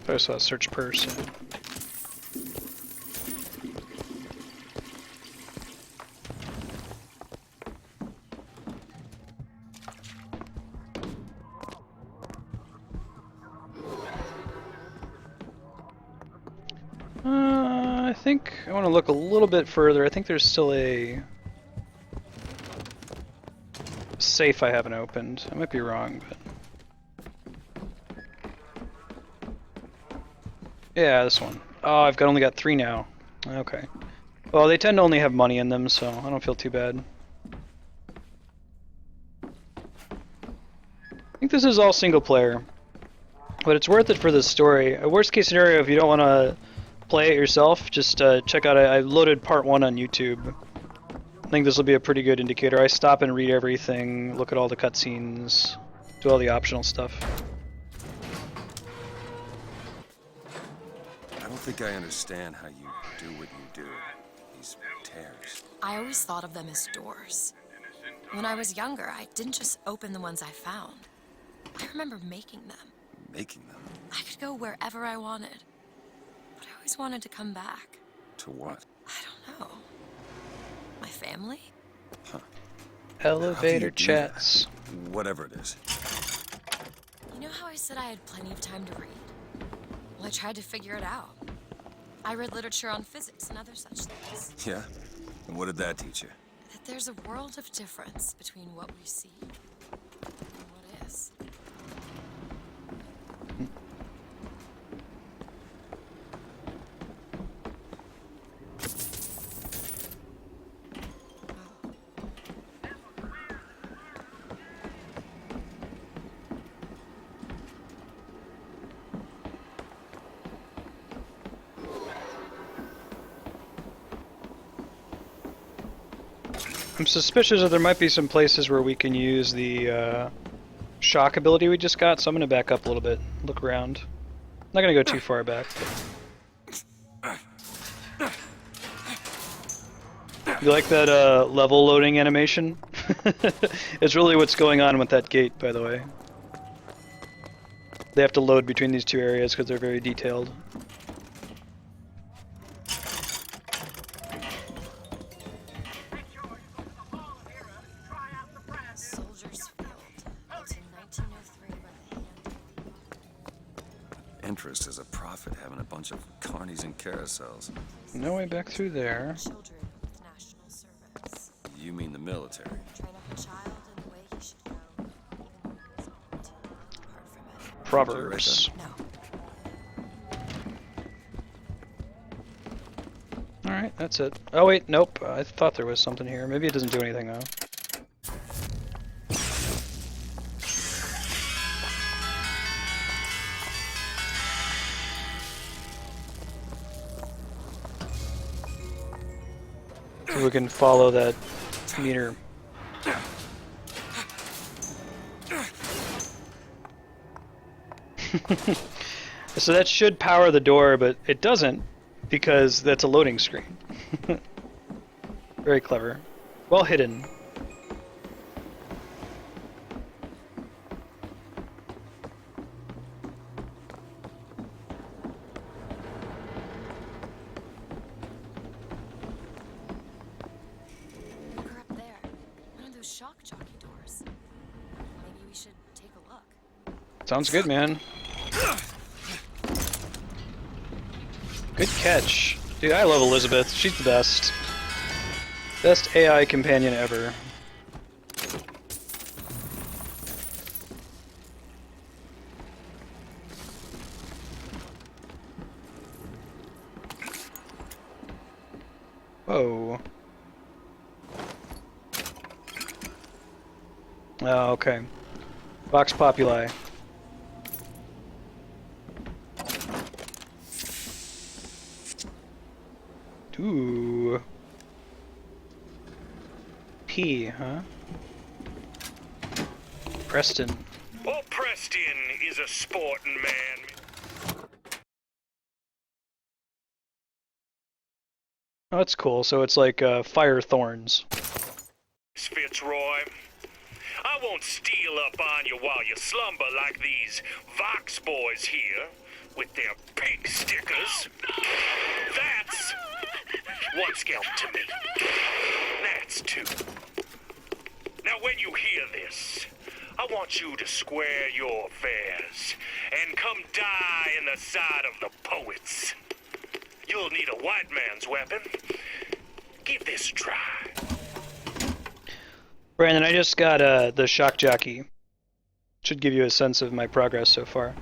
I saw a search person. I think I want to look a little bit further. I think there's still a safe I haven't opened. I might be wrong, but... Yeah, this one. Oh, I've only got 3 now. Okay. Well, they tend to only have money in them, so I don't feel too bad. I think this is all single player, but it's worth it for the story. A worst case scenario, if you don't want to play it yourself, just check out, I loaded part 1 on YouTube. I think this will be a pretty good indicator. I stop and read everything, look at all the cutscenes, do all the optional stuff. I don't think I understand how you do what you do. these tears? I always thought of them as doors. When I was younger, I didn't just open the ones I found. I remember making them. Making them? I could go wherever I wanted. But I always wanted to come back. To what? I don't know. My family? Huh. Elevator chats. Whatever it is. You know how I said I had plenty of time to read? Well, I tried to figure it out. I read literature on physics and other such things. Yeah? And what did that teach you? That there's a world of difference between what we see and what is. I'm suspicious that there might be some places where we can use the shock ability we just got, so I'm gonna back up a little bit, look around. I'm not gonna go too far back. You like that level loading animation? It's really what's going on with that gate, by the way. They have to load between these two areas because they're very detailed. Interest as a prophet having a bunch of carnies and carousels. No way back through there. You mean the military? Proverbs. Alright, that's it. Oh wait, nope. I thought there was something here. Maybe it doesn't do anything though. We can follow that meter. So that should power the door, but it doesn't because that's a loading screen. Very clever. Well hidden. Jockey doors. Maybe we should take a look. Sounds good, man. Good catch. Dude, I love Elizabeth. She's the best. Best AI companion ever. Whoa. Oh, okay. Vox Populi. Ooh. P, huh? Preston. Oh, Preston is a sporting man. Oh, that's cool. So it's like fire thorns. Fitzroy, I won't steal up on you while you slumber like these Vox boys here with their pink stickers. That's one scalp to me. That's two. Now when you hear this, I want you to square your affairs and come die in the side of the poets. You'll need a white man's weapon. Give this a try. Brandon, I just got the shock jockey. Should give you a sense of my progress so far.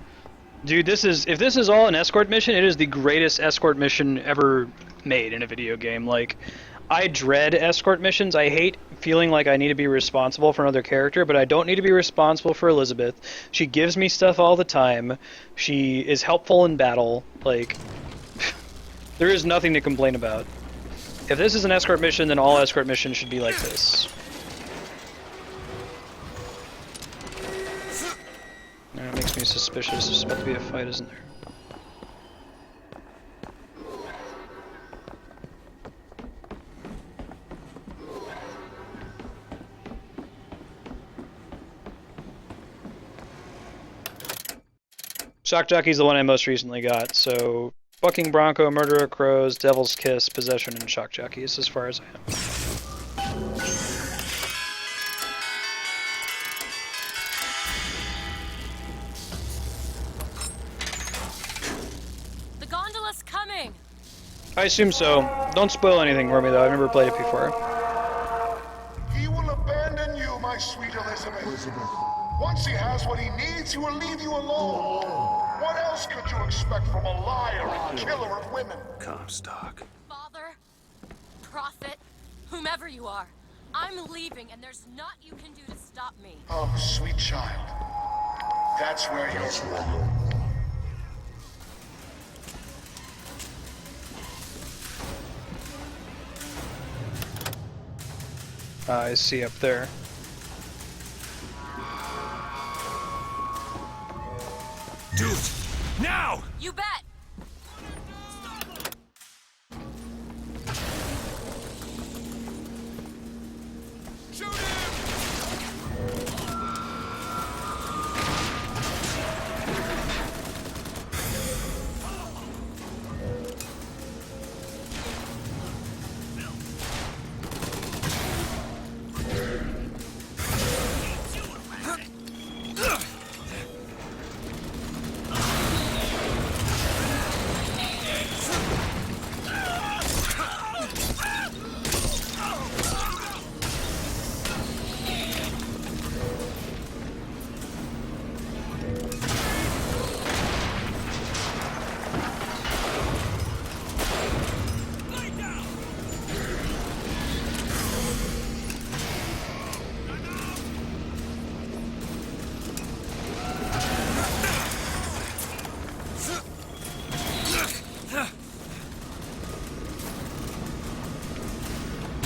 Dude, if this is all an escort mission, it is the greatest escort mission ever made in a video game. Like, I dread escort missions. I hate feeling like I need to be responsible for another character, but I don't need to be responsible for Elizabeth. She gives me stuff all the time. She is helpful in battle. Like, there is nothing to complain about. If this is an escort mission, then all escort missions should be like this. That makes me suspicious. There's about to be a fight, isn't there? Shock Jockey's the one I most recently got, so Bucking Bronco, Murder of Crows, Devil's Kiss, Possession, and Shock Jockey is as far as I am. The gondola's coming! I assume so. Don't spoil anything for me, though. I've never played it before. He will abandon you, my sweet Elizabeth. Once he has what he needs, he will leave you alone. What else could you expect from a liar and killer of women? Comstock. Father, prophet, whomever you are, I'm leaving and there's naught you can do to stop me. Oh, sweet child. That's where you're. I see up there. Do it! Now! You bet!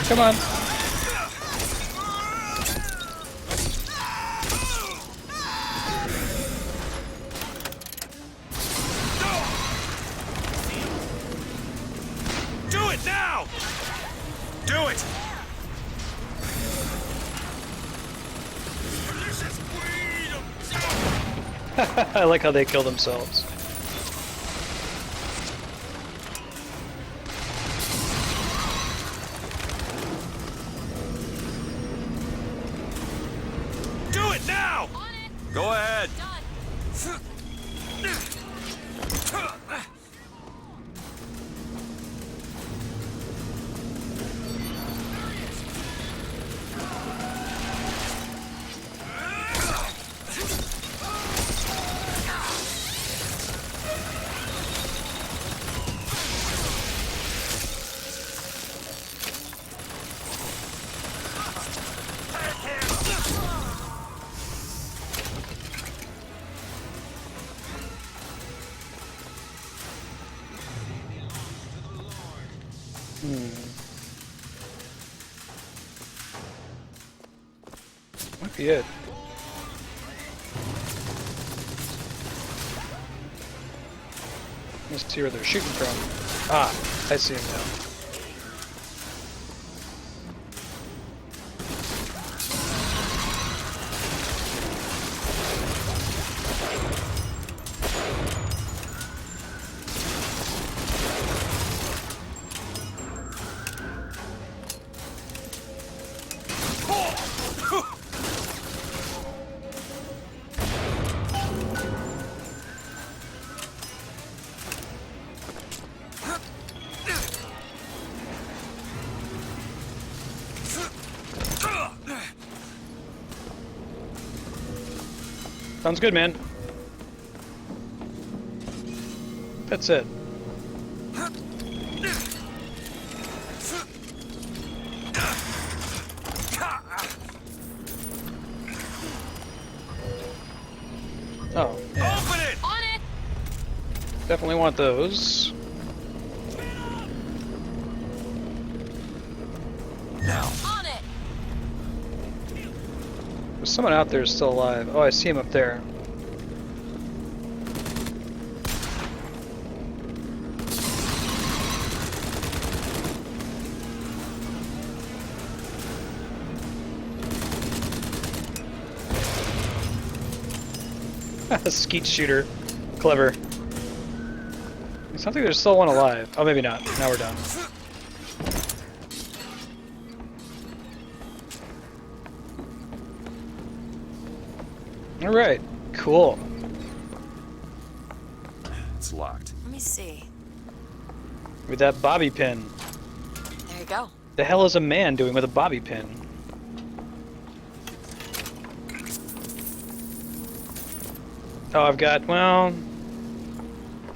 Come on. Do it now! Do it! I like how they kill themselves. Do it now! Go ahead. Might be it. Let's see where they're shooting from. Ah, I see him now. Sounds good, man. That's it. Oh, yeah. Open it! On it! Definitely want those. Now. On it! There's someone out there still alive. Oh, I see him up there. Skeet shooter. Clever. It sounds like there's still one alive. Oh, maybe not. Now we're done. Alright, cool. It's locked. Let me see. With that bobby pin. There you go. The hell is a man doing with a bobby pin? Oh, I've got, well...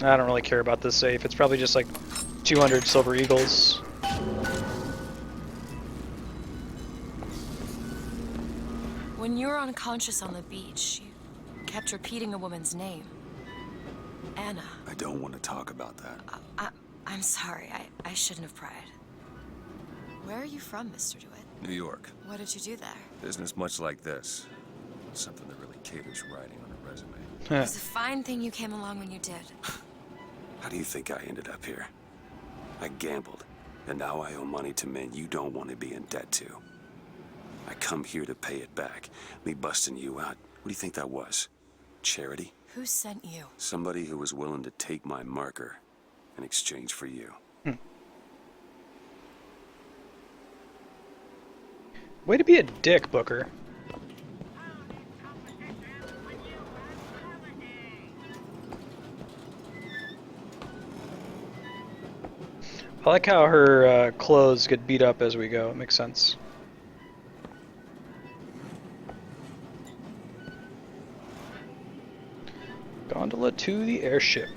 I don't really care about this safe. It's probably just like 200 silver eagles. When you were unconscious on the beach, you kept repeating a woman's name. Anna. I don't want to talk about that. I'm sorry. I shouldn't have pried. Where are you from, Mr. DeWitt? New York. What did you do there? Business much like this. Something that really caters writing on a resume. It was a fine thing you came along when you did. How do you think I ended up here? I gambled, and now I owe money to men you don't want to be in debt to. I come here to pay it back. Me busting you out, what do you think that was? Charity? Who sent you? Somebody who was willing to take my marker in exchange for you. Way to be a dick, Booker. I like how her clothes get beat up as we go. It makes sense. Gondola to the airship.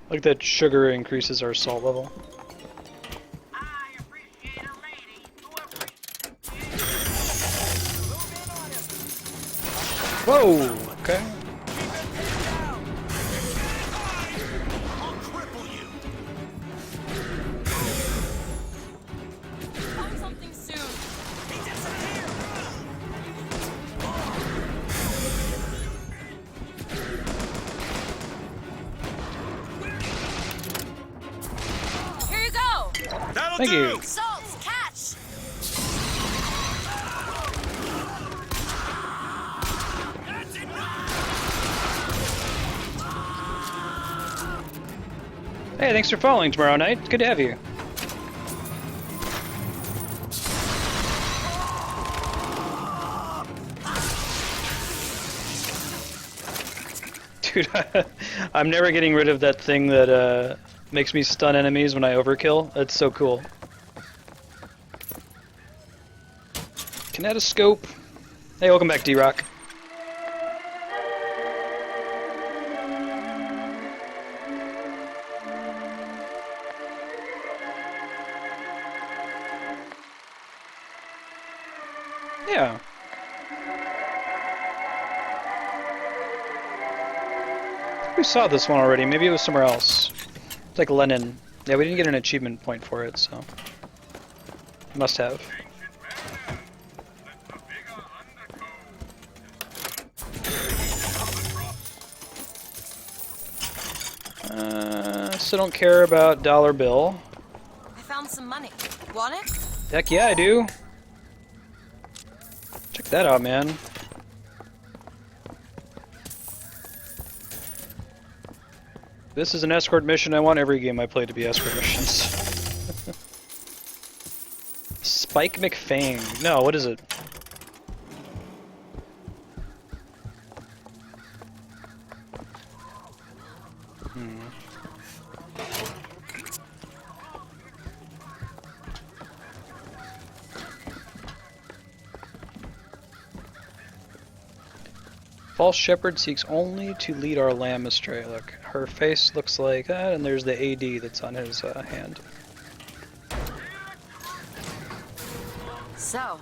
Like that sugar increases our salt level. Whoa! Okay. Find something soon. Here you go. Thank you. Salts, catch. Hey, thanks for following tomorrow night. Good to have you. Dude, I'm never getting rid of that thing that makes me stun enemies when I overkill. That's so cool. Kinetoscope. Hey, welcome back, D-Rock. Yeah. We saw this one already. Maybe it was somewhere else. It's like Lenin. Yeah, we didn't get an achievement point for it, so must have. Still don't care about dollar bill. I found some money. Want it? Heck yeah, I do. Check that out, man. This is an escort mission. I want every game I play to be escort missions. Spike McFang. No, what is it? False shepherd seeks only to lead our lamb astray. Look, her face looks like that, and there's the AD that's on his hand. So,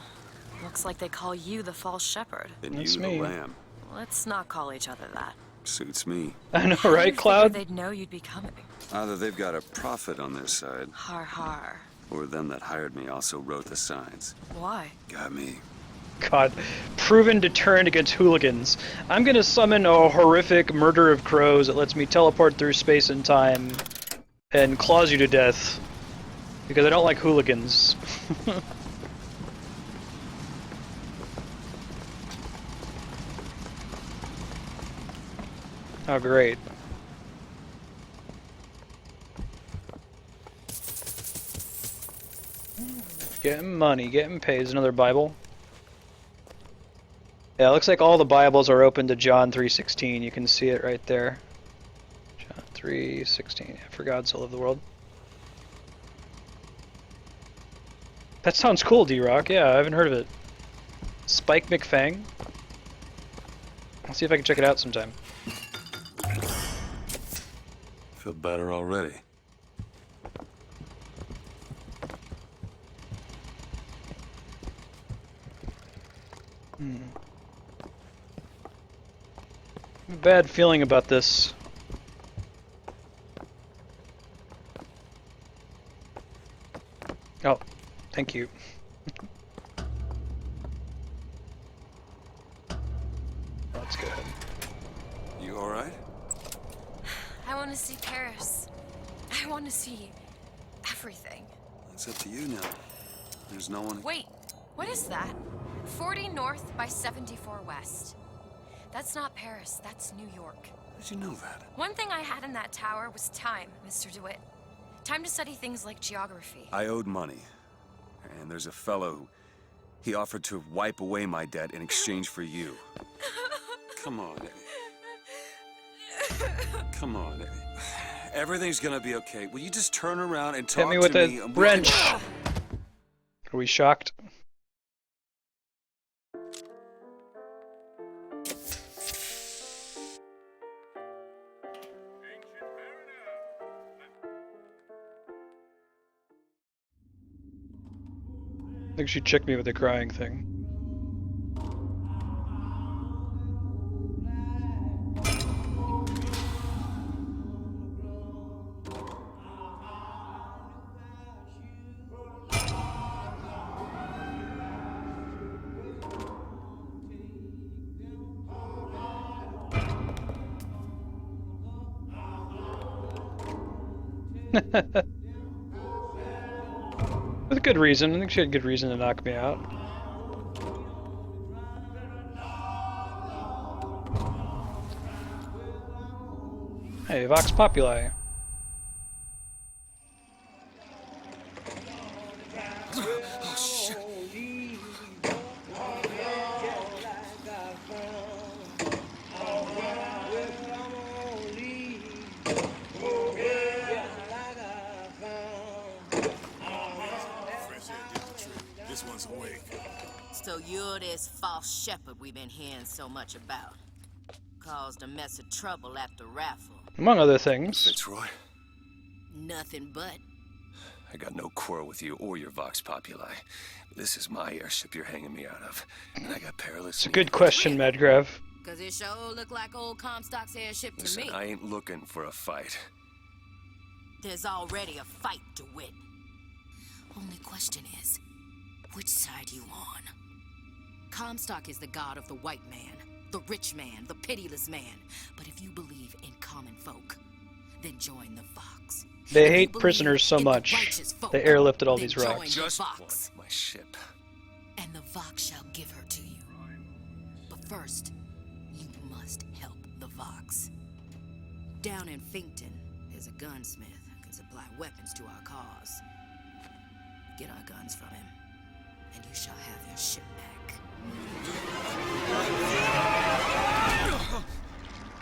looks like they call you the false shepherd. And That's you me. the lamb. Let's not call each other that. Suits me. I know, How do right, you Cloud? figure they'd know you'd be coming. Either they've got a profit on their side. Har har. Or them that hired me also wrote the signs. Why? Got me. God, proven deterrent against hooligans. I'm gonna summon a horrific murder of crows that lets me teleport through space and time and claws you to death. Because I don't like hooligans. Oh, great. Getting money, getting paid. There's another Bible. Yeah, it looks like all the Bibles are open to John 3:16. You can see it right there. John 3:16. For God so loved the world. That sounds cool, D-Rock. Yeah, I haven't heard of it. Spike McFang? I'll see if I can check it out sometime. Feel better already. Bad feeling about this. Oh, thank you. That's good. You alright? I want to see Paris. I want to see everything. It's up to you now. There's no one... Wait, what is that? 40 north by 74 west. That's not Paris, that's New York. How'd you know that? One thing I had in that tower was time, Mr. DeWitt. Time to study things like geography. I owed money. And there's a fellow who... He offered to wipe away my debt in exchange for you. Come on, Eddie. Come on, Eddie. Everything's gonna be okay. Will you just turn around and talk Hit me with to me? a wrench. Are we shocked? I think she checked me with the crying thing. With a good reason. I think she had good reason to knock me out. Hey, Vox Populi. Oh, shit. This one's awake. So you're this false shepherd we've been hearing so much about. Caused a mess of trouble at the raffle. Among other things. Fitzroy? Nothing but. I got no quarrel with you or your Vox Populi. This is my airship you're hanging me out of. And I got perilous... It's a good question, Medgrav. Cause it sure look like old Comstock's airship to Listen, me. I ain't looking for a fight. There's already a fight to win. Only question is, which side you on? Comstock is the god of the white man, the rich man, the pitiless man. But if you believe in common folk, then join the Vox. They hate prisoners so much, they airlifted all these rocks. Just want my ship. And the Vox shall give her to you. But first, you must help the Vox. Down in Finktown, there's a gunsmith who can supply weapons to our cause. Get our guns from him, and you shall have your ship back.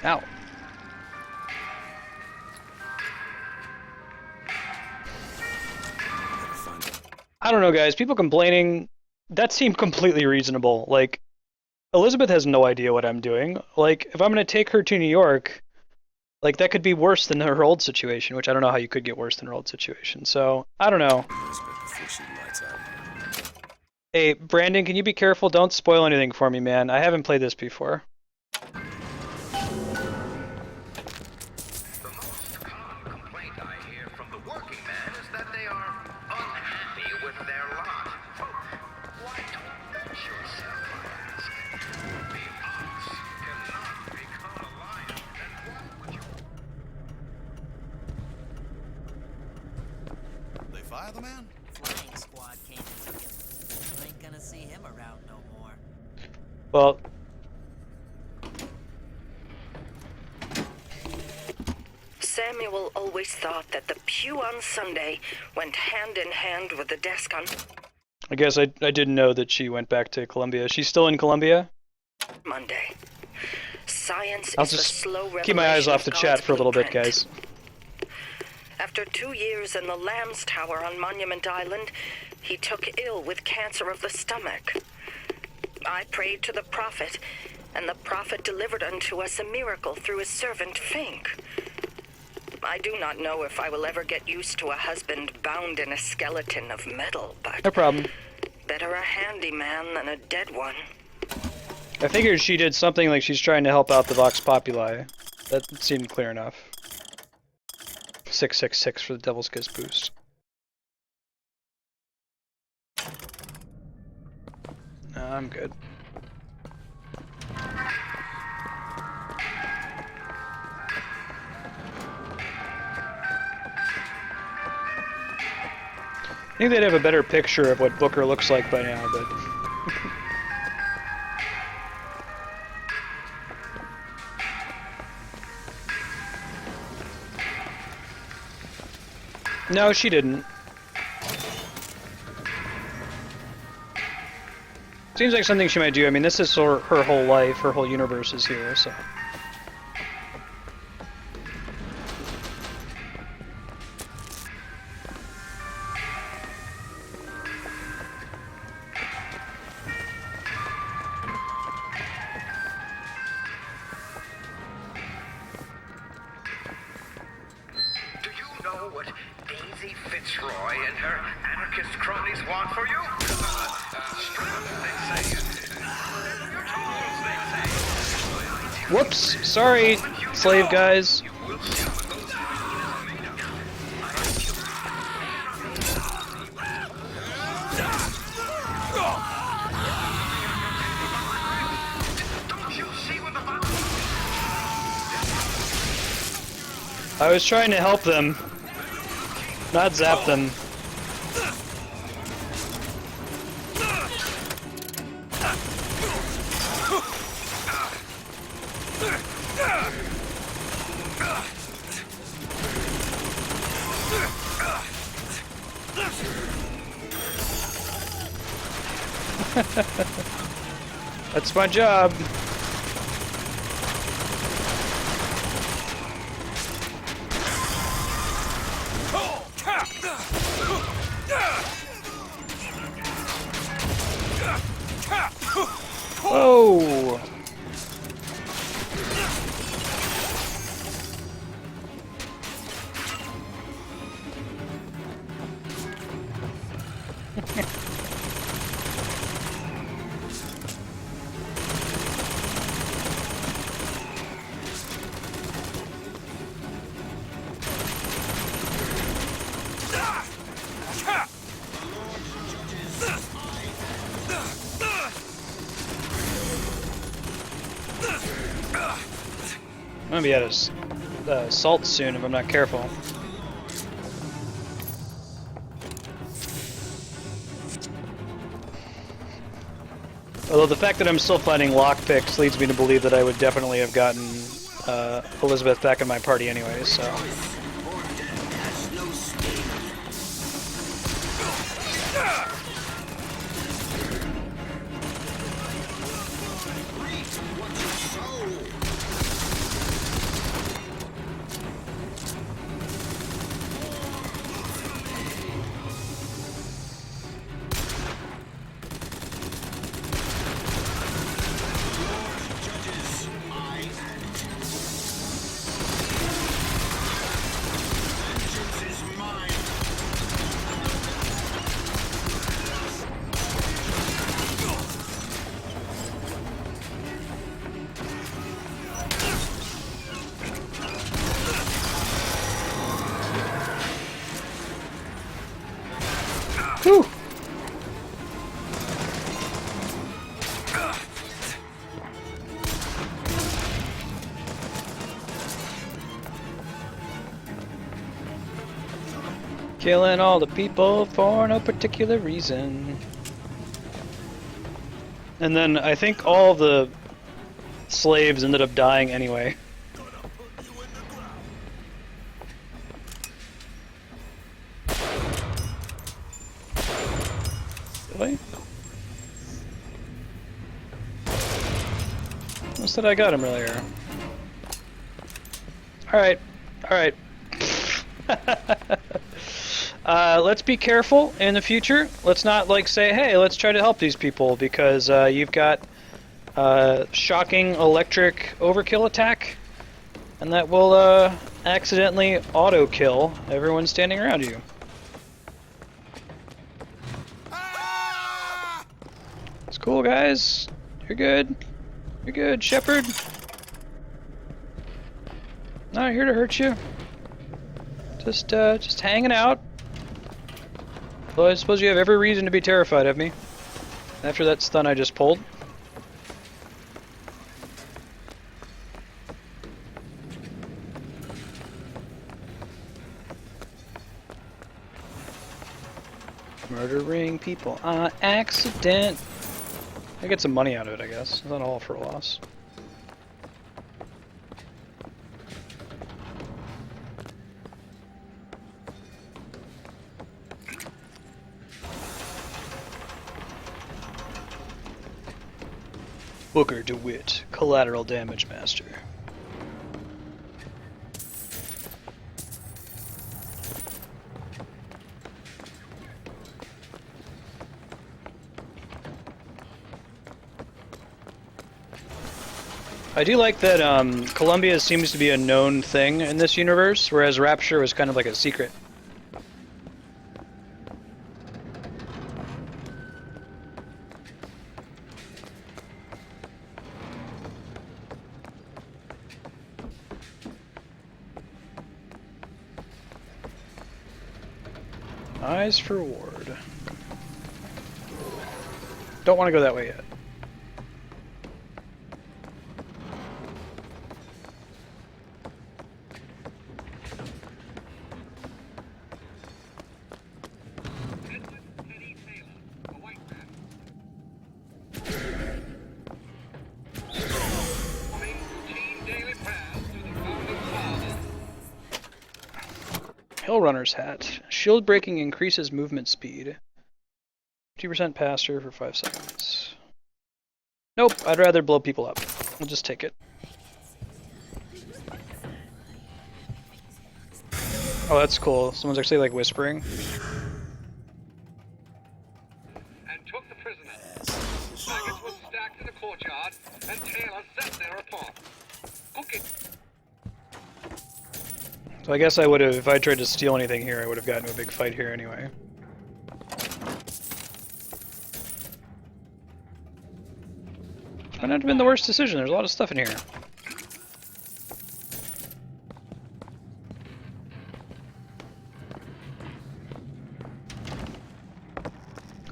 Ow. I don't know, guys. People complaining, that seemed completely reasonable. Like, Elizabeth has no idea what I'm doing. Like, if I'm going to take her to New York, like, that could be worse than her old situation, which I don't know how you could get worse than her old situation. So, I don't know. Hey, Brandon, can you be careful? Don't spoil anything for me, man. I haven't played this before. The most common complaint I hear from the working man is that they are unhappy. fire the man? Flying squad came and took him. You ain't gonna see him around no more. Well, Samuel always thought that the pew on Sunday went hand in hand with the desk on I guess I didn't know that she went back to Columbia. She's still in Columbia? Monday. Science I'll is the just slow keep my eyes revelation off the of chat God's for a little bit, blueprint. guys. After 2 years in the Lamb's Tower on Monument Island, he took ill with cancer of the stomach. I prayed to the prophet, and the prophet delivered unto us a miracle through his servant Fink. I do not know if I will ever get used to a husband bound in a skeleton of metal, but No problem. better a handyman than a dead one. I figured she did something like she's trying to help out the Vox Populi. That seemed clear enough. 666 for the Devil's Kiss boost. No, I'm good. I think they'd have a better picture of what Booker looks like by now, but... No, she didn't. Seems like something she might do. I mean, this is her whole life, her whole universe is here, so... Whoops! Sorry, slave guys. I was trying to help them, not zap them. That's my job. Oh. I'm gonna be out of salt soon if I'm not careful. Although the fact that I'm still finding lockpicks leads me to believe that I would definitely have gotten Elizabeth back in my party anyway, so... Whew. Killing all the people for no particular reason. And then I think all the slaves ended up dying anyway. Really? I said I got him earlier. Alright, alright. Let's be careful in the future. Let's not like say, hey, let's try to help these people because you've got shocking electric overkill attack, and that will accidentally auto-kill everyone standing around you. It's cool, guys. You're good. You're good, Shepard. Not here to hurt you. Just hanging out. Well, I suppose you have every reason to be terrified of me. After that stun I just pulled. Murdering people on accident. I get some money out of it, I guess. Not all for a loss. Booker DeWitt, Collateral Damage Master. I do like that Columbia seems to be a known thing in this universe, whereas Rapture was kind of like a secret. Eyes for Ward. Don't want to go that way yet. Runner's hat. Shield breaking increases movement speed. 50% faster for 5 seconds. Nope, I'd rather blow people up. We'll just take it. Oh, that's cool. Someone's actually like whispering. And took the prisoner. Faggots were stacked in the courtyard, and Taylor sat thereupon. Cooking. So I guess I would have, if I tried to steal anything here, I would have gotten into a big fight here anyway. Might not have been the worst decision. There's a lot of stuff in here.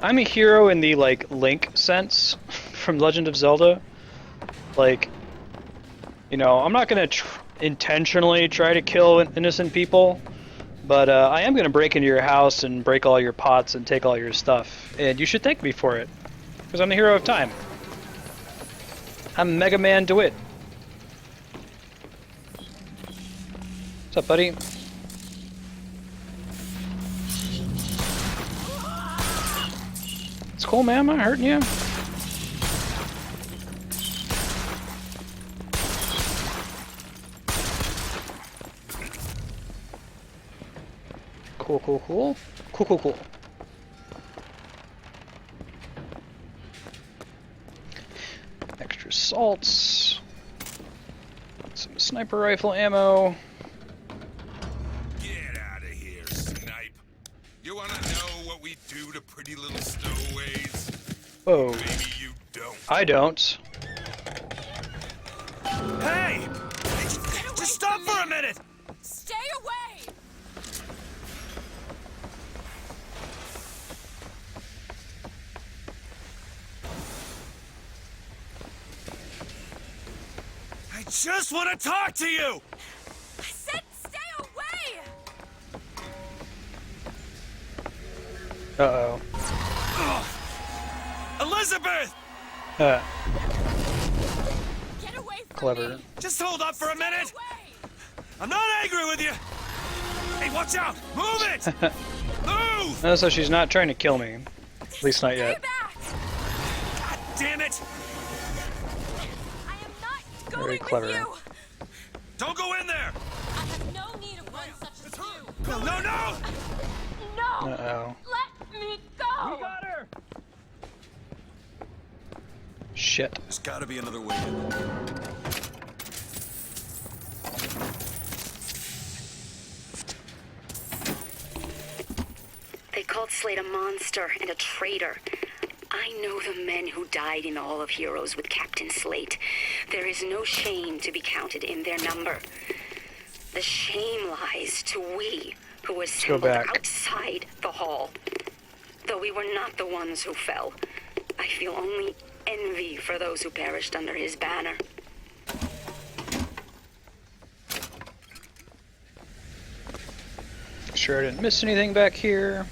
I'm a hero in the, like, Link sense from Legend of Zelda. Like, you know, I'm not gonna intentionally try to kill innocent people, but I am gonna break into your house and break all your pots and take all your stuff, and you should thank me for it, because I'm the hero of time. I'm Mega Man DeWitt. What's up, buddy? It's cool, man. Am I hurting you? Cool, cool, cool. Cool, cool, cool. Extra salts. Some sniper rifle ammo. Get out of here, snipe. You want to know what we do to pretty little stowaways? Whoa. Maybe you don't. I don't. Hey! Just stop for a minute! Stay away! I just want to talk to you! I said stay away! Uh-oh. Elizabeth! Get away from Clever. me. Just hold up for a minute! I'm not angry with you! Hey, watch out! Move it! Move! No, so she's not trying to kill me. At least not yet. God damn it! I am not going Very clever. with you. Don't go in there! I have no need of one such as you. No, no, no! No! Uh-oh. Let me go! We got her! Shit. There's gotta be another way in. They called Slade a monster and a traitor. I know the men who died in the Hall of Heroes with Captain Slate. There is no shame to be counted in their number. The shame lies to we who were assembled back. outside the hall. Though we were not the ones who fell, I feel only envy for those who perished under his banner. Sure I didn't miss anything back here.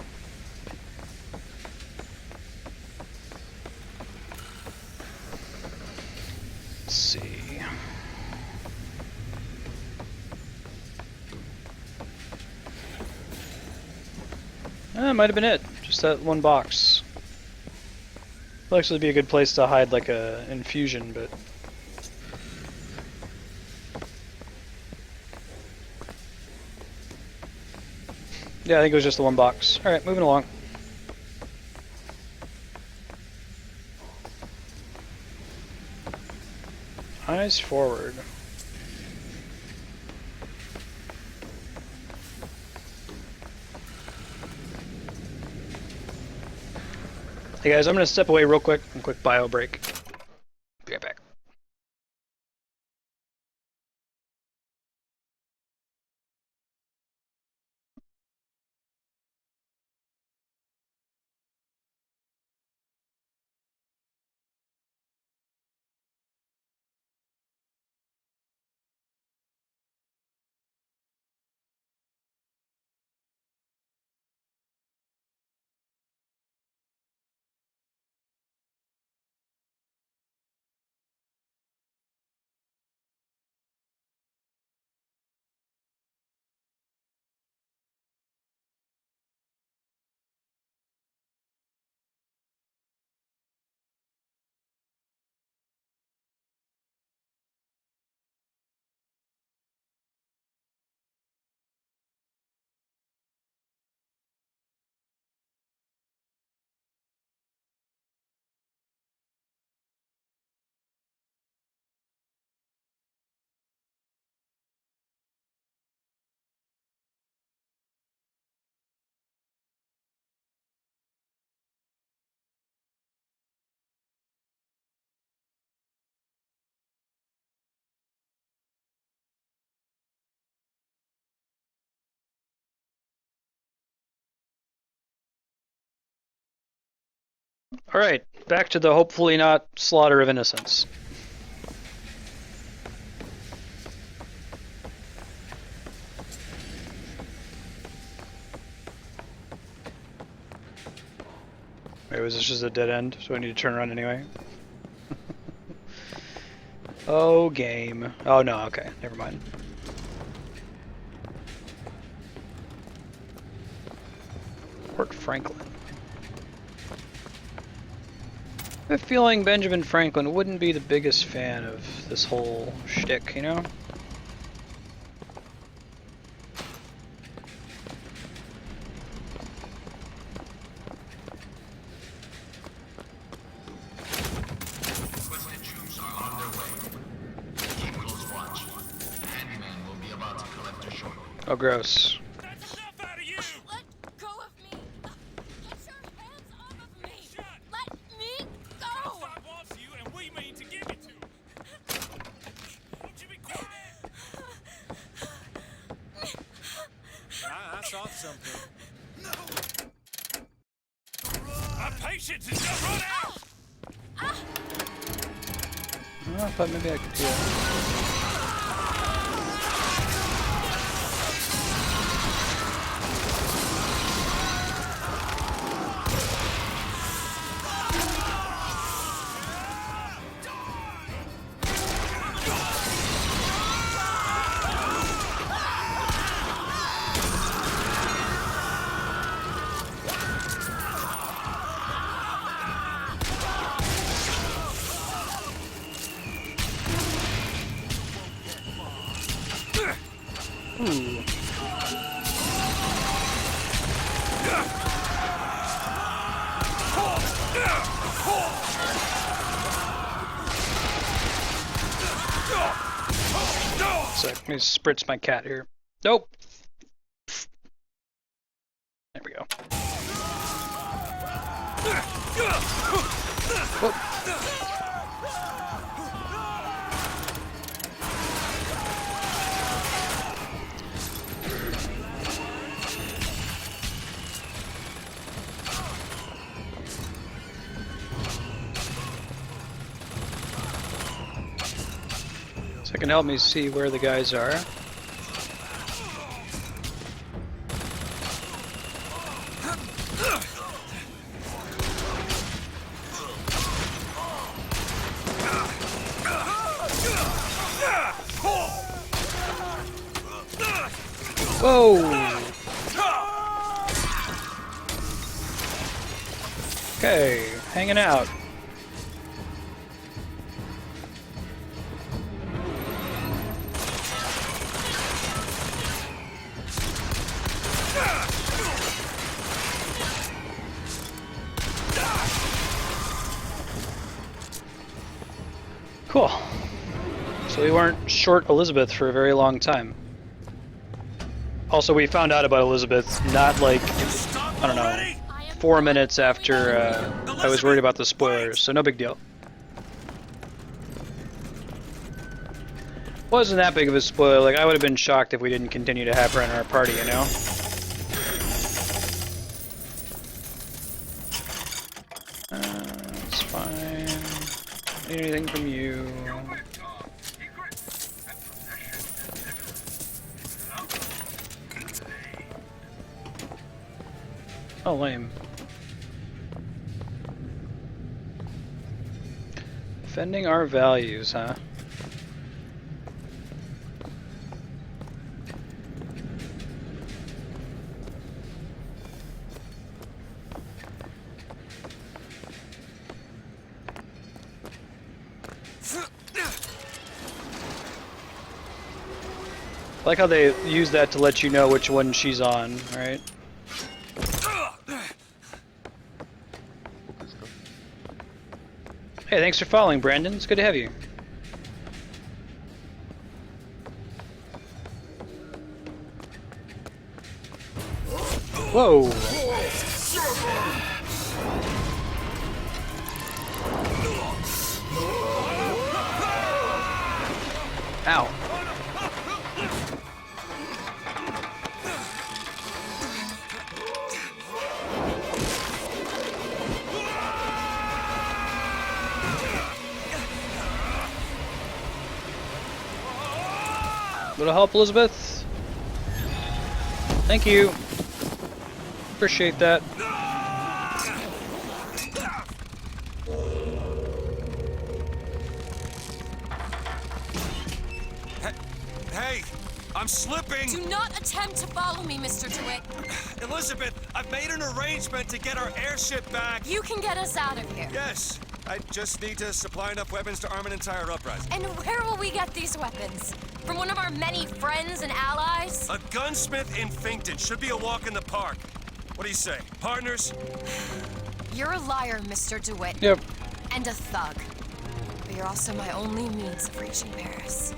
Let's see. Might have been it. Just that one box. Will actually be a good place to hide like a infusion, but yeah, I think it was just the one box. All right, moving along. Eyes forward. Hey guys, I'm gonna step away real quick. A quick bio break. Be right back. Alright, back to the hopefully not slaughter of innocents. Wait, was this just a dead end? So I need to turn around anyway? Oh, game. Oh no, okay, never mind. Port Franklin. I have a feeling Benjamin Franklin wouldn't be the biggest fan of this whole shtick, you know? Twisted troops are on their way. Keep close watch. The handyman will be about to collect her shortly. Oh, gross. I thought maybe I could do that. Let me spritz my cat here. Nope. There we go. Whoop. So it can help me see where the guys are. Whoa! Okay, hanging out. Cool. So we weren't short Elizabeth for a very long time. Also, we found out about Elizabeth not like, I don't know, 4 minutes after I was worried about the spoilers, so no big deal. Wasn't that big of a spoiler, like I would have been shocked if we didn't continue to have her in our party, you know? It's fine. Need anything from you? Oh, lame. Defending our values, huh? I like how they use that to let you know which one she's on, right? Hey, thanks for following, Brandon. It's good to have you. Whoa! Ow. Little help, Elizabeth? Thank you. Appreciate that. Hey, I'm slipping! Do not attempt to follow me, Mr. DeWitt. Elizabeth, I've made an arrangement to get our airship back. You can get us out of here. Yes, I just need to supply enough weapons to arm an entire uprising. And where will we get these weapons? From one of our many friends and allies? A gunsmith in Finktown should be a walk in the park. What do you say, partners? You're a liar, Mr. DeWitt. Yep. And a thug. But you're also my only means of reaching Paris.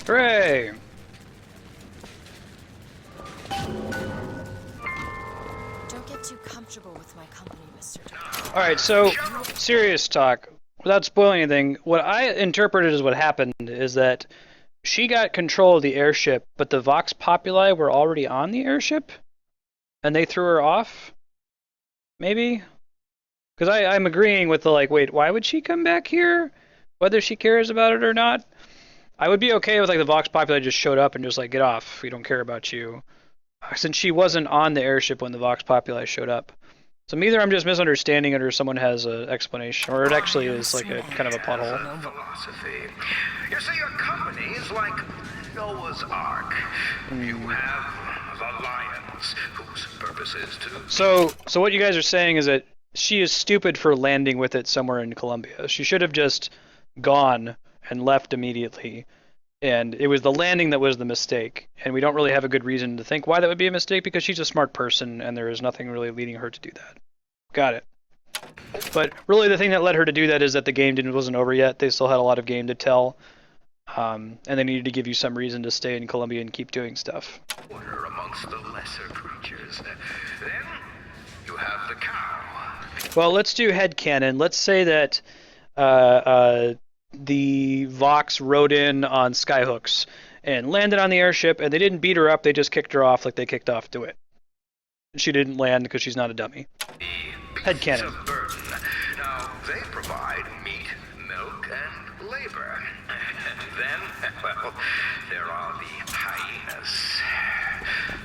Hooray! Don't get too comfortable with my company, Mr. DeWitt. Alright, so, serious talk. Without spoiling anything, what I interpreted as what happened is that she got control of the airship, but the Vox Populi were already on the airship? And they threw her off? Maybe? Because I'm agreeing with the, like, wait, why would she come back here? Whether she cares about it or not? I would be okay with, like, the Vox Populi just showed up and just, like, get off. We don't care about you. Since she wasn't on the airship when the Vox Populi showed up. So either I'm just misunderstanding it or someone has an explanation, or it actually is like a kind of a plot hole. Philosophy. You see, your company is like Noah's Ark. You have the lions, whose purpose is to... So what you guys are saying is that she is stupid for landing with it somewhere in Colombia. She should have just gone and left immediately. And it was the landing that was the mistake. And we don't really have a good reason to think why that would be a mistake, because she's a smart person and there is nothing really leading her to do that. Got it. But really, the thing that led her to do that is that the game wasn't over yet. They still had a lot of game to tell, and they needed to give you some reason to stay in Columbia and keep doing stuff. Order amongst the lesser creatures. Then you have the cow. Well, let's do headcanon. Let's say that the Vox rode in on skyhooks and landed on the airship, and they didn't beat her up, they just kicked her off like they kicked off DeWitt. She didn't land because she's not a dummy. Headcanon. Now, they provide meat, milk, and labor. Then, well, there are the hyenas.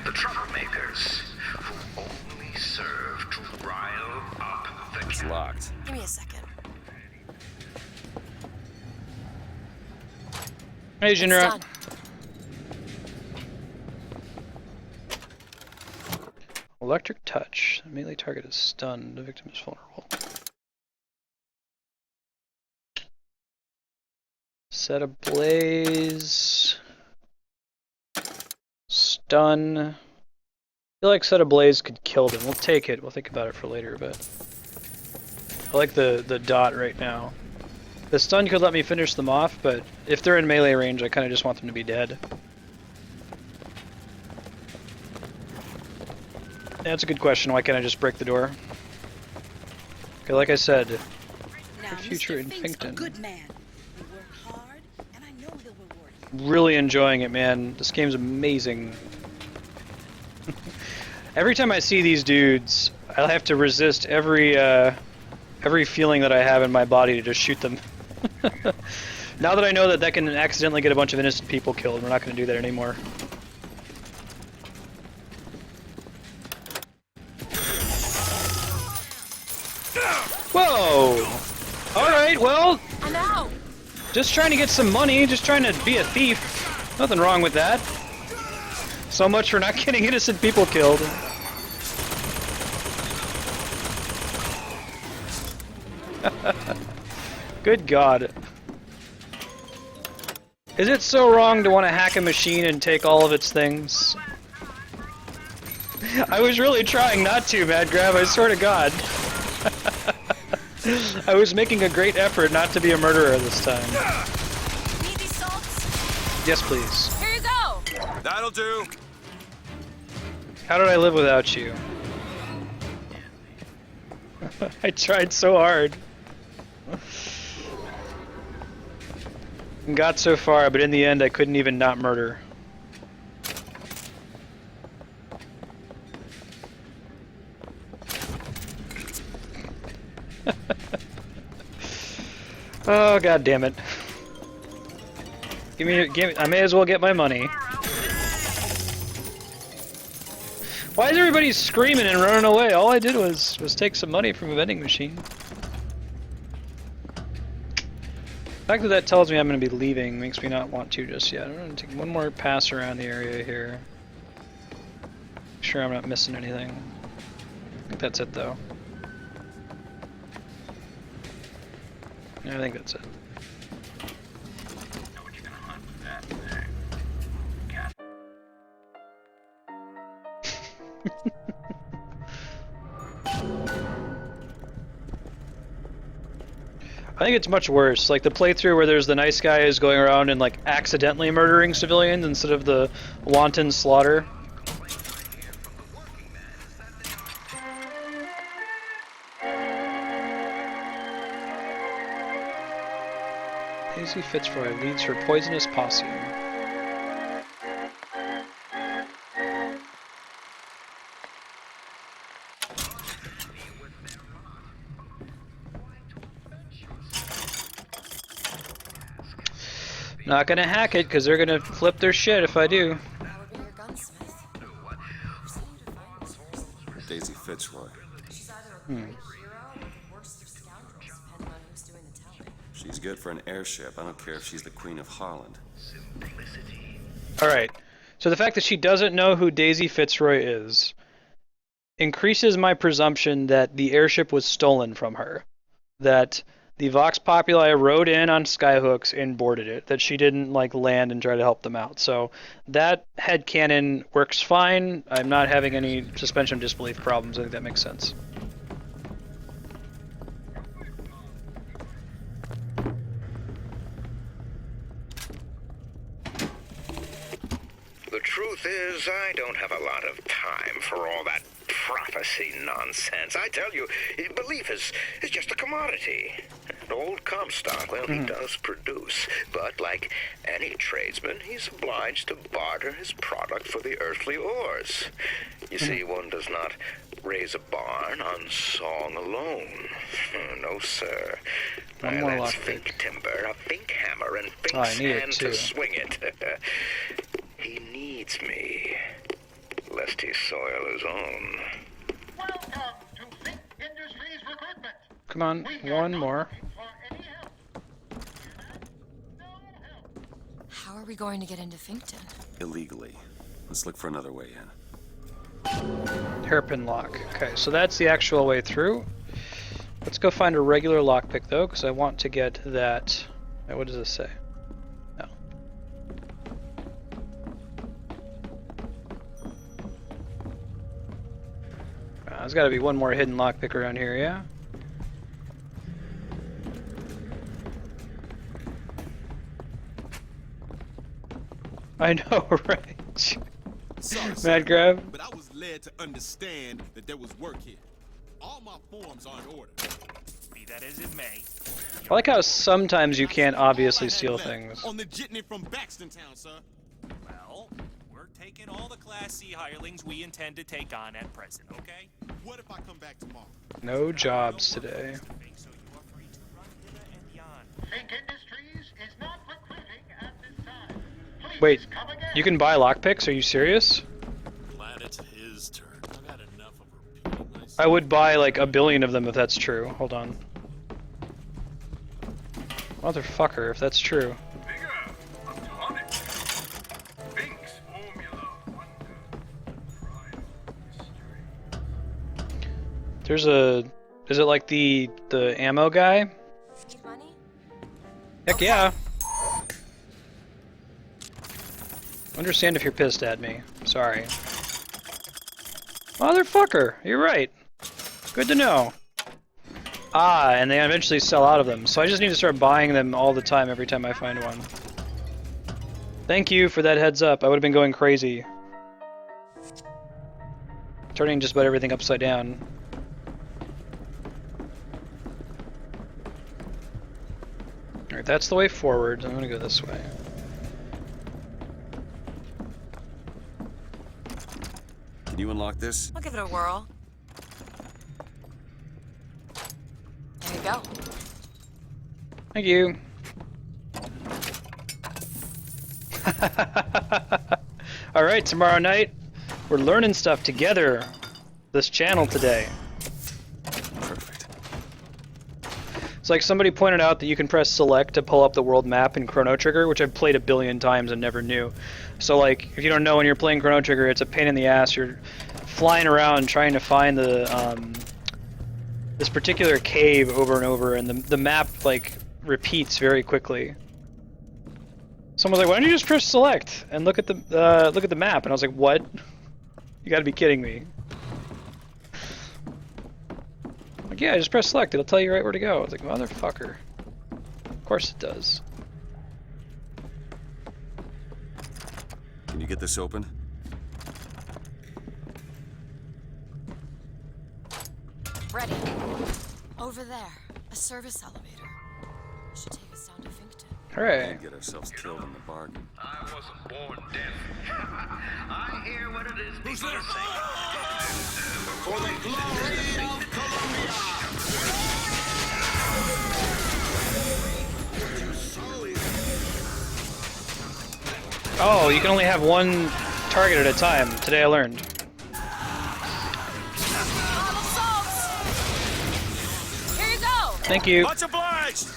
The troublemakers, who only serve to rile up the... It's locked. Give me a second. Hey, Jinra. Electric touch. The melee target is stunned. The victim is vulnerable. Set ablaze. Stun. I feel like set ablaze could kill them. We'll take it. We'll think about it for later, but I like the dot right now. The stun could let me finish them off, but if they're in melee range, I kind of just want them to be dead. That's a good question. Why can't I just break the door? Okay, like I said, Now, future in Mr. Fink's a Finktown. good man. He worked hard, and I know he'll reward you. Really enjoying it, man. This game's amazing. Every time I see these dudes, I have to resist every feeling that I have in my body to just shoot them. Now that I know that that can accidentally get a bunch of innocent people killed, we're not going to do that anymore. Whoa! Alright, well, I'm out. just trying to get some money, just trying to be a thief. Nothing wrong with that. So much for not getting innocent people killed. Good God. Is it so wrong to want to hack a machine and take all of its things? I was really trying not to, Mad Grab, I swear to God. I was making a great effort not to be a murderer this time. Need these salts? Yes, please. Here you go. That'll do. How did I live without you? I tried so hard. And got so far, but in the end I couldn't even not murder. Oh, God damn it. Give me, I may as well get my money. Why is everybody screaming and running away? All I did was take some money from a vending machine. The fact that that tells me I'm going to be leaving makes me not want to just yet. I'm going to take one more pass around the area here. Make sure I'm not missing anything. I think that's it though. Yeah, I think that's it. I think it's much worse. Like the playthrough where there's the nice guys going around and like accidentally murdering civilians instead of the wanton slaughter. Daisy Fitzroy leads her poisonous posse. Not gonna hack it, because they're gonna flip their shit if I do. Daisy Fitzroy. She's good for an airship. I don't care if she's the Queen of Holland. Alright, so the fact that she doesn't know who Daisy Fitzroy is increases my presumption that the airship was stolen from her. That the Vox Populi rode in on skyhooks and boarded it. That she didn't like land and try to help them out. So that headcanon works fine. I'm not having any suspension of disbelief problems. I think that makes sense. truth is, I don't have a lot of time for all that prophecy nonsense. I tell you, belief is just a commodity. And old Comstock, well, he does produce. But like any tradesman, he's obliged to barter his product for the earthly ores. You see, one does not raise a barn on song alone. No, sir. One more That's lockpick. Fink timber, a Fink hammer, and Fink's I need it hand too. to swing it. He needs me, lest he soil his own. Welcome to Fink Industries Recruitment. Come on, one more. How are we going to get into Finkton? Illegally. Let's look for another way in. Hairpin lock. Okay, so that's the actual way through. Let's go find a regular lockpick though, because I want to get that. What does this say? No. There's got to be one more hidden lockpick around here, yeah? I know, right? Sorry, sir, Mad grab. but I was led to understand that there was work here. All my forms are in order. Be that as it may. I like how sometimes you can't obviously steal things. On the jitney from Baxton Town, sir. Well, we're taking all the Class C hirelings we intend to take on at present, okay? What if I come back tomorrow? No jobs today. Fink Industries is not recruiting at this time. Please Wait, come again. you can buy lockpicks? Are you serious? Glad it's his turn. I've had enough of repeating myself. I would buy like 1 billion of them if that's true. Hold on. Motherfucker, if that's true. There's a... Is it like the ammo guy? Need money? Heck yeah. Understand if you're pissed at me. Sorry. Motherfucker, you're right. Good to know. Ah, and they eventually sell out of them, so I just need to start buying them all the time every time I find one. Thank you for that heads up. I would have been going crazy. Turning just about everything upside down. Alright, that's the way forward. I'm gonna go this way. Can you unlock this? I'll give it a whirl. There you go. Thank you. Alright, tomorrow night, we're learning stuff together. This channel today. Perfect. It's like somebody pointed out that you can press select to pull up the world map in Chrono Trigger, which I've played 1 billion times and never knew. So like, if you don't know when you're playing Chrono Trigger, it's a pain in the ass. You're flying around trying to find the this particular cave over and over, and the map like repeats very quickly. Someone's like, "Why don't you just press select and look at the map?" And I was like, "What? You got to be kidding me!" Like, yeah, just press select. It'll tell you right where to go. I was like, motherfucker. Of course it does. Can you get this open? Ready. Over there. A service elevator. Should take us down to Finkton. Hooray. We'll get ourselves killed in the bargain. I wasn't born deaf. I hear what it is people are saying. For the glory of Columbia! Oh, you can only have one target at a time. Today I learned. Here you go! Thank you. Much obliged!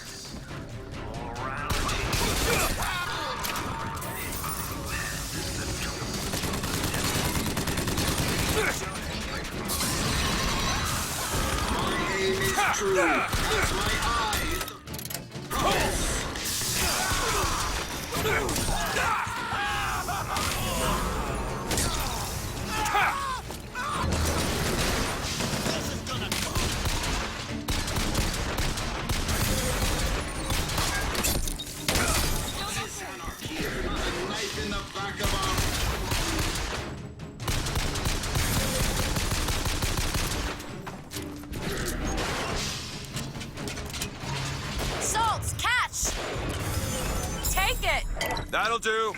True. My eyes. That'll do.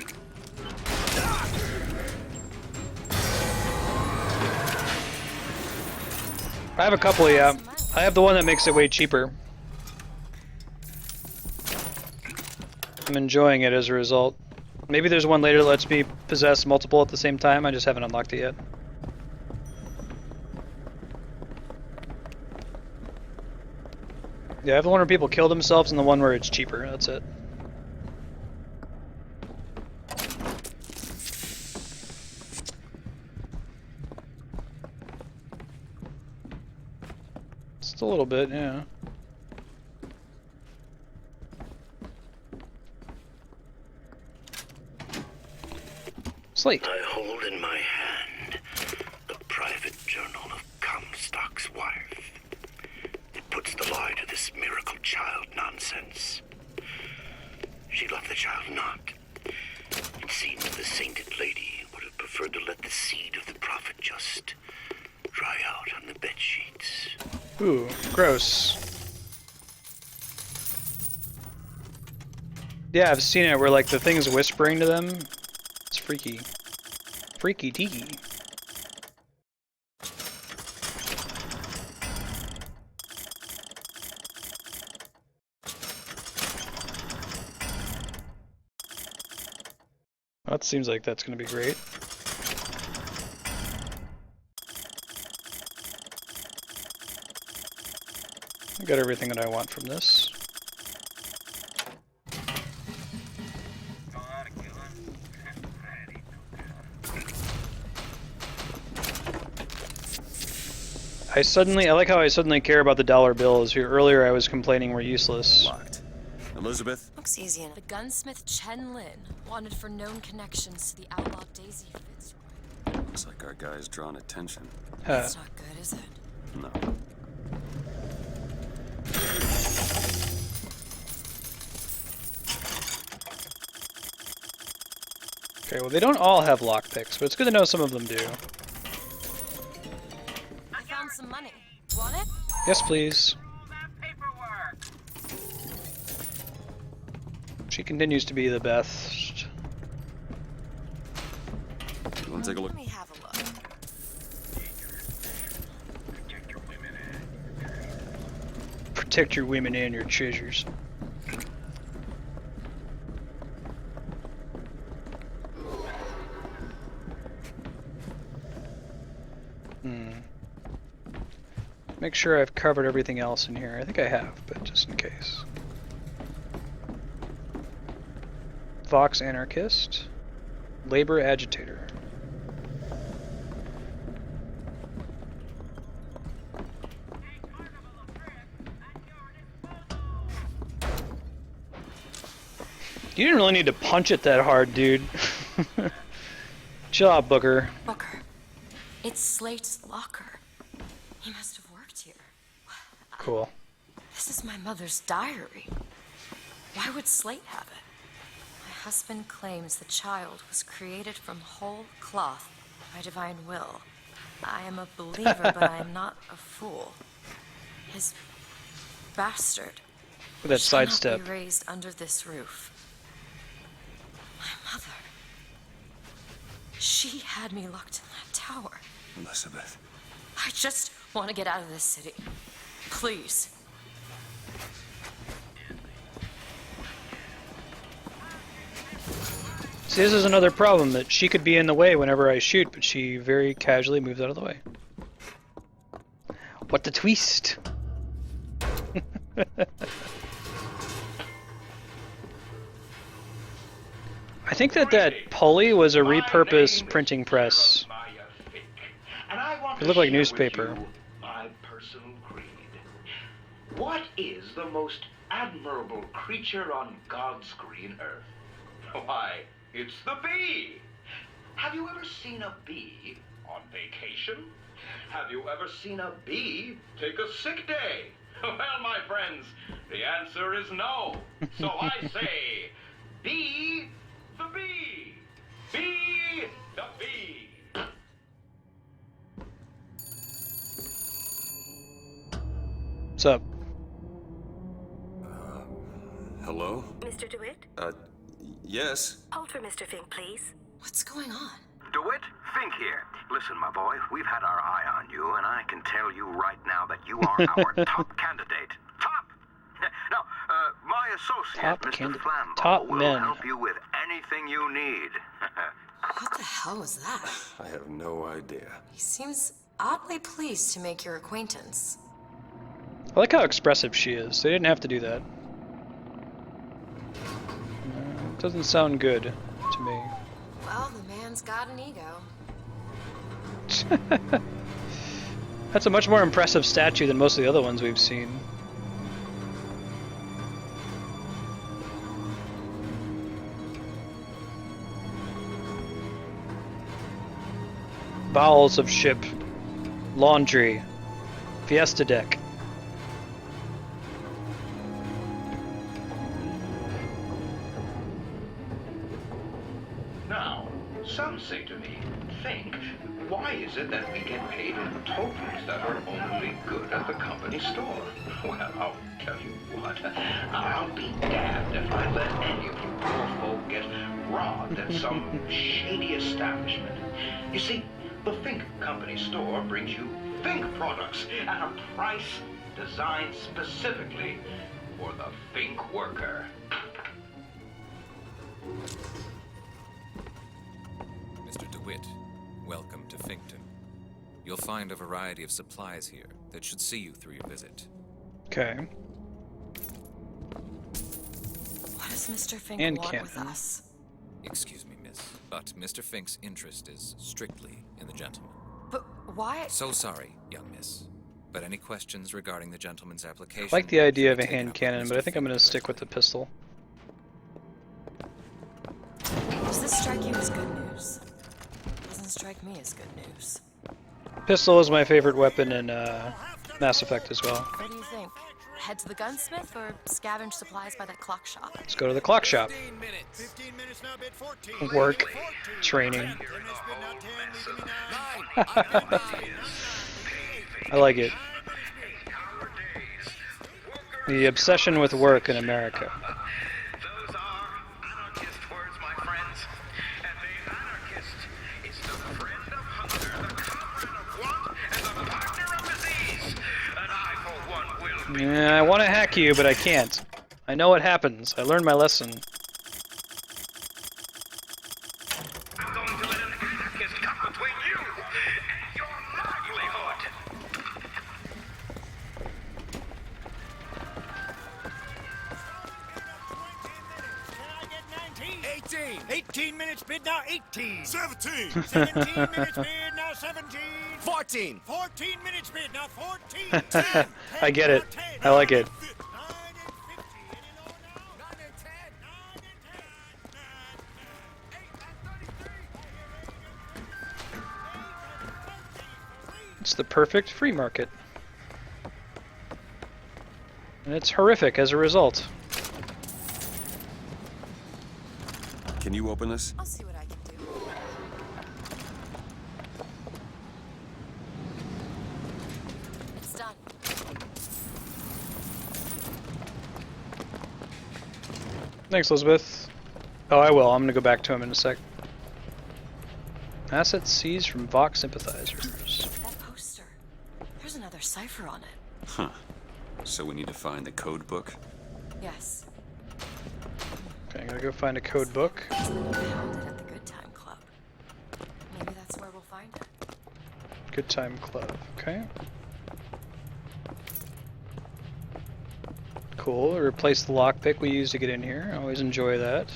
I have a couple, yeah. I have the one that makes it way cheaper. I'm enjoying it as a result. Maybe there's one later that lets me possess multiple at the same time. I just haven't unlocked it yet. Yeah, I have the one where people kill themselves and the one where it's cheaper. That's it. Just a little bit, yeah. Slate. I hold in my hand the private journal of Comstock's wife. It puts the lie to this miracle child nonsense. She loved the child not. It seems the sainted lady would have preferred to let the seed of the prophet just dry out on the bed sheets. Ooh, gross. Yeah, I've seen it where like the thing's whispering to them. It's freaky. Freaky deaky. That seems like that's going to be great. I got everything that I want from this. I like how I suddenly care about the dollar bills, who earlier I was complaining were useless. Locked. Elizabeth? Looks easy enough. The gunsmith Chen Lin wanted for known connections to the outlaw Daisy Fitzroy. Looks like our guy's drawn attention. That's not good, is it? No. Okay, well they don't all have lockpicks, but it's good to know some of them do. I found some money. Want it? Yes, please. She continues to be the best. You want to take a look? Let me have a look. Protect your women and your treasures. Make sure I've covered everything else in here. I think I have, but just in case. Vox Anarchist. Labor Agitator. You didn't really need to punch it that hard, dude. Chill out, Booker. Booker. It's Slate's locker. He must have worked here. Cool. This is my mother's diary. Why would Slate have it? My husband claims the child was created from whole cloth by divine will. I am a believer, but I am not a fool. His bastard With that shall not sidestep. be raised under this roof. My mother. She had me locked in that tower. Elizabeth. I just want to get out of this city. Please. See, this is another problem, that she could be in the way whenever I shoot, but she very casually moves out of the way. What the twist? I think that pulley was a repurposed printing press. It looked like newspaper. My personal creed. What is the most admirable creature on God's green earth? Why, it's the bee. Have you ever seen a bee on vacation? Have you ever seen a bee take a sick day? Well, my friends, the answer is no. So I say, be the bee. Be the bee. What's up? Hello? Mr. DeWitt? Yes? Hold for Mr. Fink, please. What's going on? DeWitt, Fink here. Listen, my boy, we've had our eye on you, and I can tell you right now that you are our top candidate. Top! Now, my associate, Top Mr. candidate. Flambeau, Top will men. help you with anything you need. What the hell was that? I have no idea. He seems oddly pleased to make your acquaintance. I like how expressive she is. They didn't have to do that. Doesn't sound good to me. Well, the man's got an ego. That's a much more impressive statue than most of the other ones we've seen. Bowels of ship. Laundry. Fiesta deck. Now, some say to me, Fink, why is it that we get paid in tokens that are only good at the company store? Well, I'll tell you what, I'll be damned if I let any of you poor folk get robbed at some shady establishment. You see, the Fink Company store brings you Fink products at a price designed specifically for the Fink worker. Mr. DeWitt, welcome to Finktown. You'll find a variety of supplies here that should see you through your visit. Okay. What does Mr. Fink And want Canton. with us? Excuse me, miss, but Mr. Fink's interest is strictly in the gentleman. But why? So sorry, young miss. But any questions regarding the gentleman's application? I like the idea of a should be taken hand up with cannon, Mr. but I think I'm Fink going to stick with directly. the pistol. Does this strike you as good news? Doesn't strike me as good news. Pistol is my favorite weapon in Mass Effect as well. What do you think? Head to the gunsmith or scavenge supplies by that clock shop? Let's go to the clock shop. 15 minutes now, bid 14. Work, training. I like it. The obsession with work in America. Those are anarchist words, my friends. And the anarchist is the friend of hunger, the comrade of want, and the partner of disease. And I, for one, will be... Yeah, I want to hack you, but I can't. I know what happens. I learned my lesson. I'm going to let an anarchist come between you and your livelihood. 18 minutes bid now 18. 17. 17 minutes bid now 17. 14. 14 minutes bid now 14. 10. I get it. I like it. 9 and 50. Any lower now? 9 and 10. 9 and 10. 8 and 33. It's the perfect free market. And it's horrific as a result. Can you open this? I'll see what I can do. It's done. Thanks, Elizabeth. Oh, I will. I'm gonna go back to him in a sec. Assets seized from Vox sympathizers. That poster. There's another cipher on it. Huh. So we need to find the code book? Yes. Okay, I'm gonna go find a code book. It's been pounded at the Good Time Club. Maybe that's where we'll find it. Good Time Club. Okay. Cool. Replace the lockpick we used to get in here. I always enjoy that.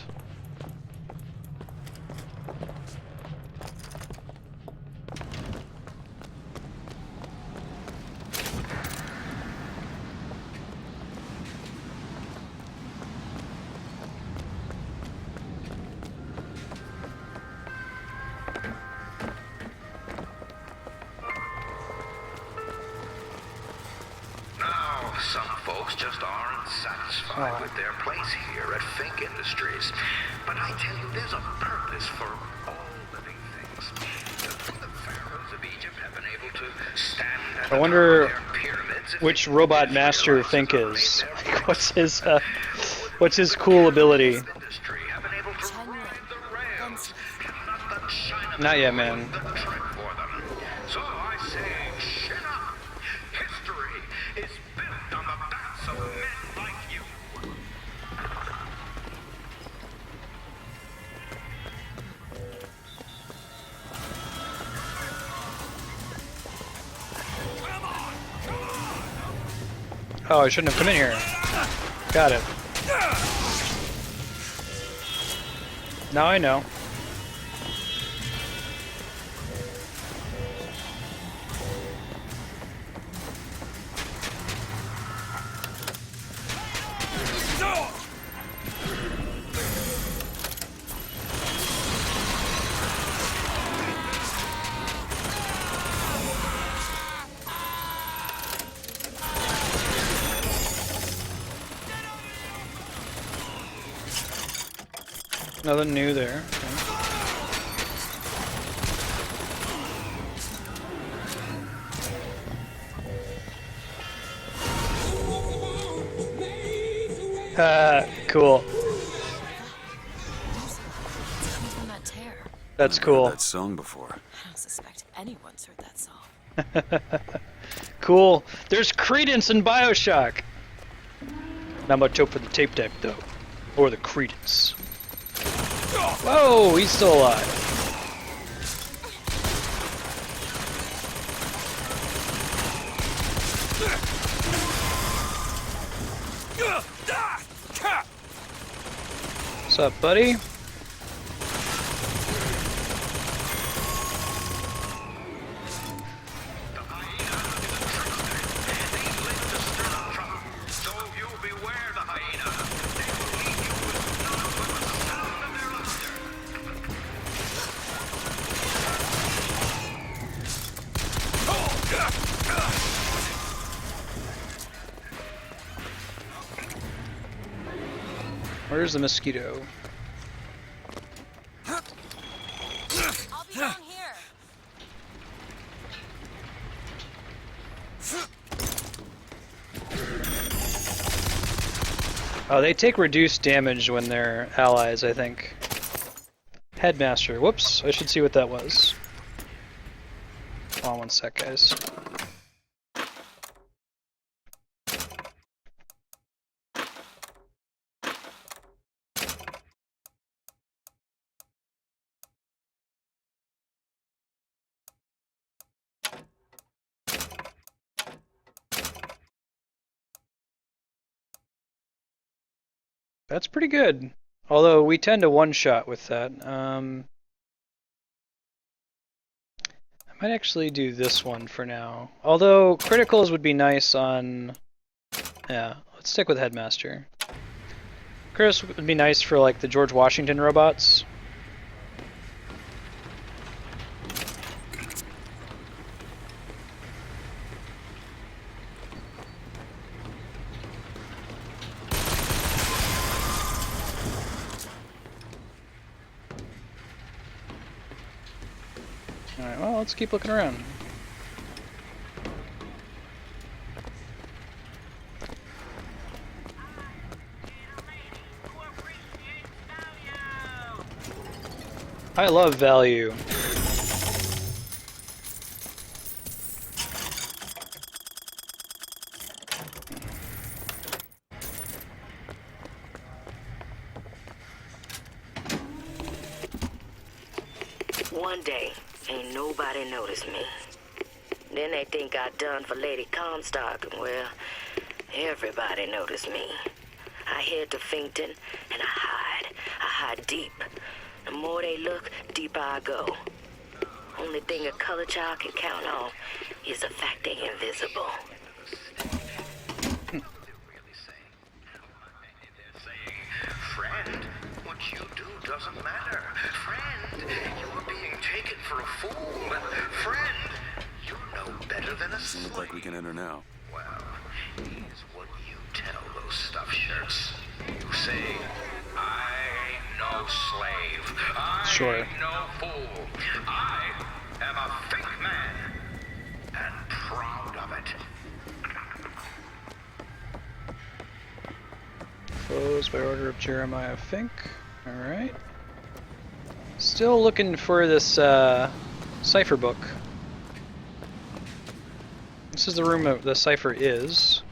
Now, some folks just aren't satisfied with their place here at Fink Industries. But I tell you, there's a purpose for all living things. The pharaohs of Egypt have been able to stand at I wonder their pyramids. which robot master Fink is. What's his cool ability? It's Not yet, man. So I say, chin up. History is built on the backs of men like you. Oh, I shouldn't have come in here. Got it. Now I know. Nothing new there. Cool. That's cool. I've heard that song before. I don't suspect anyone's heard that song. Cool. There's credence in BioShock. Not much hope for the tape deck, though. Or the credence. Whoa, he's still alive. What's up, buddy? Where's the mosquito? I'll be down here. Oh, they take reduced damage when they're allies, I think. Headmaster. Whoops, I should see what that was. Hold on one sec, guys. That's pretty good. Although we tend to one-shot with that. I might actually do this one for now. Although criticals would be nice on... Yeah, let's stick with Headmaster. Chris would be nice for like the George Washington robots. Alright, well, let's keep looking around. I love value. One day, ain't nobody noticed me. Then they think I done for Lady Comstock, and well, everybody noticed me. I head to Finktown, and I hide deep. The more they look, deeper I go. Only thing a color child can count on is the fact they invisible. Friend, what you do doesn't matter. Friend, you are being taken for a fool. Friend, you know better than a slave. Seems like we can enter now. Well, here's what you tell those stuffed shirts. You say, I ain't no slave. I ain't no fool. I am a fake man. And proud of it. Closed by order of Jeremiah Fink. Alright. Still looking for this cipher book. This is the room the cipher is.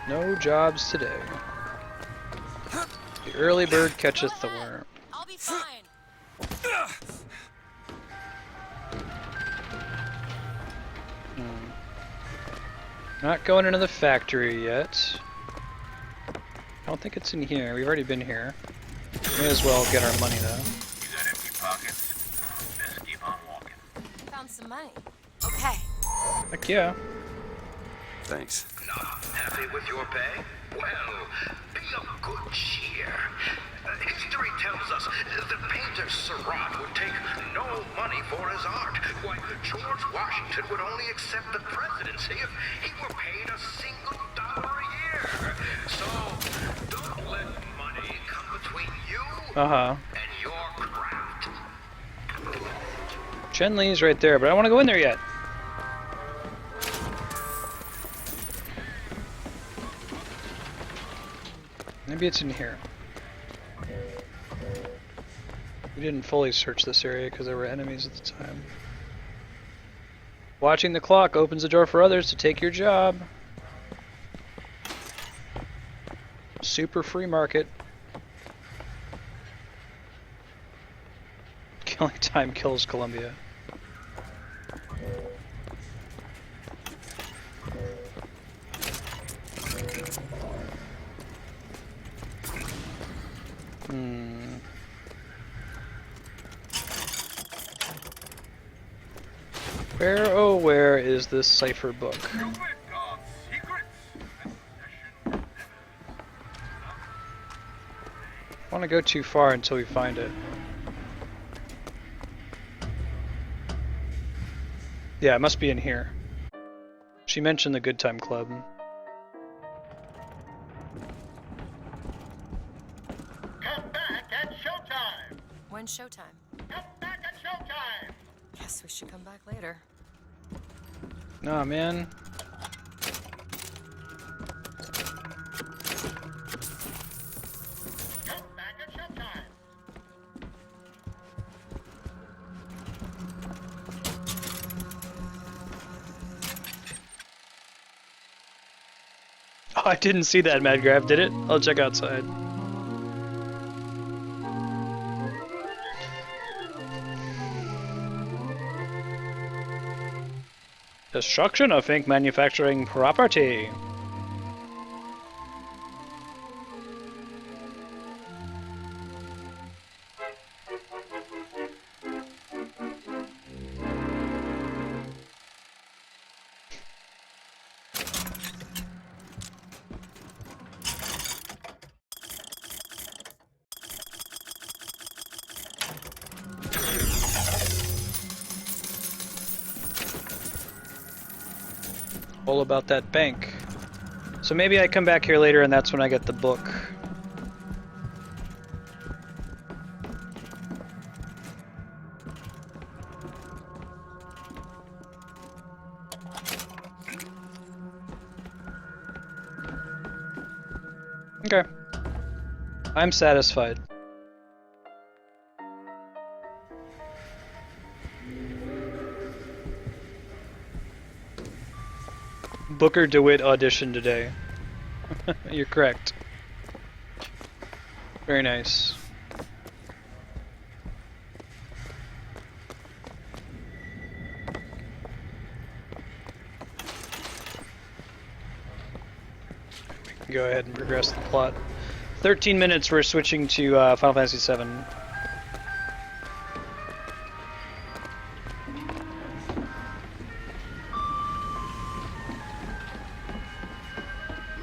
No jobs today. The early bird catcheth the worm. I'll be fine. Not going into the factory yet. I don't think it's in here. We've already been here. May as well get our money though. You got empty pockets? Best keep on walking. Found some money. Okay. Heck yeah. Thanks. Not happy with your pay? Well, be of good cheer. History tells us the painter Surratt would take no money for his art. Why, George Washington would only accept the presidency if he were paid a single dollar a year. So, don't let money come between you and your craft. Chen Li's right there, but I don't want to go in there yet. Maybe it's in here. We didn't fully search this area because there were enemies at the time. Watching the clock opens the door for others to take your job. Super free market. Killing time kills Columbia. Where, oh where is this cipher book? I want to go too far until we find it. Yeah, it must be in here. She mentioned the Good Time Club. Come back at showtime! When's showtime? Come back at showtime! Guess we should come back later. Nah, man. Come back at showtime! Oh, I didn't see that, Madgraf, did it? I'll check outside. Destruction of Fink manufacturing property. All about that bank. So maybe I come back here later and that's when I get the book. Okay. I'm satisfied. Booker DeWitt audition today. You're correct. Very nice. We can go ahead and progress the plot. 13 minutes, we're switching to Final Fantasy VII.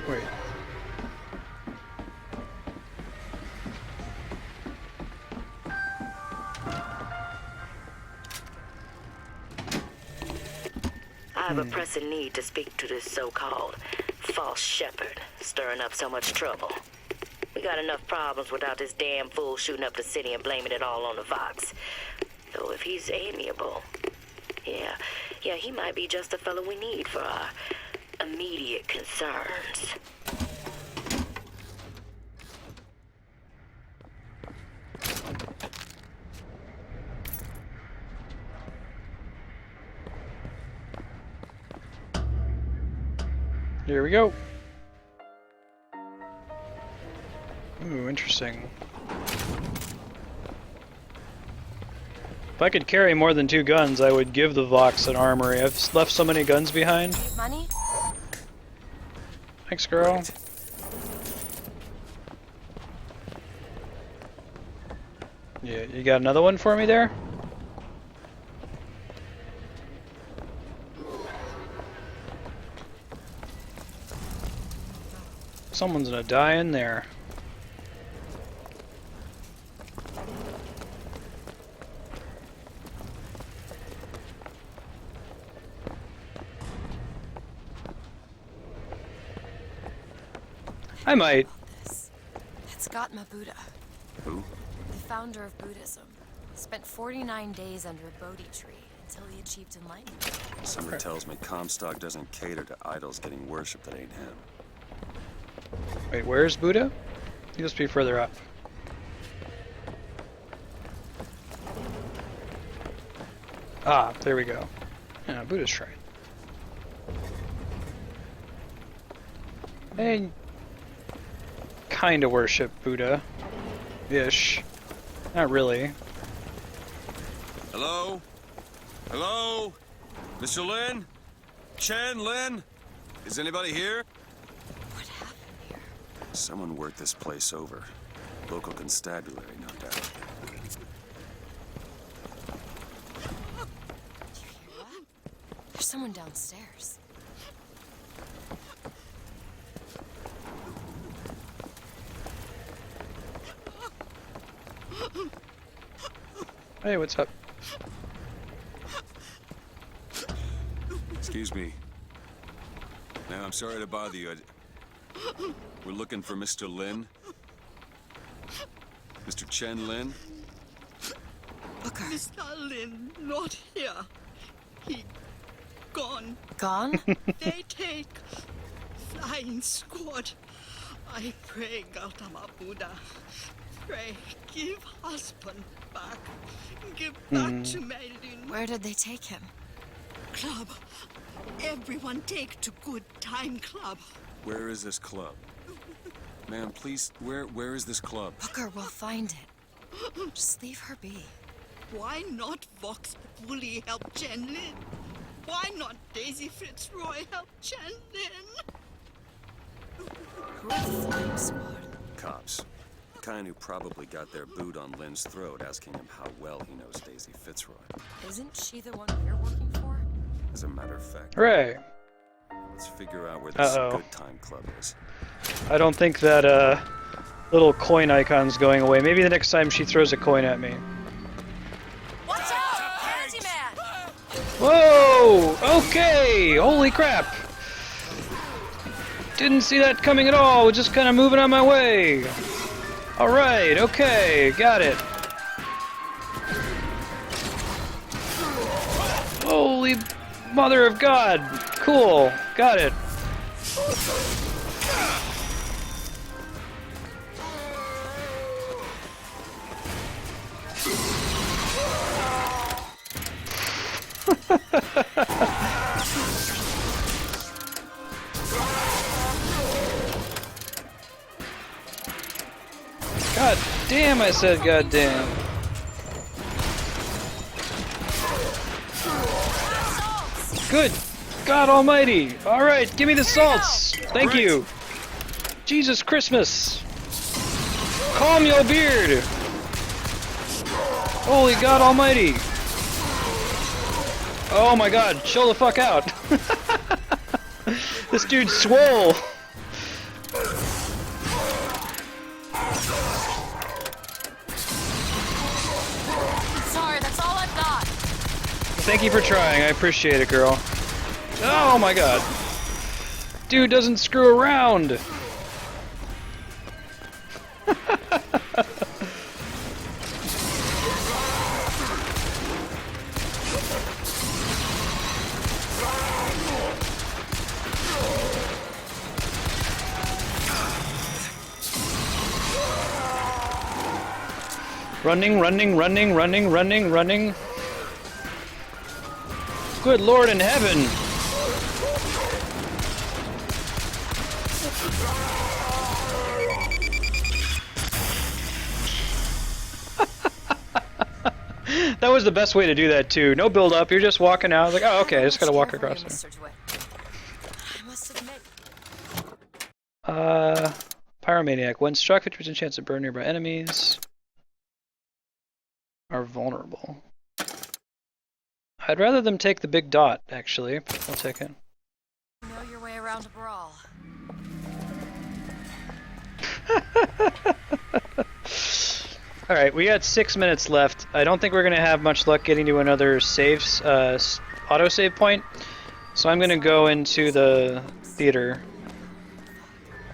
Wait. I have a pressing need to speak to this so-called false shepherd, stirring up so much trouble. We got enough problems without this damn fool shooting up the city and blaming it all on the Vox. Though if he's amiable, yeah, he might be just the fellow we need for our immediate concerns. Here we go. Ooh, interesting. If I could carry more than 2 guns, I would give the Vox an armory. I've left so many guns behind. Money? Thanks, girl. Yeah, you got another one for me there? Someone's gonna die in there. I might. That's Gautama Buddha. Who? The founder of Buddhism. Spent 49 days under a Bodhi tree until he achieved enlightenment. Someone tells me Comstock doesn't cater to idols getting worshipped that ain't him. Wait, where's Buddha? He must be further up. Ah, there we go. Yeah, Buddha's shrine. I kinda worship Buddha-ish. Not really. Hello? Hello? Mr. Lin? Chen Lin? Is anybody here? Someone worked this place over. Local constabulary, no doubt. There's someone downstairs. Hey, what's up? Excuse me. Now, I'm sorry to bother you. We're looking for Mr. Lin. Mr. Chen Lin. Mr. Lin, not here. He gone. Gone? They take flying squad. I pray, Gautama Buddha. Pray, give husband back. Give back to Maylin. Where did they take him? Club. Everyone take to good time club. Where is this club? Ma'am, please, where is this club? Booker, we'll find it. Just leave her be. Why not Vox fully help Chen Lin? Why not Daisy Fitzroy help Chen Lin? Who are the flying squad? Cops. The kind who probably got their boot on Lin's throat asking him how well he knows Daisy Fitzroy. Isn't she the one we're working for? As a matter of fact. Hooray! Let's figure out where this Uh-oh. good time club is. I don't think that little coin icon's going away. Maybe the next time she throws a coin at me. Watch out! Anti-man! Whoa! Okay! Holy crap! Didn't see that coming at all. Just kind of moving on my way. All right. Okay. Got it. Holy mother of God! Cool. Got it. God damn, I said god damn. Good God almighty. Alright, give me the salts. Thank you. Jesus Christmas. Calm your beard. Holy God almighty. Oh my God, chill the fuck out. This dude's swole. Sorry, that's all I've got. Thank you for trying, I appreciate it, girl. Oh my God. Dude doesn't screw around. Running, running, running, running, running, running. Good Lord in heaven. That was the best way to do that too. No build up. You're just walking out. I was like, oh, okay. I just gotta walk across there. Mr. DeWitt. I must admit. Pyromaniac. When struck, 50% chance to burn nearby enemies. Are vulnerable. I'd rather them take the big dot, actually. I'll take it. You know your way around a brawl. Alright, we got 6 minutes left. I don't think we're going to have much luck getting to another autosave point. So I'm going to go into the theater.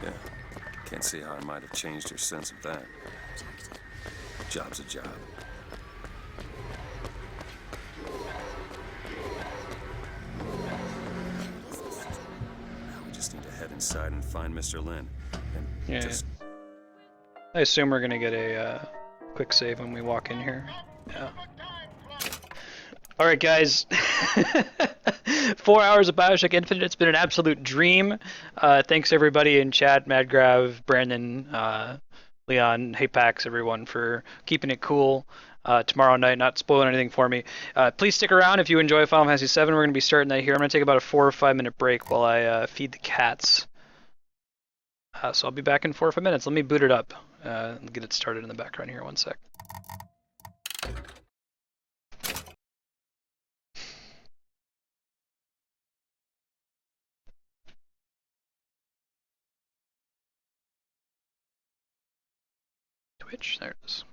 Yeah, can't see how I might have changed her sense of that. Job's a job. Now we just need to head inside and find Mr. Lin. And just... I assume we're going to get a quick save when we walk in here. Yeah. Alright guys, 4 hours of BioShock Infinite, it's been an absolute dream. Thanks everybody in chat, Madgrav, Brandon, Leon, Haypax, everyone for keeping it cool tomorrow night, not spoiling anything for me. Please stick around if you enjoy Final Fantasy VII, we're going to be starting that here. I'm going to take about a 4 or 5 minute break while I feed the cats. So I'll be back in 4 or 5 minutes. Let me boot it up and get it started in the background here, 1 sec. Twitch, there it is.